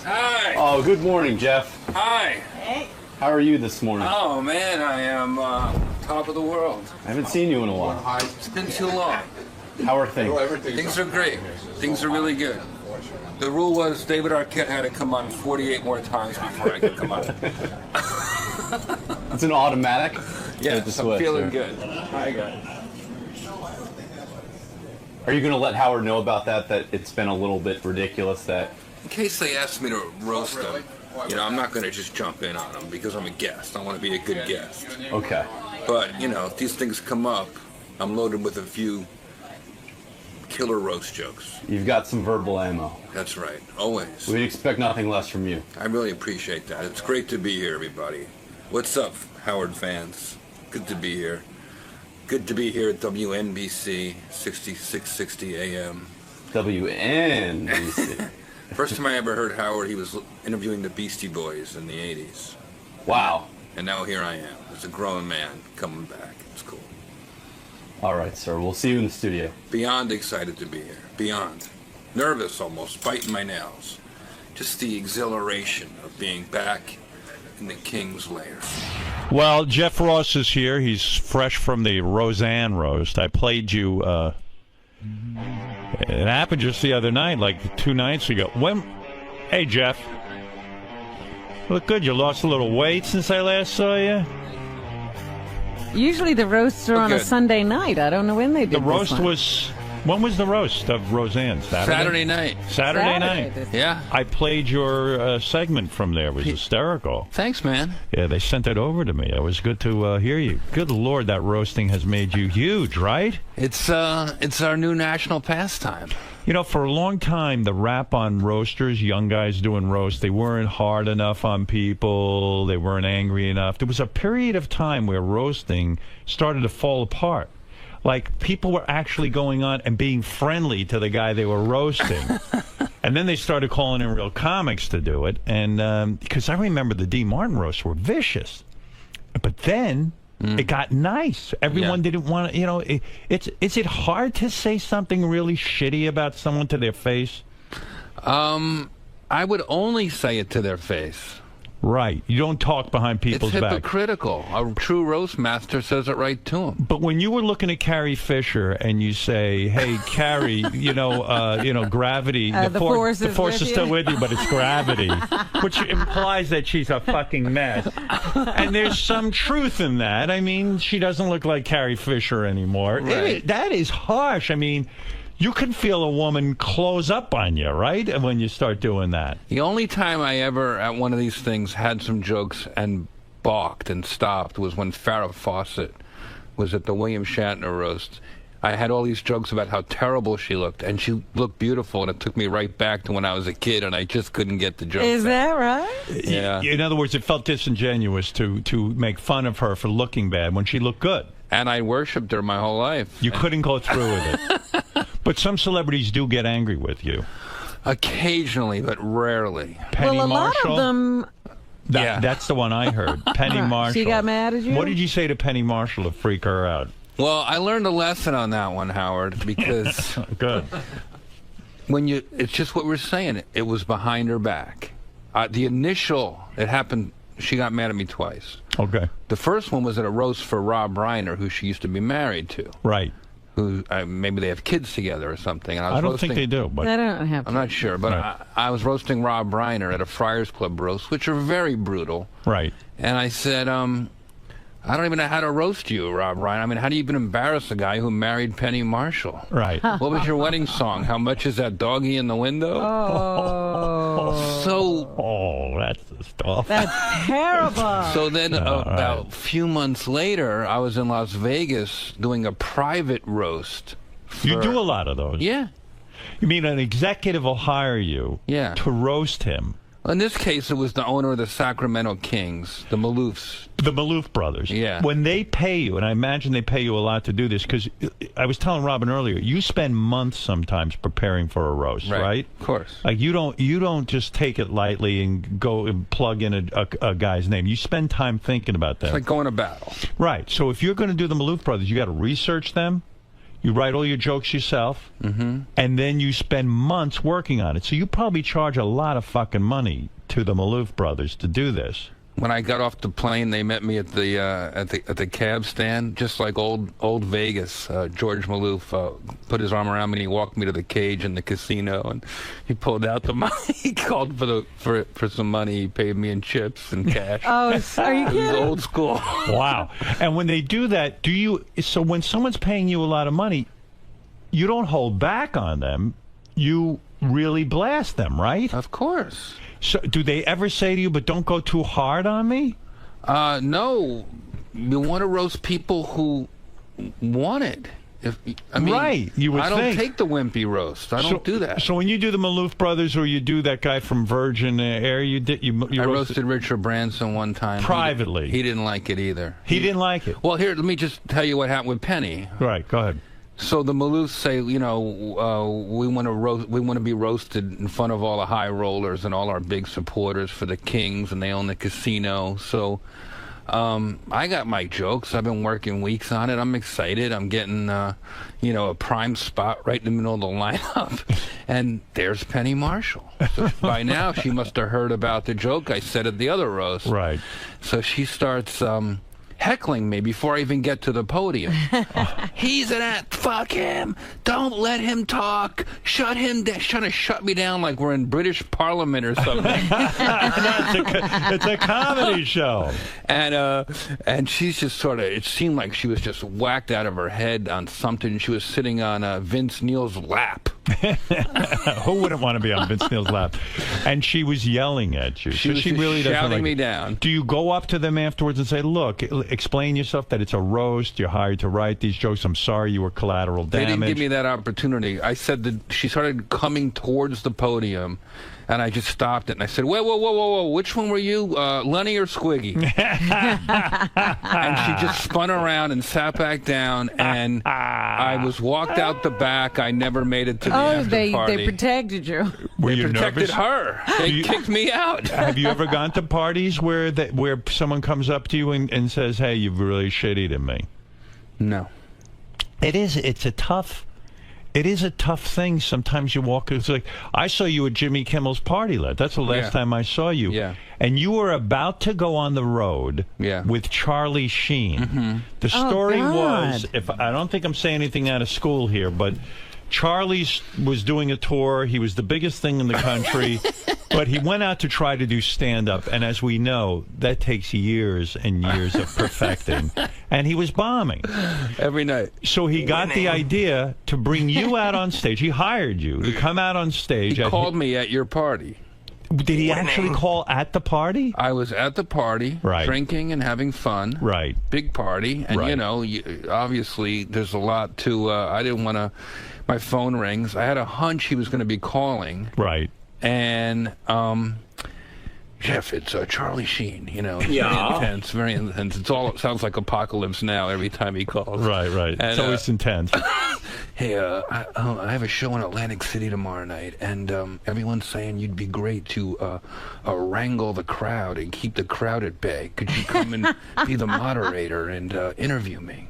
Hi. Oh, good morning, Jeff. Hi. Hey. How are you this morning? Oh, man, I am top of the world. I haven't seen you in a while. It's been too long. How are things? Things are great. Things are really good. The rule was David Arquette had to come on 48 more times before I could come on. It's an automatic? Yeah, It's a I'm switch, feeling or- good. Hi, guys. Are you going to let Howard know about that it's been a little bit ridiculous that... In case they ask me to roast them, You know, I'm not going to just jump in on them because I'm a guest. I want to be a good guest. Okay. But, you know, if these things come up, I'm loaded with a few killer roast jokes. You've got some verbal ammo. That's right. Always. We'd expect nothing less from you. I really appreciate that. It's great to be here, everybody. What's up, Howard fans? Good to be here. Good to be here at WNBC 6660 AM. WNBC. First time I ever heard Howard, he was interviewing the Beastie Boys in the 80s. Wow. And now here I am, as a grown man coming back. It's cool. All right, sir. We'll see you in the studio. Beyond excited to be here. Beyond. Nervous almost, biting my nails. Just the exhilaration of being back in the King's lair. Well, Jeff Ross is here. He's fresh from the Roseanne roast. I played you. It happened just the other night, like 2 nights ago. Hey, Jeff. Look good. You lost a little weight since I last saw you. Usually the roasts are on a Sunday night. I don't know when they did The roast was... When was the roast of Roseanne? Saturday night. Saturday night. Yeah. I played your segment from there. It was hysterical. Thanks, man. Yeah, they sent it over to me. It was good to hear you. Good Lord, that roasting has made you huge, right? It's our new national pastime. You know, for a long time, the rap on roasters, young guys doing roast, they weren't hard enough on people. They weren't angry enough. There was a period of time where roasting started to fall apart. Like, people were actually going on and being friendly to the guy they were roasting. And then they started calling in real comics to do it. And because I remember the D. Martin roasts were vicious. But then it got nice. Everyone didn't want to, you know, is it hard to say something really shitty about someone to their face? I would only say it to their face. Right. You don't talk behind people's back. It's hypocritical. A true roast master says it right to him. But when you were looking at Carrie Fisher and you say, "Hey, Carrie, you know, gravity, the force is still with you, but it's gravity," which implies that she's a fucking mess. And there's some truth in that. I mean, she doesn't look like Carrie Fisher anymore. Right. That is harsh. I mean, you can feel a woman close up on you, right? And when you start doing that. The only time I ever, at one of these things, had some jokes and balked and stopped was when Farrah Fawcett was at the William Shatner roast. I had all these jokes about how terrible she looked, and she looked beautiful, and it took me right back to when I was a kid, and I just couldn't get the joke. Is that right? Yeah. In other words, it felt disingenuous to make fun of her for looking bad when she looked good. And I worshipped her my whole life. You couldn't go through with it. But some celebrities do get angry with you. Occasionally, but rarely. Penny well, a Marshall. lot of them. That's the one I heard. Penny Marshall. She got mad at you? What did you say to Penny Marshall to freak her out? Well, I learned a lesson on that one, Howard, because good. It's just what we're saying. It was behind her back. It happened. She got mad at me twice. Okay. The first one was at a roast for Rob Reiner, who she used to be married to. Right. Who maybe they have kids together or something. And I don't think they do, but I don't have. I'm not sure, but right. I was roasting Rob Reiner at a Friars Club roast, which are very brutal. Right. And I said, I don't even know how to roast you, Rob Reiner. I mean, how do you even embarrass a guy who married Penny Marshall? Right. What was your wedding song? How much is that doggy in the window? Oh, that's the stuff. That's terrible. So then about a few months later, I was in Las Vegas doing a private roast. You do a lot of those. Yeah. You mean an executive will hire you to roast him? In this case, it was the owner of the Sacramento Kings, the Maloofs. The Maloof brothers. Yeah. When they pay you, and I imagine they pay you a lot to do this, because I was telling Robin earlier, you spend months sometimes preparing for a roast, right? Of course. Like you don't just take it lightly and go and plug in a guy's name. You spend time thinking about that. It's like going to battle. Right. So if you're going to do the Maloof brothers, you got to research them. You write all your jokes yourself, and then you spend months working on it. So you probably charge a lot of fucking money to the Maloof brothers to do this. When I got off the plane, they met me at the cab stand, just like old Vegas. George Maloof put his arm around me and he walked me to the cage in the casino, and he pulled out the money. He called for some money. He paid me in chips and cash. Oh, are you kidding? It was old school. Wow. And when they do that, when someone's paying you a lot of money, you don't hold back on them. You really blast them, right? Of course. So do they ever say to you, but don't go too hard on me? No. You want to roast people who want it. Right, you would I don't think. take the wimpy roast. I don't do that. So when you do the Maloof Brothers or you do that guy from Virgin Air, I roasted Richard Branson one time. Privately. He didn't like it either. He didn't like it? Well, here, let me just tell you what happened with Penny. Right, go ahead. So the Maloofs say, we want to be roasted in front of all the high rollers and all our big supporters for the Kings, and they own the casino. So I got my jokes. I've been working weeks on it. I'm excited. I'm getting, a prime spot right in the middle of the lineup. And there's Penny Marshall. So by now, she must have heard about the joke I said at the other roast. Right. So she starts heckling me before I even get to the podium. He's an ass. Fuck him. Don't let him talk. Shut him down. Trying to shut me down like we're in British Parliament or something. It's a comedy show. And she's just sort of, it seemed like she was just whacked out of her head on something. She was sitting on Vince Neil's lap. Who wouldn't want to be on Vince Neil's lap? And she was yelling at you. She was really shouting me down. Do you go up to them afterwards and say, look, explain yourself that it's a roast, you're hired to write these jokes, I'm sorry you were collateral damage? They didn't give me that opportunity. I said that she started coming towards the podium, and I just stopped it, and I said, whoa, which one were you, Lenny or Squiggy? And she just spun around and sat back down, and I was walked out the back. I never made it to the after party. They protected you. Were they you protected nervous? her. They kicked me out. Have you ever gone to parties where someone comes up to you and says, hey, you've really shitty me? No. It's a tough thing. Sometimes you walk, it's like, I saw you at Jimmy Kimmel's party. That's the last time I saw you. Yeah. And you were about to go on the road with Charlie Sheen. Mm-hmm. The story was, I don't think I'm saying anything out of school here, but Charlie was doing a tour. He was the biggest thing in the country, but he went out to try to do stand-up, and as we know, that takes years and years of perfecting, and he was bombing. Every night. So he got the idea to bring you out on stage. He hired you to come out on stage. He called me at your party. Did he actually call at the party? I was at the party, drinking and having fun. Right. Big party, and obviously there's a lot to, I didn't want to, my phone rings. I had a hunch he was going to be calling. Right. And, Jeff, it's Charlie Sheen, very intense. It sounds like Apocalypse Now every time he calls. Right. And, it's always intense. Hey, I have a show in Atlantic City tomorrow night, and everyone's saying you'd be great to wrangle the crowd and keep the crowd at bay. Could you come and be the moderator and interview me?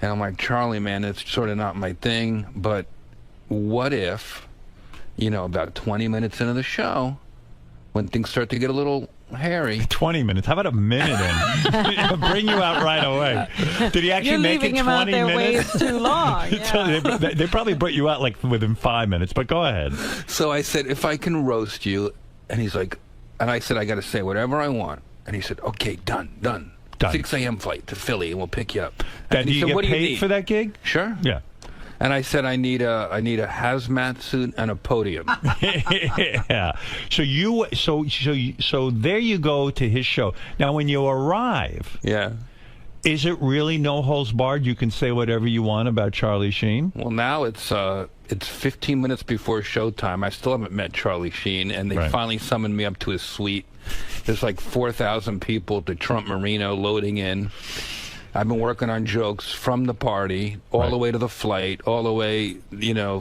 And I'm like, Charlie, man, it's sort of not my thing, but what if, about 20 minutes into the show, when things start to get a little hairy. 20 minutes. How about a minute in? Bring you out right away. Did he actually make it 20 minutes? You're leaving him out there way too long. Yeah. They probably put you out like within 5 minutes, but go ahead. So I said, if I can roast you, and he's like, and I said, I got to say whatever I want. And he said, okay, done. 6 a.m. flight to Philly, and we'll pick you up. Do you get paid for that gig? Sure. Yeah. And I said, I need a hazmat suit and a podium. Yeah. So there you go to his show. Now, when you arrive, is it really no holds barred? You can say whatever you want about Charlie Sheen. Well, now it's 15 minutes before showtime. I still haven't met Charlie Sheen, and they finally summoned me up to his suite. There's like 4,000 people at the Trump Marino loading in. I've been working on jokes from the party all the way to the flight, all the way,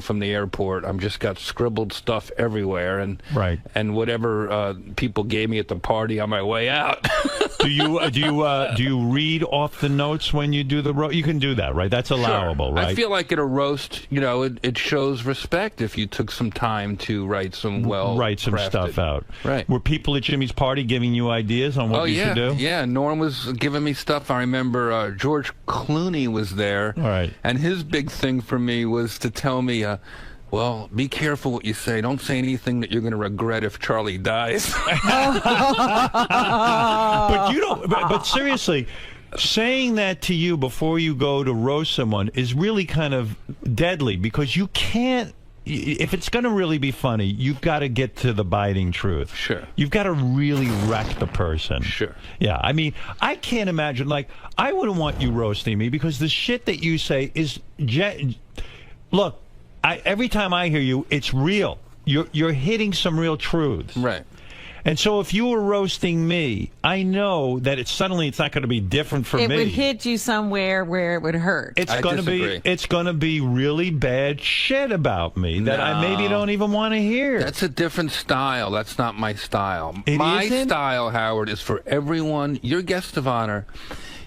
from the airport. I've just got scribbled stuff everywhere, and whatever people gave me at the party on my way out. Do you read off the notes when you do the roast? You can do that, right? That's allowable, right? I feel like at a roast, it shows respect if you took some time to write some stuff out. Right. Were people at Jimmy's party giving you ideas on what you should do? Yeah, Norm was giving me stuff. I remember George Clooney was there. Right. And his big thing for me was to tell me, well, be careful what you say. Don't say anything that you're going to regret if Charlie dies. But seriously, saying that to you before you go to roast someone is really kind of deadly, because you can't if it's going to really be funny, you've got to get to the biting truth. Sure. You've got to really wreck the person. Sure. Yeah, I mean, I can't imagine, like, I wouldn't want you roasting me because the shit that you say is, look, every time I hear you, it's real. You're hitting some real truths. Right. And so if you were roasting me, I know that it's not going to be different for me. It would hit you somewhere where it would hurt. It's going to be really bad shit about me that I maybe don't even want to hear. That's a different style. That's not my style. It my isn't? style, Howard, is for everyone. You're guest of honor.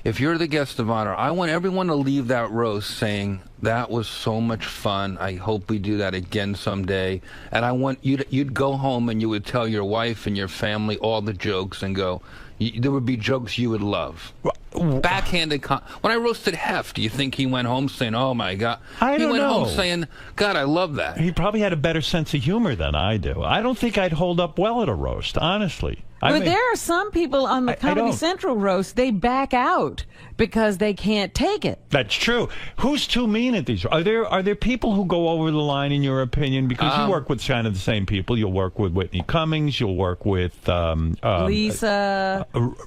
If you're the guest of honor, I want everyone to leave that roast saying, that was so much fun. I hope we do that again someday. And I want you'd go home and you would tell your wife and your family all the jokes and go, there would be jokes you would love. Backhanded. When I roasted Hef, do you think he went home saying, oh, my God? He went home saying, God, I love that. He probably had a better sense of humor than I do. I don't think I'd hold up well at a roast, honestly. But there are some people on the Comedy Central roast, they back out because they can't take it. That's true. Who's too mean at these? Are there people who go over the line, in your opinion? Because you work with kind of the same people. You'll work with Whitney Cummings. You'll work with Lisa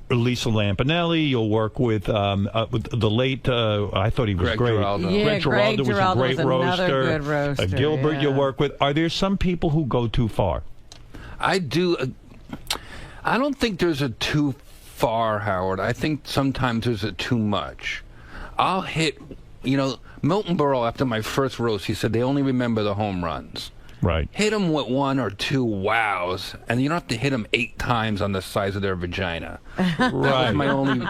Lampanelli. You'll work with the late, I thought he was Greg great. Giraldo. Yeah, Greg Giraldo was a great another roaster. good roaster. Gilbert, yeah. you'll work with. Are there some people who go too far? I do. I don't think there's a too far, Howard. I think sometimes there's a too much. I'll hit, Milton Berle, after my first roast, he said they only remember the home runs. Right. Hit them with 1 or 2 wows, and you don't have to hit them 8 times on the size of their vagina. That was my only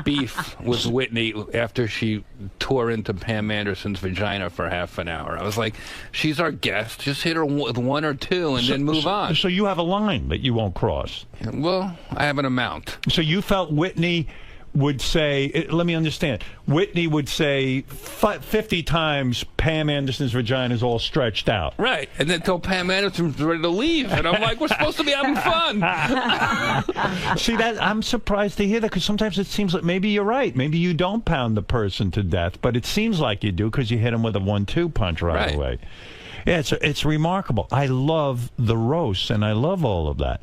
beef with Whitney after she tore into Pam Anderson's vagina for half an hour. I was like, she's our guest. Just hit her with 1 or 2 and then move on. So you have a line that you won't cross. Well, I have an amount. So you felt Whitney would say, let me understand, Whitney would say 50 times Pam Anderson's vagina is all stretched out. Right, and then till Pam Anderson's ready to leave, and I'm like, we're supposed to be having fun. See, I'm surprised to hear that, because sometimes it seems like maybe you're right. Maybe you don't pound the person to death, but it seems like you do because you hit him with a 1-2 punch right away. Yeah, it's remarkable. I love the roast, and I love all of that.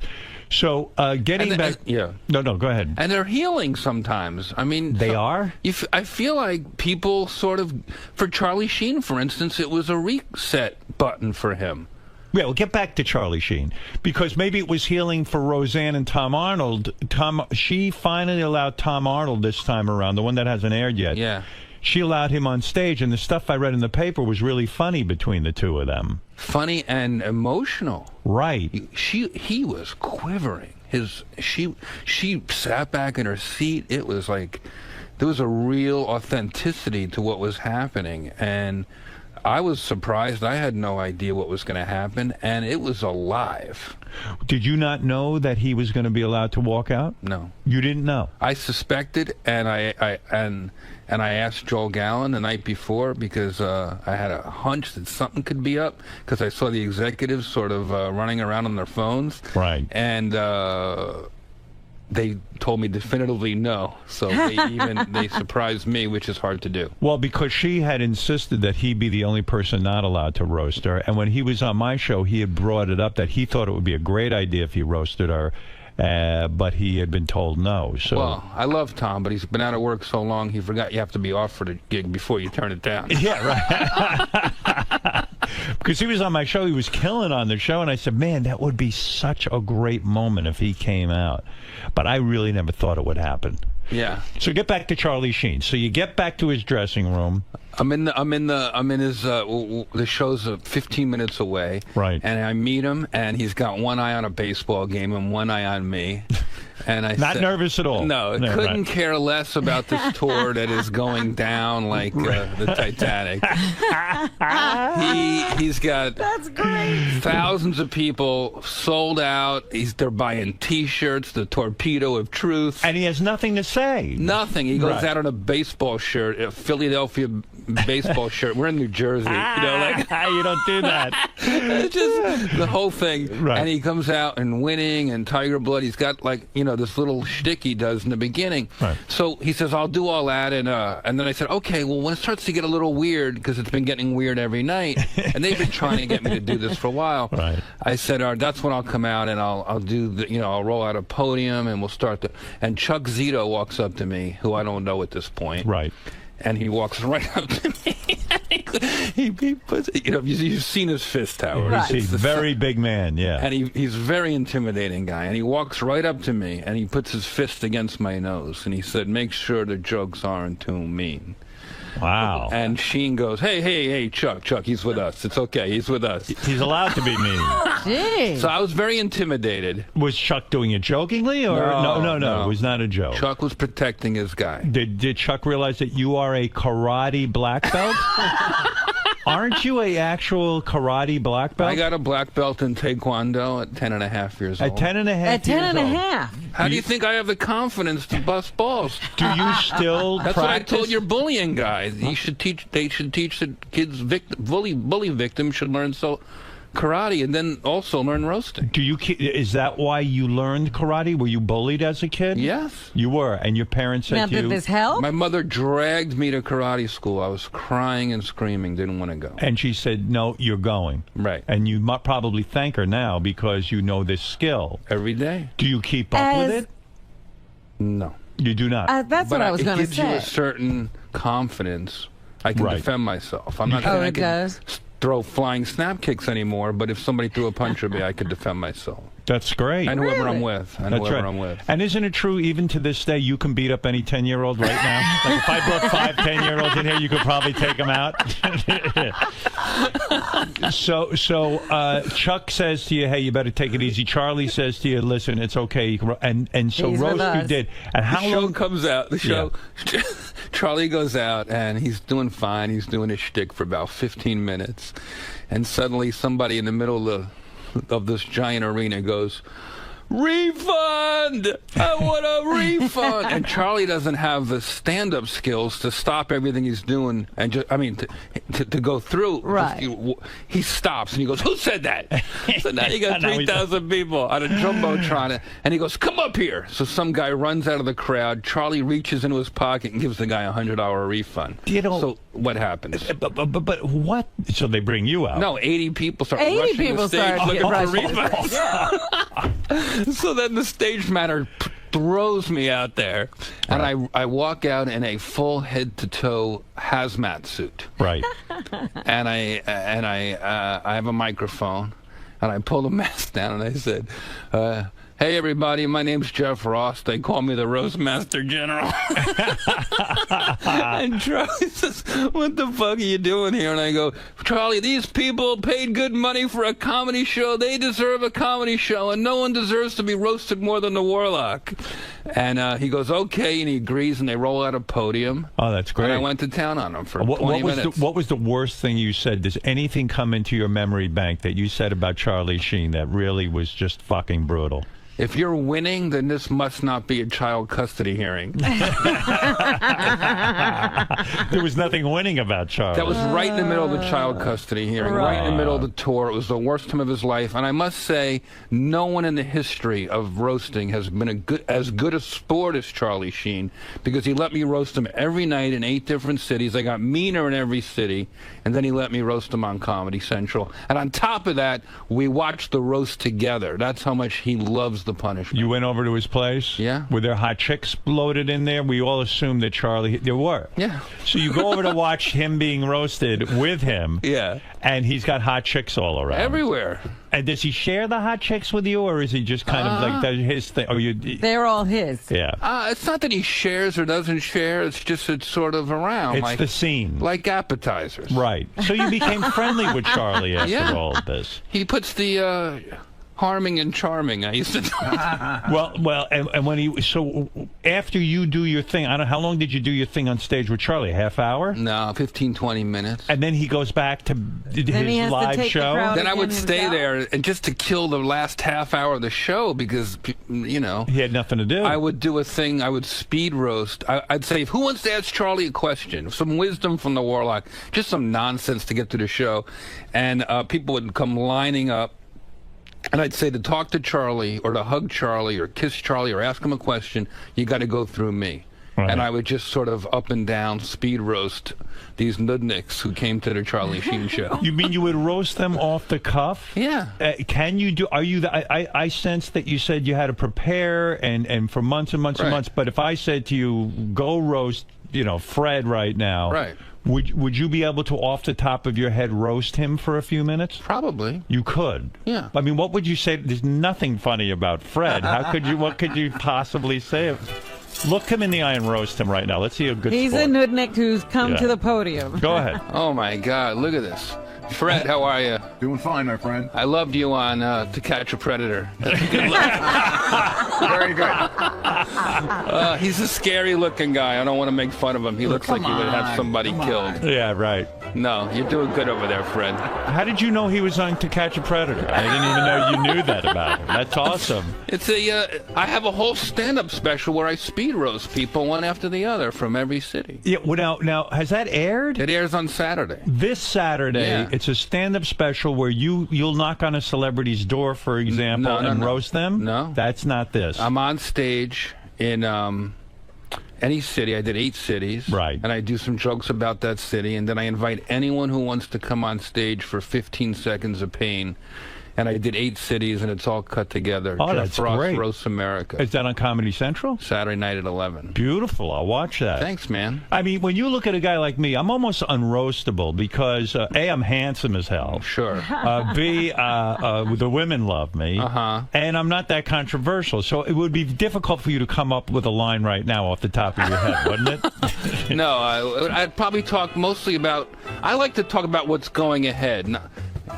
So getting back, no, go ahead. And they're healing sometimes. I mean, they are. I feel like people sort of, for Charlie Sheen, for instance, it was a reset button for him. Yeah, we'll get back to Charlie Sheen, because maybe it was healing for Roseanne and Tom Arnold. She finally allowed Tom Arnold this time around, the one that hasn't aired yet. Yeah. She allowed him on stage, and the stuff I read in the paper was really funny between the two of them. Funny and emotional. Right. He was quivering. She sat back in her seat. It was like there was a real authenticity to what was happening, and I was surprised. I had no idea what was going to happen, and it was alive. Did you not know that he was going to be allowed to walk out? No. You didn't know? I suspected, and I asked Joel Gallen the night before, because I had a hunch that something could be up, because I saw the executives sort of running around on their phones. Right. And they told me definitively no. So they surprised me, which is hard to do. Well, because she had insisted that he be the only person not allowed to roast her. And when he was on my show, he had brought it up that he thought it would be a great idea if he roasted her. But he had been told no. So. Well, I love Tom, but he's been out of work so long, he forgot you have to be offered a gig before you turn it down. Yeah, right. Because he was on my show, he was killing on the show, and I said, man, that would be such a great moment if he came out. But I really never thought it would happen. Yeah. So get back to Charlie Sheen. So you get back to his dressing room. I'm in his the show's 15 minutes away. Right. And I meet him, and he's got one eye on a baseball game and one eye on me. And I Not nervous at all. No, couldn't care less about this tour that is going down like the Titanic. He's got thousands of people sold out. They're buying T-shirts, the Torpedo of Truth, and he has nothing to say. Nothing. He goes out on a baseball shirt, a Philadelphia baseball shirt. We're in New Jersey, you don't do that. Just the whole thing. Right. And he comes out and winning and Tiger Blood. He's got this little shtick he does in the beginning. Right. So he says, I'll do all that. And then I said, okay, well, when it starts to get a little weird, because it's been getting weird every night, and they've been trying to get me to do this for a while, right. I said, all right, that's when I'll come out and I'll do the, I'll roll out a podium and we'll start the, and Chuck Zito walks up to me, who I don't know at this point. Right. And he walks right up to me. he puts, you've seen his fist, Howard. Right. He's a very big man, yeah. And he's a very intimidating guy. And he walks right up to me, and he puts his fist against my nose. And he said, make sure the jokes aren't too mean. Wow. And Sheen goes, hey, Chuck, he's with us. It's okay, he's with us. He's allowed to be mean. Gee. So I was very intimidated. Was Chuck doing it jokingly? Or no, it was not a joke. Chuck was protecting his guy. Did Chuck realize that you are a karate black belt? Aren't you a actual karate black belt? I got a black belt in Taekwondo at 10.5 years old. At 10.5 At 10.5. How do you think I have the confidence to bust balls? Do you still That's practice? what I told your bullying guy. They should teach the kids, bully victims should learn karate and then also learn roasting. Is that why you learned karate? Were you bullied as a kid? Yes. You were, and your parents said Now, to you... did this help? My mother dragged me to karate school. I was crying and screaming, didn't want to go. And she said, no, you're going. Right. And you might probably thank her now because you know this skill. Every day. Do you keep up with it? No. You do not? That's what I was going to say. It gives you a certain confidence. I can defend myself. I'm not Oh, saying I it can does? throw flying snap kicks anymore, but if somebody threw a punch at me, I could defend myself. That's great. And whoever I'm with. And That's whoever right. I'm with. And isn't it true, even to this day, you can beat up any 10-year-old right now? Like if I brought 5 10-year-olds in here, you could probably take them out. So Chuck says to you, hey, you better take it easy. Charlie says to you, listen, it's okay. And so He's roast with you us. did. And how The show long comes out. The show. Yeah. Charlie goes out and he's doing fine. He's doing his shtick for about 15 minutes, and suddenly somebody in the middle of this giant arena goes, refund! I want a refund! And Charlie doesn't have the stand-up skills to stop everything he's doing and to go through. Right. He stops and he goes, who said that? So now you got 3,000 people on a jumbotron, and he goes, come up here. So some guy runs out of the crowd. Charlie reaches into his pocket and gives the guy a $100 refund. So what happens? But what? So they bring you out? No, 80 people start 80 rushing people the stage start looking for rushing. refunds. So then the stage manager throws me out there, and I walk out in a full head-to-toe hazmat suit. Right. And I have a microphone, and I pull the mask down, and I said, hey, everybody, my name's Jeff Ross. They call me the Roast Master General. And Charlie says, what the fuck are you doing here? And I go, Charlie, these people paid good money for a comedy show. They deserve a comedy show, and no one deserves to be roasted more than the Warlock. And he goes, okay, and he agrees, and they roll out a podium. Oh, that's great. And I went to town on him for 20 minutes. What was the worst thing you said? Does anything come into your memory bank that you said about Charlie Sheen that really was just fucking brutal? If you're winning, then this must not be a child custody hearing. There was nothing winning about Charlie. That was right in the middle of the child custody hearing, right in the middle of the tour. It was the worst time of his life. And I must say, no one in the history of roasting has been as good a sport as Charlie Sheen, because he let me roast him every night in 8 different cities. I got meaner in every city, and then he let me roast him on Comedy Central. And on top of that, we watched the roast together. That's how much he loves the punishment. You went over to his place? Yeah. Were there hot chicks loaded in there? We all assumed that Charlie... There were. Yeah. So you go over to watch him being roasted with him. Yeah. And he's got hot chicks all around. Everywhere. And does he share the hot chicks with you, or is he just kind of like his thing? Or They're all his. Yeah. It's not that he shares or doesn't share. It's just it's sort of around. It's like the scene. Like appetizers. Right. So you became friendly with Charlie after all of this. He puts the... harming and charming, I used to Well, and when so after you do your thing, I don't know, how long did you do your thing on stage with Charlie? A half hour? No, 15, 20 minutes. And then he goes back to his live show? Then I would stay there, and just to kill the last half hour of the show, because, you know... He had nothing to do. I would do a thing, I would speed roast. I'd say, who wants to ask Charlie a question? Some wisdom from the Warlock. Just some nonsense to get to the show. And people would come lining up. And I'd say to talk to Charlie or to hug Charlie or kiss Charlie or ask him a question, you got to go through me. Right. And I would just sort of up and down speed roast these nudniks who came to the Charlie Sheen show. You mean you would roast them off the cuff? Yeah. Can you do? Are you? I sense that you said you had to prepare and for months and months and months. But if I said to you, go roast, Fred right now. Right. Would you be able to, off the top of your head, roast him for a few minutes? Probably. You could. Yeah. I mean, what would you say? There's nothing funny about Fred. How could you? What could you possibly say? Look him in the eye and roast him right now. Let's see a good He's sport. a nudnik who's come to the podium. Go ahead. Oh, my God. Look at this. Fred, how are you? Doing fine, my friend. I loved you on To Catch a Predator. Good Very good. He's a scary-looking guy. I don't want to make fun of him. He looks like he would have somebody killed. Yeah, right. No, you're doing good over there, Fred. How did you know he was on To Catch a Predator? I didn't even know you knew that about him. That's awesome. It's I have a whole stand-up special where I speed roast people one after the other from every city. Yeah. Well, now has that aired? It airs on Saturday. This Saturday. Yeah. It's a stand-up special where you'll knock on a celebrity's door, for example, and roast them. No, that's not this. I'm on stage in any city. I did 8 cities. Right. And I do some jokes about that city, and then I invite anyone who wants to come on stage for 15 seconds of pain. And I did 8 cities, and it's all cut together. Oh, Jeff that's Ross great. Roasts America. Is that on Comedy Central? Saturday night at 11. Beautiful. I'll watch that. Thanks, man. I mean, when you look at a guy like me, I'm almost unroastable because, A, I'm handsome as hell. Sure. B, the women love me. And I'm not that controversial. So it would be difficult for you to come up with a line right now off the top of your head, wouldn't it? No, I'd probably talk mostly about... I like to talk about what's going ahead.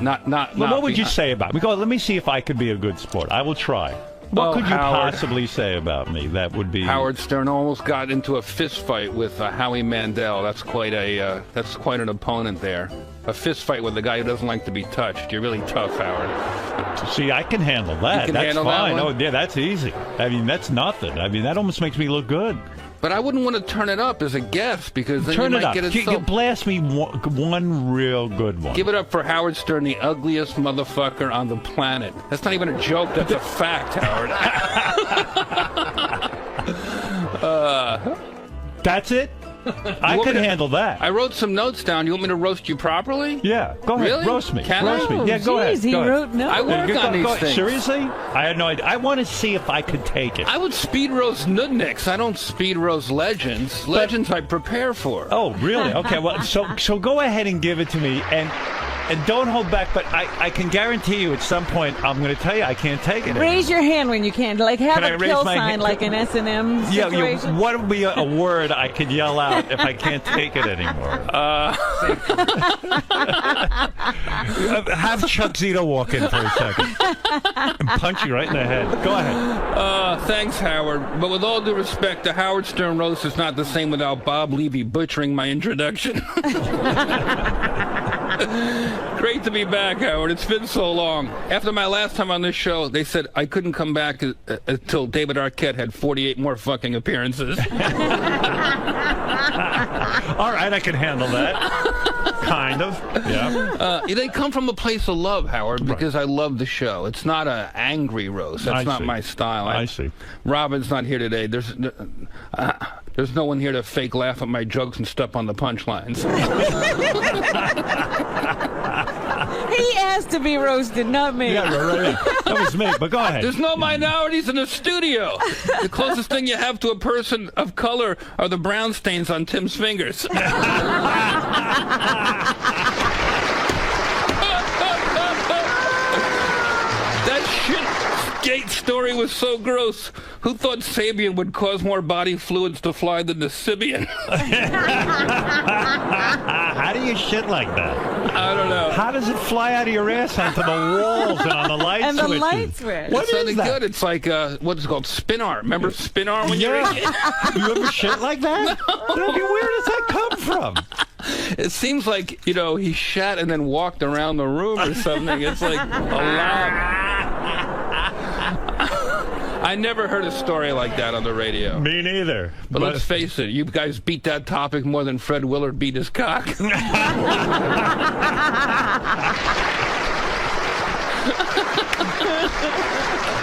Not what would you say about me? Go, let me see if I could be a good sport. I will try. What could you possibly say about me that would be... Howard Stern almost got into a fist fight with Howie Mandel. That's quite an opponent there. A fist fight with a guy who doesn't like to be touched. You're really tough, Howard. See, I can handle that. You can that's handle fine. that one? Oh, yeah, that's easy. I mean, that's nothing. I mean, that almost makes me look good. But I wouldn't want to turn it up as a guest because then Turn you it might up. get it. Blast me one real good one. Give it up for Howard Stern, the ugliest motherfucker on the planet. That's not even a joke. That's a fact, Howard. That's it? I could handle that. I wrote some notes down. You want me to roast you properly? Yeah, go ahead. Really? Roast me. Can roast I? me. Yeah, go ahead. He go wrote ahead. notes. I work on these things. Seriously? I had no idea. I want to see if I could take it. I would speed roast nudniks. I don't speed roast legends. Legends I prepare for. Oh, really? Okay. Well, so go ahead and give it to me, and don't hold back. But I can guarantee you, at some point, I'm going to tell you I can't take it. Raise your hand when you can. Like have Can I a raise kill my sign, hand? like an S&M Yeah, situation. what would be a word I could yell out if I can't take it anymore? Have Chuck Zito walk in for a second and punch you right in the head. Go ahead. Thanks, Howard. But with all due respect, the Howard Stern roast is not the same without Bob Levy butchering my introduction. Great to be back, Howard. It's been so long. After my last time on this show, they said I couldn't come back until David Arquette had 48 more fucking appearances. All right, I can handle that. Kind of. Yeah. They come from a place of love, Howard, because I love the show. It's not an angry roast. That's not my style. I see. Robin's not here today. There's no one here to fake laugh at my jokes and step on the punchlines. He asked to be roasted, not me. Yeah, right. That was me, but go ahead. There's no minorities in the studio. The closest thing you have to a person of color are the brown stains on Tim's fingers. That shit story was so gross. Who thought Sabian would cause more body fluids to fly than the Sibian? How do you shit like that? I don't know. How does it fly out of your ass onto the walls and on the light And the switches? light switch. What It sounded is that? good. It's like, what's it called? Spin arm. Remember spin arm when you're a kid? You ever shit like that? No. Where does that come from? It seems like, he shat and then walked around the room or something. It's like alarm. I never heard a story like that on the radio. Me neither. But let's face it, you guys beat that topic more than Fred Willard beat his cock.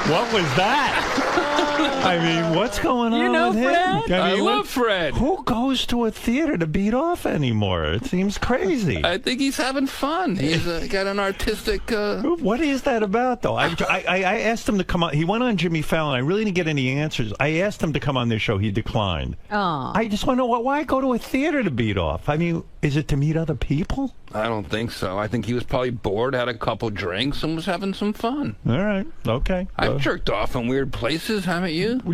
What was that? I mean, what's going on You know with him? Fred? I love Fred. Who goes to a theater to beat off anymore? It seems crazy. I think he's having fun. He's got an artistic... What is that about, though? I asked him to come on. He went on Jimmy Fallon. I really didn't get any answers. I asked him to come on this show. He declined. Oh. I just want to know, why go to a theater to beat off? I mean, is it to meet other people? I don't think so. I think he was probably bored, had a couple drinks, and was having some fun. All right. Okay. I've jerked off in weird places, haven't you? I'm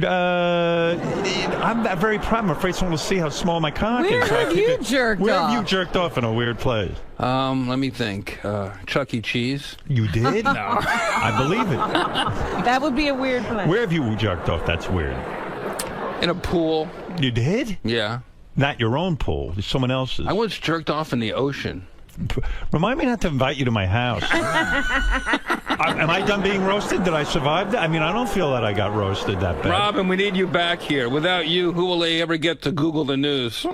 very proud. I'm afraid someone will see how small my cock Where is. have you jerked Where off? have you jerked off in a weird place? Let me think. Chuck E. Cheese. You did? No. I believe it. That would be a weird place. Where have you jerked off? That's weird. In a pool. You did? Yeah. Not your own pool. It's someone else's. I once jerked off in the ocean. Remind me not to invite you to my house. Am I done being roasted? Did I survive that? I mean, I don't feel that I got roasted that bad. Robin, we need you back here. Without you, who will they ever get to Google the news?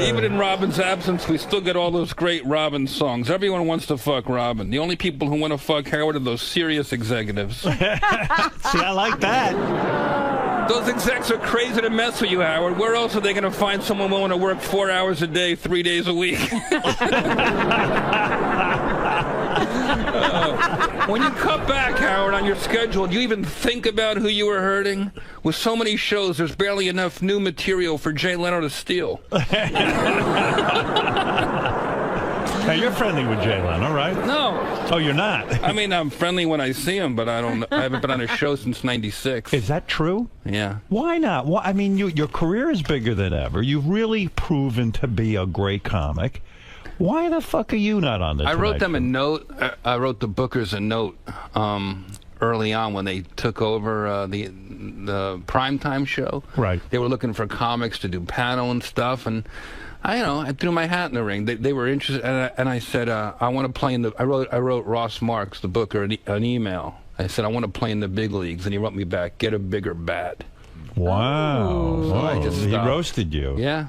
Even in Robin's absence, we still get all those great Robin songs. Everyone wants to fuck Robin. The only people who want to fuck Howard are those serious executives. See, I like that. Those execs are crazy to mess with you, Howard. Where else are they going to find someone willing to work 4 hours a day, 3 days a week? When you cut back, Howard, on your schedule, do you even think about who you were hurting? With so many shows, there's barely enough new material for Jay Leno to steal. Now, you're friendly with Jay Leno, right? No. Oh, you're not? I mean, I'm friendly when I see him, but I haven't been on a show since '96. Is that true? Yeah. Why not? I mean, your career is bigger than ever. You've really proven to be a great comic. Why the fuck are you not on the Tonight wrote them Show? a note. I wrote the bookers a note early on when they took over the primetime show. Right. They were looking for comics to do panel and stuff, and I threw my hat in the ring. They were interested, and I said, I want to play in the. I wrote Ross Marks, the booker, an email. I said, I want to play in the big leagues, and he wrote me back, get a bigger bat. Wow. So I just he stopped. roasted you. Yeah.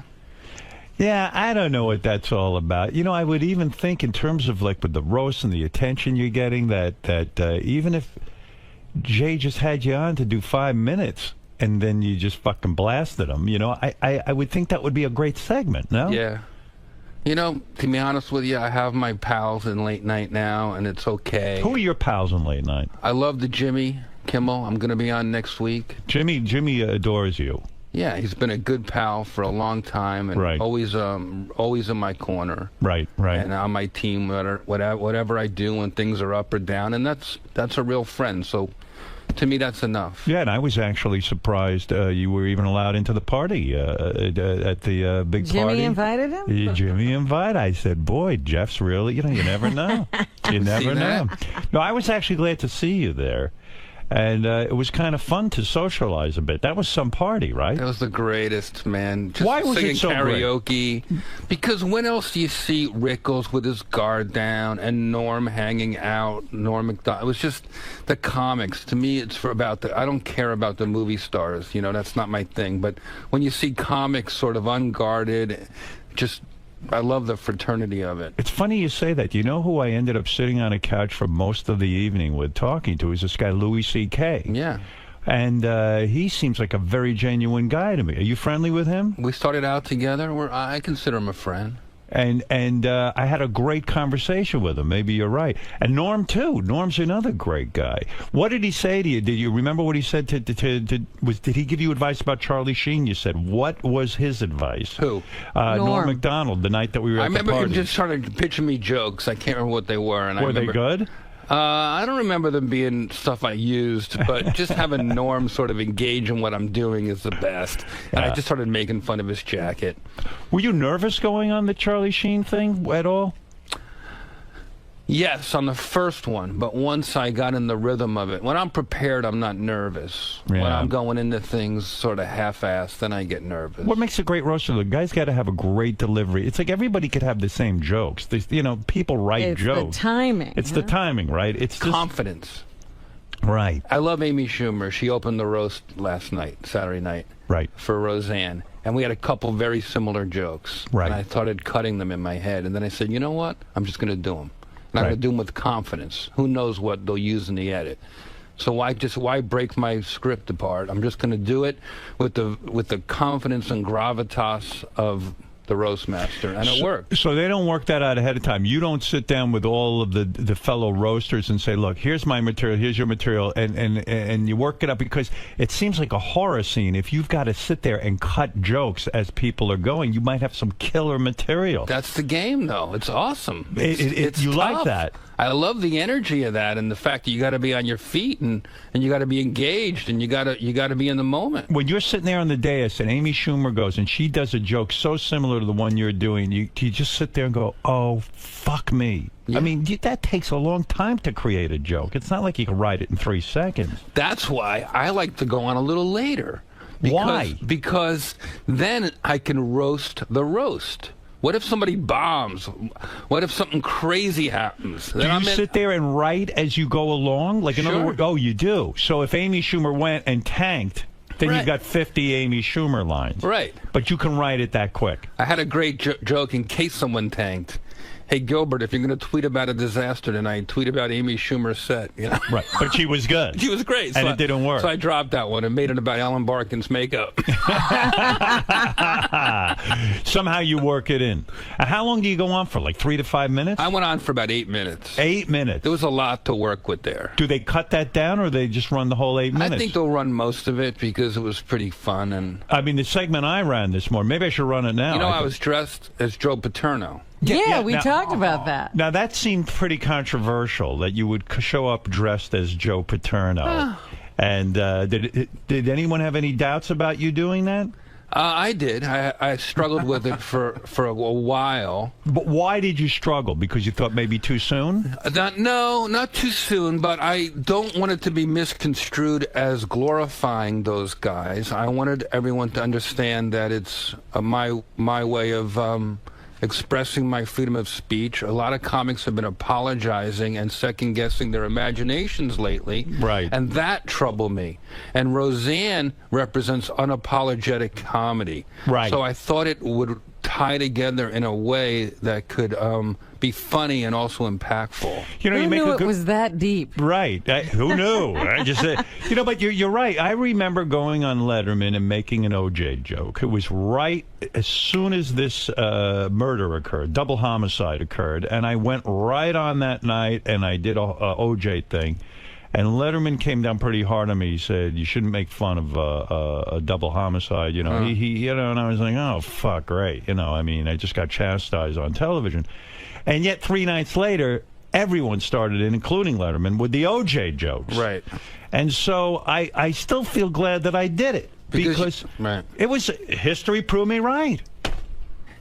Yeah, I don't know what that's all about. You know, I would even think in terms of like with the roast and the attention you're getting that even if Jay just had you on to do 5 minutes and then you just fucking blasted him, you know, I would think that would be a great segment, no? Yeah. You know, to be honest with you, I have my pals in late night now, and it's okay. Who are your pals in late night? I love the Jimmy Kimmel. I'm going to be on next week. Jimmy adores you. Yeah, he's been a good pal for a long time, and Right. always in my corner. Right. And on my team, whatever I do when things are up or down, and that's a real friend. So, to me, that's enough. Yeah, and I was actually surprised you were even allowed into the party at the big Jimmy party. invited him? Jimmy invited. I said, boy, Jeff's really, you never know. You never know. No, I was actually glad to see you there. And it was kind of fun to socialize a bit. That was some party, right? That was the greatest, man. Just Why was singing it so karaoke. Because when else do you see Rickles with his guard down and Norm hanging out, Norm Macdonald? It was just the comics. To me, it's I don't care about the movie stars. You know, that's not my thing. But when you see comics sort of unguarded, I love the fraternity of it. It's funny you say that. You know who I ended up sitting on a couch for most of the evening with talking to is this guy, 𝗦𝗵cie𝗄𝗿. Yeah. And he seems like a very genuine guy to me. Are you friendly with him? We started out together. I consider him a friend. And I had a great conversation with him. Maybe you're right. And Norm, too. Norm's another great guy. What did he say to you? Did you remember what he said did he give you advice about Charlie Sheen? You said, what was his advice? Who? Norm Macdonald, the night that we were at the party. I remember him just trying to pitch me jokes. I can't remember what they were. And Were they good? I don't remember them being stuff I used, but just having Norm sort of engage in what I'm doing is the best. And I just started making fun of his jacket. Were you nervous going on the Charlie Sheen thing at all? Yes, on the first one, but once I got in the rhythm of it, when I'm prepared, I'm not nervous. Yeah. When I'm going into things sort of half-assed, then I get nervous. What makes a great roaster? The guy's got to have a great delivery. It's like everybody could have the same jokes. People write jokes. It's the timing. It's the timing, right? It's just confidence. Right. I love 𝗦𝗵cie𝘄𝗿. She opened the roast last night, Saturday night. Right. For Roseanne. and we had a couple very similar jokes. Right. And I started cutting them in my head, and then I said, you know what? I'm just going to do them. And I'm going to do them with confidence. Who knows what they'll use in the edit? So why break my script apart? I'm just going to do it with the confidence and gravitas of the roast master, and it worked. So they don't work that out ahead of time. You don't sit down with all of the fellow roasters and say, look, here's my material, here's your material, and you work it up, because it seems like a horror scene. If you've got to sit there and cut jokes as people are going, you might have some killer material. That's the game, though. It's awesome. It's you tough. like that. I love the energy of that, and the fact that you got to be on your feet, and you got to be engaged, and you got to be in the moment. When you're sitting there on the dais and Amy Schumer goes and she does a joke so similar to the one you're doing, you just sit there and go, oh, fuck me. Yeah. I mean, that takes a long time to create a joke. It's not like you can write it in 3 seconds. That's why I like to go on a little later. Why? Because then I can roast the roast. What if somebody bombs? What if something crazy happens? Do you sit there and write as you go along? Like, in other words, oh, you do. So if Amy Schumer went and tanked, then you've got 50 Amy Schumer lines. Right. But you can write it that quick. I had a great joke in case someone tanked. Hey, Gilbert, if you're going to tweet about a disaster tonight, tweet about Amy Schumer's set. You know? Right. But she was good. She was great. And it didn't work. So I dropped that one and made it about Alan Barkin's makeup. Somehow you work it in. How long do you go on for? Like 3 to 5 minutes? I went on for about 8 minutes. 8 minutes. There was a lot to work with there. Do they cut that down, or they just run the whole 8 minutes? I think they'll run most of it because it was pretty fun. And I mean, the segment I ran this morning, maybe I should run it now. You know, I was dressed as Joe Paterno. Yeah, we talked about that. Now, that seemed pretty controversial, that you would show up dressed as Joe Paterno. And did anyone have any doubts about you doing that? I did. I struggled with it for a while. But why did you struggle? Because you thought maybe too soon? No, not too soon, but I don't want it to be misconstrued as glorifying those guys. I wanted everyone to understand that it's my way of expressing my freedom of speech. A lot of comics have been apologizing and second-guessing their imaginations lately. Right. And that troubled me. And Roseanne represents unapologetic comedy. Right. So I thought it would tie together in a way that could be funny and also impactful. You know, Who you make knew a it was that deep? Right. Who knew? I just said, you know, but you're right. I remember going on Letterman and making an OJ joke. It was right as soon as this murder occurred, double homicide occurred, and I went right on that night and I did a OJ thing. And Letterman came down pretty hard on me. He said, you shouldn't make fun of a double homicide. You know, you know, and I was like, oh, fuck, great. You know, I mean, I just got chastised on television. And yet 3 nights later, everyone started in, including Letterman, with the OJ jokes. Right. And so I still feel glad that I did it. Because it was, history proved me right.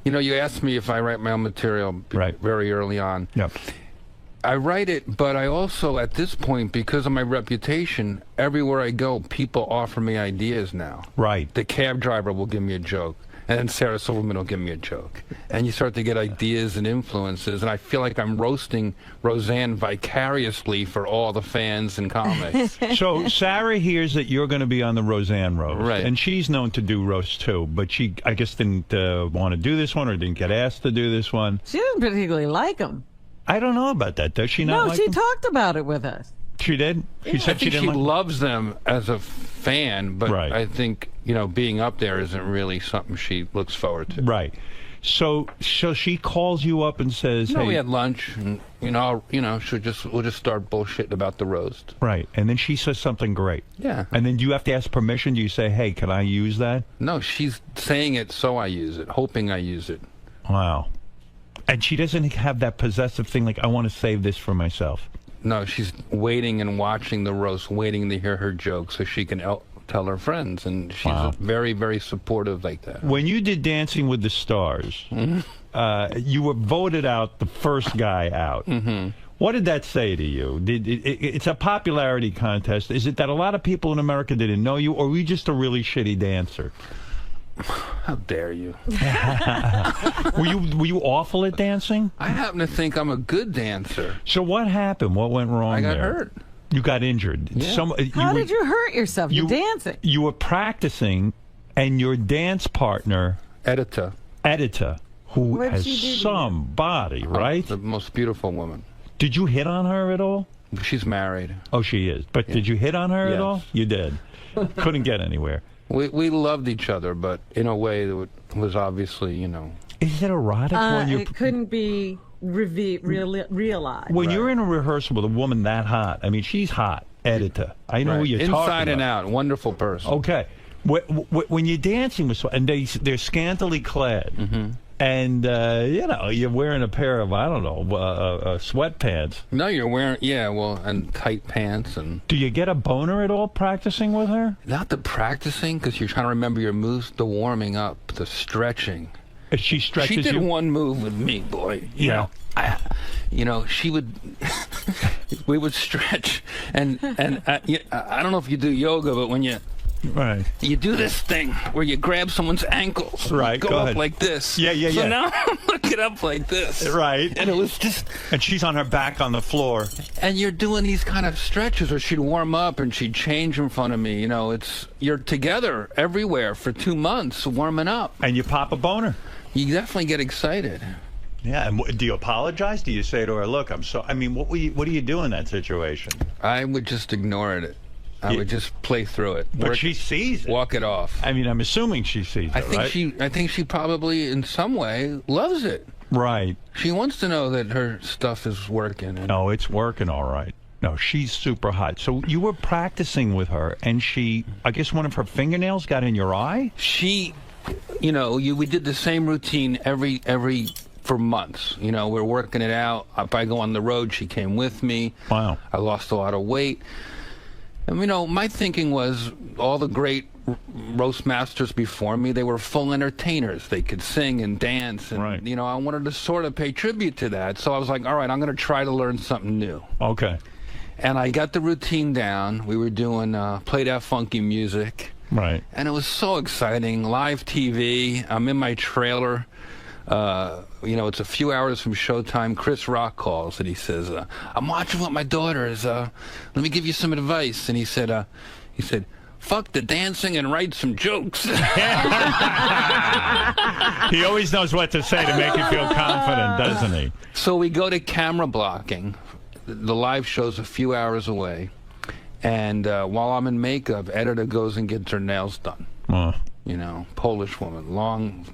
You know, you asked me if I write my own material very early on. Yep. I write it, but I also, at this point, because of my reputation, everywhere I go, people offer me ideas now. Right. The cab driver will give me a joke, and then Sarah Silverman will give me a joke. And you start to get ideas and influences, and I feel like I'm roasting Roseanne vicariously for all the fans and comics. So Sarah hears that you're going to be on the Roseanne roast. Right. And she's known to do roasts, too. But she, I guess, didn't want to do this one or didn't get asked to do this one. She didn't particularly like them. I don't know about that. Does she not No, like she them? talked about it with us. She did? She said I think she didn't she like them? loves them as a fan, but I think, you know, being up there isn't really something she looks forward to. Right. So she calls you up and says, No, hey, we had lunch, and we'll just start bullshitting about the roast. Right, and then she says something great. Yeah. And then do you have to ask permission? Do you say, hey, can I use that? No, she's saying it so I use it, hoping I use it. Wow. And she doesn't have that possessive thing like, I want to save this for myself. No, she's waiting and watching the roast, waiting to hear her joke so she can tell her friends, and she's very, very supportive like that. When you did Dancing with the Stars, you were voted out the first guy out. What did that say to you? It's a popularity contest. Is it that a lot of people in America didn't know you, or were you just a really shitty dancer? How dare you? Were you awful at dancing? I happen to think I'm a good dancer. So what happened? What went wrong I got there? hurt. You got injured. Yeah. How did you hurt yourself? You're dancing. You were practicing, And your dance partner, 𝗦𝗫, who What has did she do to you? some body, right? The most beautiful woman. Did you hit on her at all? She's married. Oh, she is. But Yeah. did you hit on her at Yes. all? You did. Couldn't get anywhere. We loved each other, but in a way that was obviously, Is it erotic when you're... It couldn't be realized. When you're in a rehearsal with a woman that hot, I mean, she's hot, 𝗦𝗫. I know who you're talking about. Inside and out, wonderful person. Okay. When you're dancing with someone, and they're scantily clad, and, you're wearing a pair of, I don't know, sweatpants. No, you're wearing, and tight pants. And Do you get a boner at all practicing with her? not the practicing, because you're trying to remember your moves, the warming up, the stretching. She stretches She did you? one move with me, boy. Yeah. She would, we would stretch, and I don't know if you do yoga, but when you do this thing where you grab someone's ankles, Right, go go up ahead. like this. Yeah. So now I'm looking up like this. Right. And it was just... And she's on her back on the floor. And you're doing these kind of stretches, or she'd warm up and she'd change in front of me. You're together everywhere for 2 months warming up. And you pop a boner. You definitely get excited. Yeah, and do you apologize? Do you say to her, look, I'm so... I mean, what do you do in that situation? I would just ignore it. I would just play through it. But she sees it. Walk it off. I mean, I'm assuming she sees it, right? I think she probably, in some way, loves it. Right. She wants to know that her stuff is working. No, it's working all right. No, she's super hot. So you were practicing with her, and I guess one of her fingernails got in your eye? We did the same routine for months. We're working it out. If I go on the road, she came with me. Wow. I lost a lot of weight. And, my thinking was all the great roast masters before me, they were full entertainers. They could sing and dance. And, I wanted to sort of pay tribute to that. So I was like, all right, I'm going to try to learn something new. Okay. And I got the routine down. We were doing play that funky music. Right. And it was so exciting. Live TV. I'm in my trailer. It's a few hours from showtime. Chris Rock calls and he says, I'm watching with my daughters. Let me give you some advice. And he said, fuck the dancing and write some jokes. He always knows what to say to make you feel confident, doesn't he? So we go to camera blocking. The live show's a few hours away. And while I'm in makeup, 𝗦𝗫 goes and gets her nails done. Polish woman, long,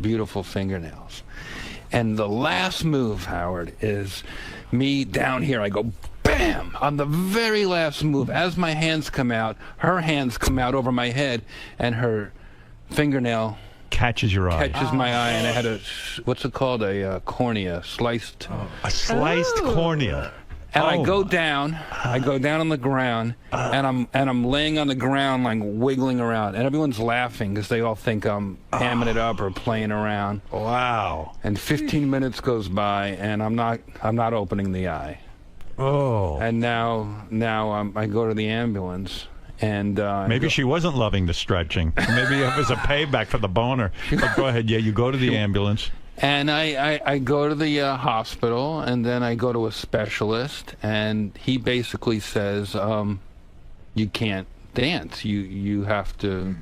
beautiful fingernails. And the last move, Howard, is me down here. I go, bam, on the very last move. As my hands come out, her hands come out over my head, and her fingernail catches your eye. Catches my eye, and I had what's it called? A cornea, sliced. A sliced cornea. And I go down on the ground, and I'm laying on the ground, like wiggling around, and everyone's laughing because they all think I'm hamming it up or playing around. Wow! And 15 minutes goes by, and I'm not opening the eye. Oh! And now I go to the ambulance, and maybe she wasn't loving the stretching. Maybe it was a payback for the boner. But go ahead. Yeah, you go to the ambulance. And I go to the hospital, and then I go to a specialist, and he basically says, you can't dance. You have to.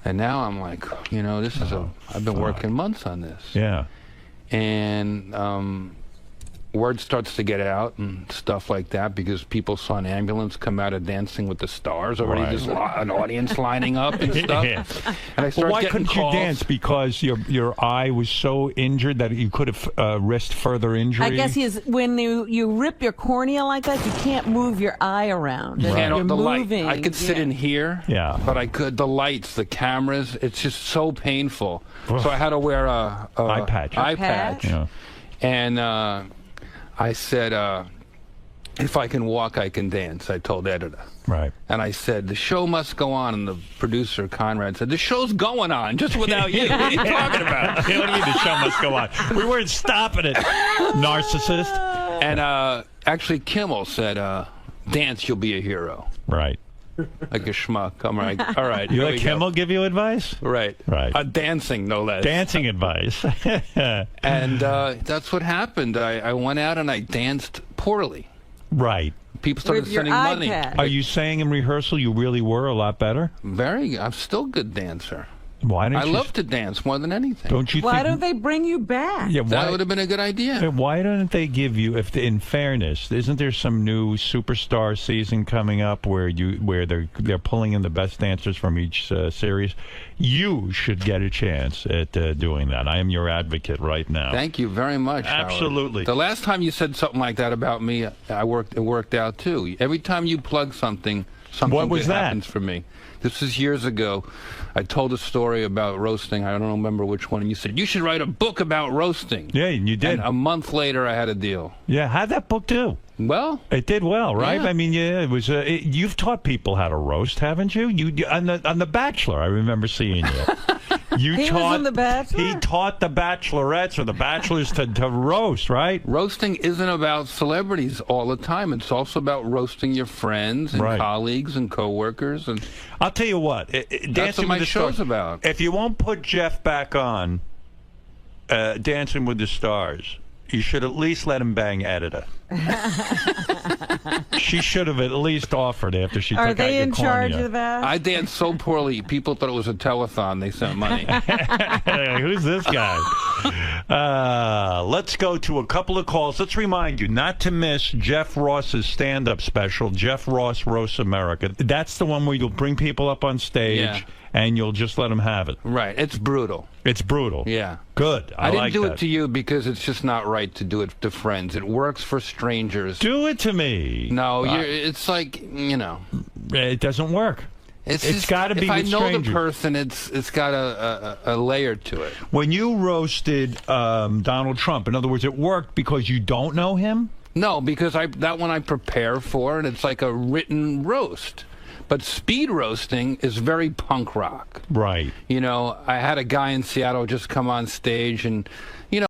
And now I'm like, this is I've been working months on this. Yeah. And word starts to get out and stuff like that because people saw an ambulance come out of Dancing with the Stars already. Right. There's an audience lining up and stuff. Yeah. And I start why getting couldn't calls. you dance? Because your eye was so injured that you could have risked further injury? I guess when you rip your cornea like that, you can't move your eye around. Right. You're The moving. light. I could sit in here, but I could. The lights, the cameras, it's just so painful. So I had to wear a eye patch. Yeah. And I said, if I can walk, I can dance. I told 𝗦𝗫. Right. And I said, the show must go on. And the producer, Conrad, said, the show's going on, just without you. What are you talking about? What do you mean the show must go on? We weren't stopping it, narcissist. And actually, Kimmel said, dance, you'll be a hero. Right. Like a schmuck. I'm like, all right. You here let we Kimmel go. give you advice? Right. Right. Dancing, no less. Dancing advice. And that's what happened. I went out and I danced poorly. Right. people started With your sending money. iPad. Are you saying in rehearsal you really were a lot better? I'm still a good dancer. Why don't I you love to dance more than anything. Don't you Why think? don't they bring you back? Yeah, That would have been a good idea. Why don't they give you, in fairness, isn't there some new superstar season coming up where they're pulling in the best dancers from each series? You should get a chance at doing that. I am your advocate right now. Thank you very much, Howard. Absolutely. The last time you said something like that about me, it worked out too. Every time you plug something good happens for me. This is years ago. I told a story about roasting. I don't remember which one. And you said, you should write a book about roasting. Yeah, and you did. And a month later, I had a deal. Yeah, how'd that book do? Well, it did well, right? Yeah. I mean, yeah, it was. You've taught people how to roast, haven't you? You on the Bachelor. I remember seeing you. He was on The Bachelor? He taught the Bachelorettes or the Bachelors to roast, right? Roasting isn't about celebrities all the time. It's also about roasting your friends and colleagues and coworkers. And I'll tell you what, that's Dancing what my with the show's Stars, about. If you won't put Jeff back on Dancing with the Stars, you should at least let him bang Editor. She should have at least offered after she took out your cornea. Are they in charge of that? I danced so poorly, people thought it was a telethon. They sent money. Who's this guy? Let's go to a couple of calls. Let's remind you not to miss Jeff Ross's stand-up special, Jeff Ross Roasts America. That's the one where you'll bring people up on stage and you'll just let them have it. Right. It's brutal. It's brutal. Yeah. Good. I didn't like do that. it to you because it's just not right to do it to friends. It works for strangers. Do it to me. No, it's like, you know. It doesn't work. It's got to be if I with know strangers. the person, it's got a layer to it. When you roasted Donald Trump, in other words, it worked because you don't know him? No, because that one I prepare for, and it's like a written roast. But speed roasting is very punk rock. Right. You know, I had a guy in Seattle just come on stage, and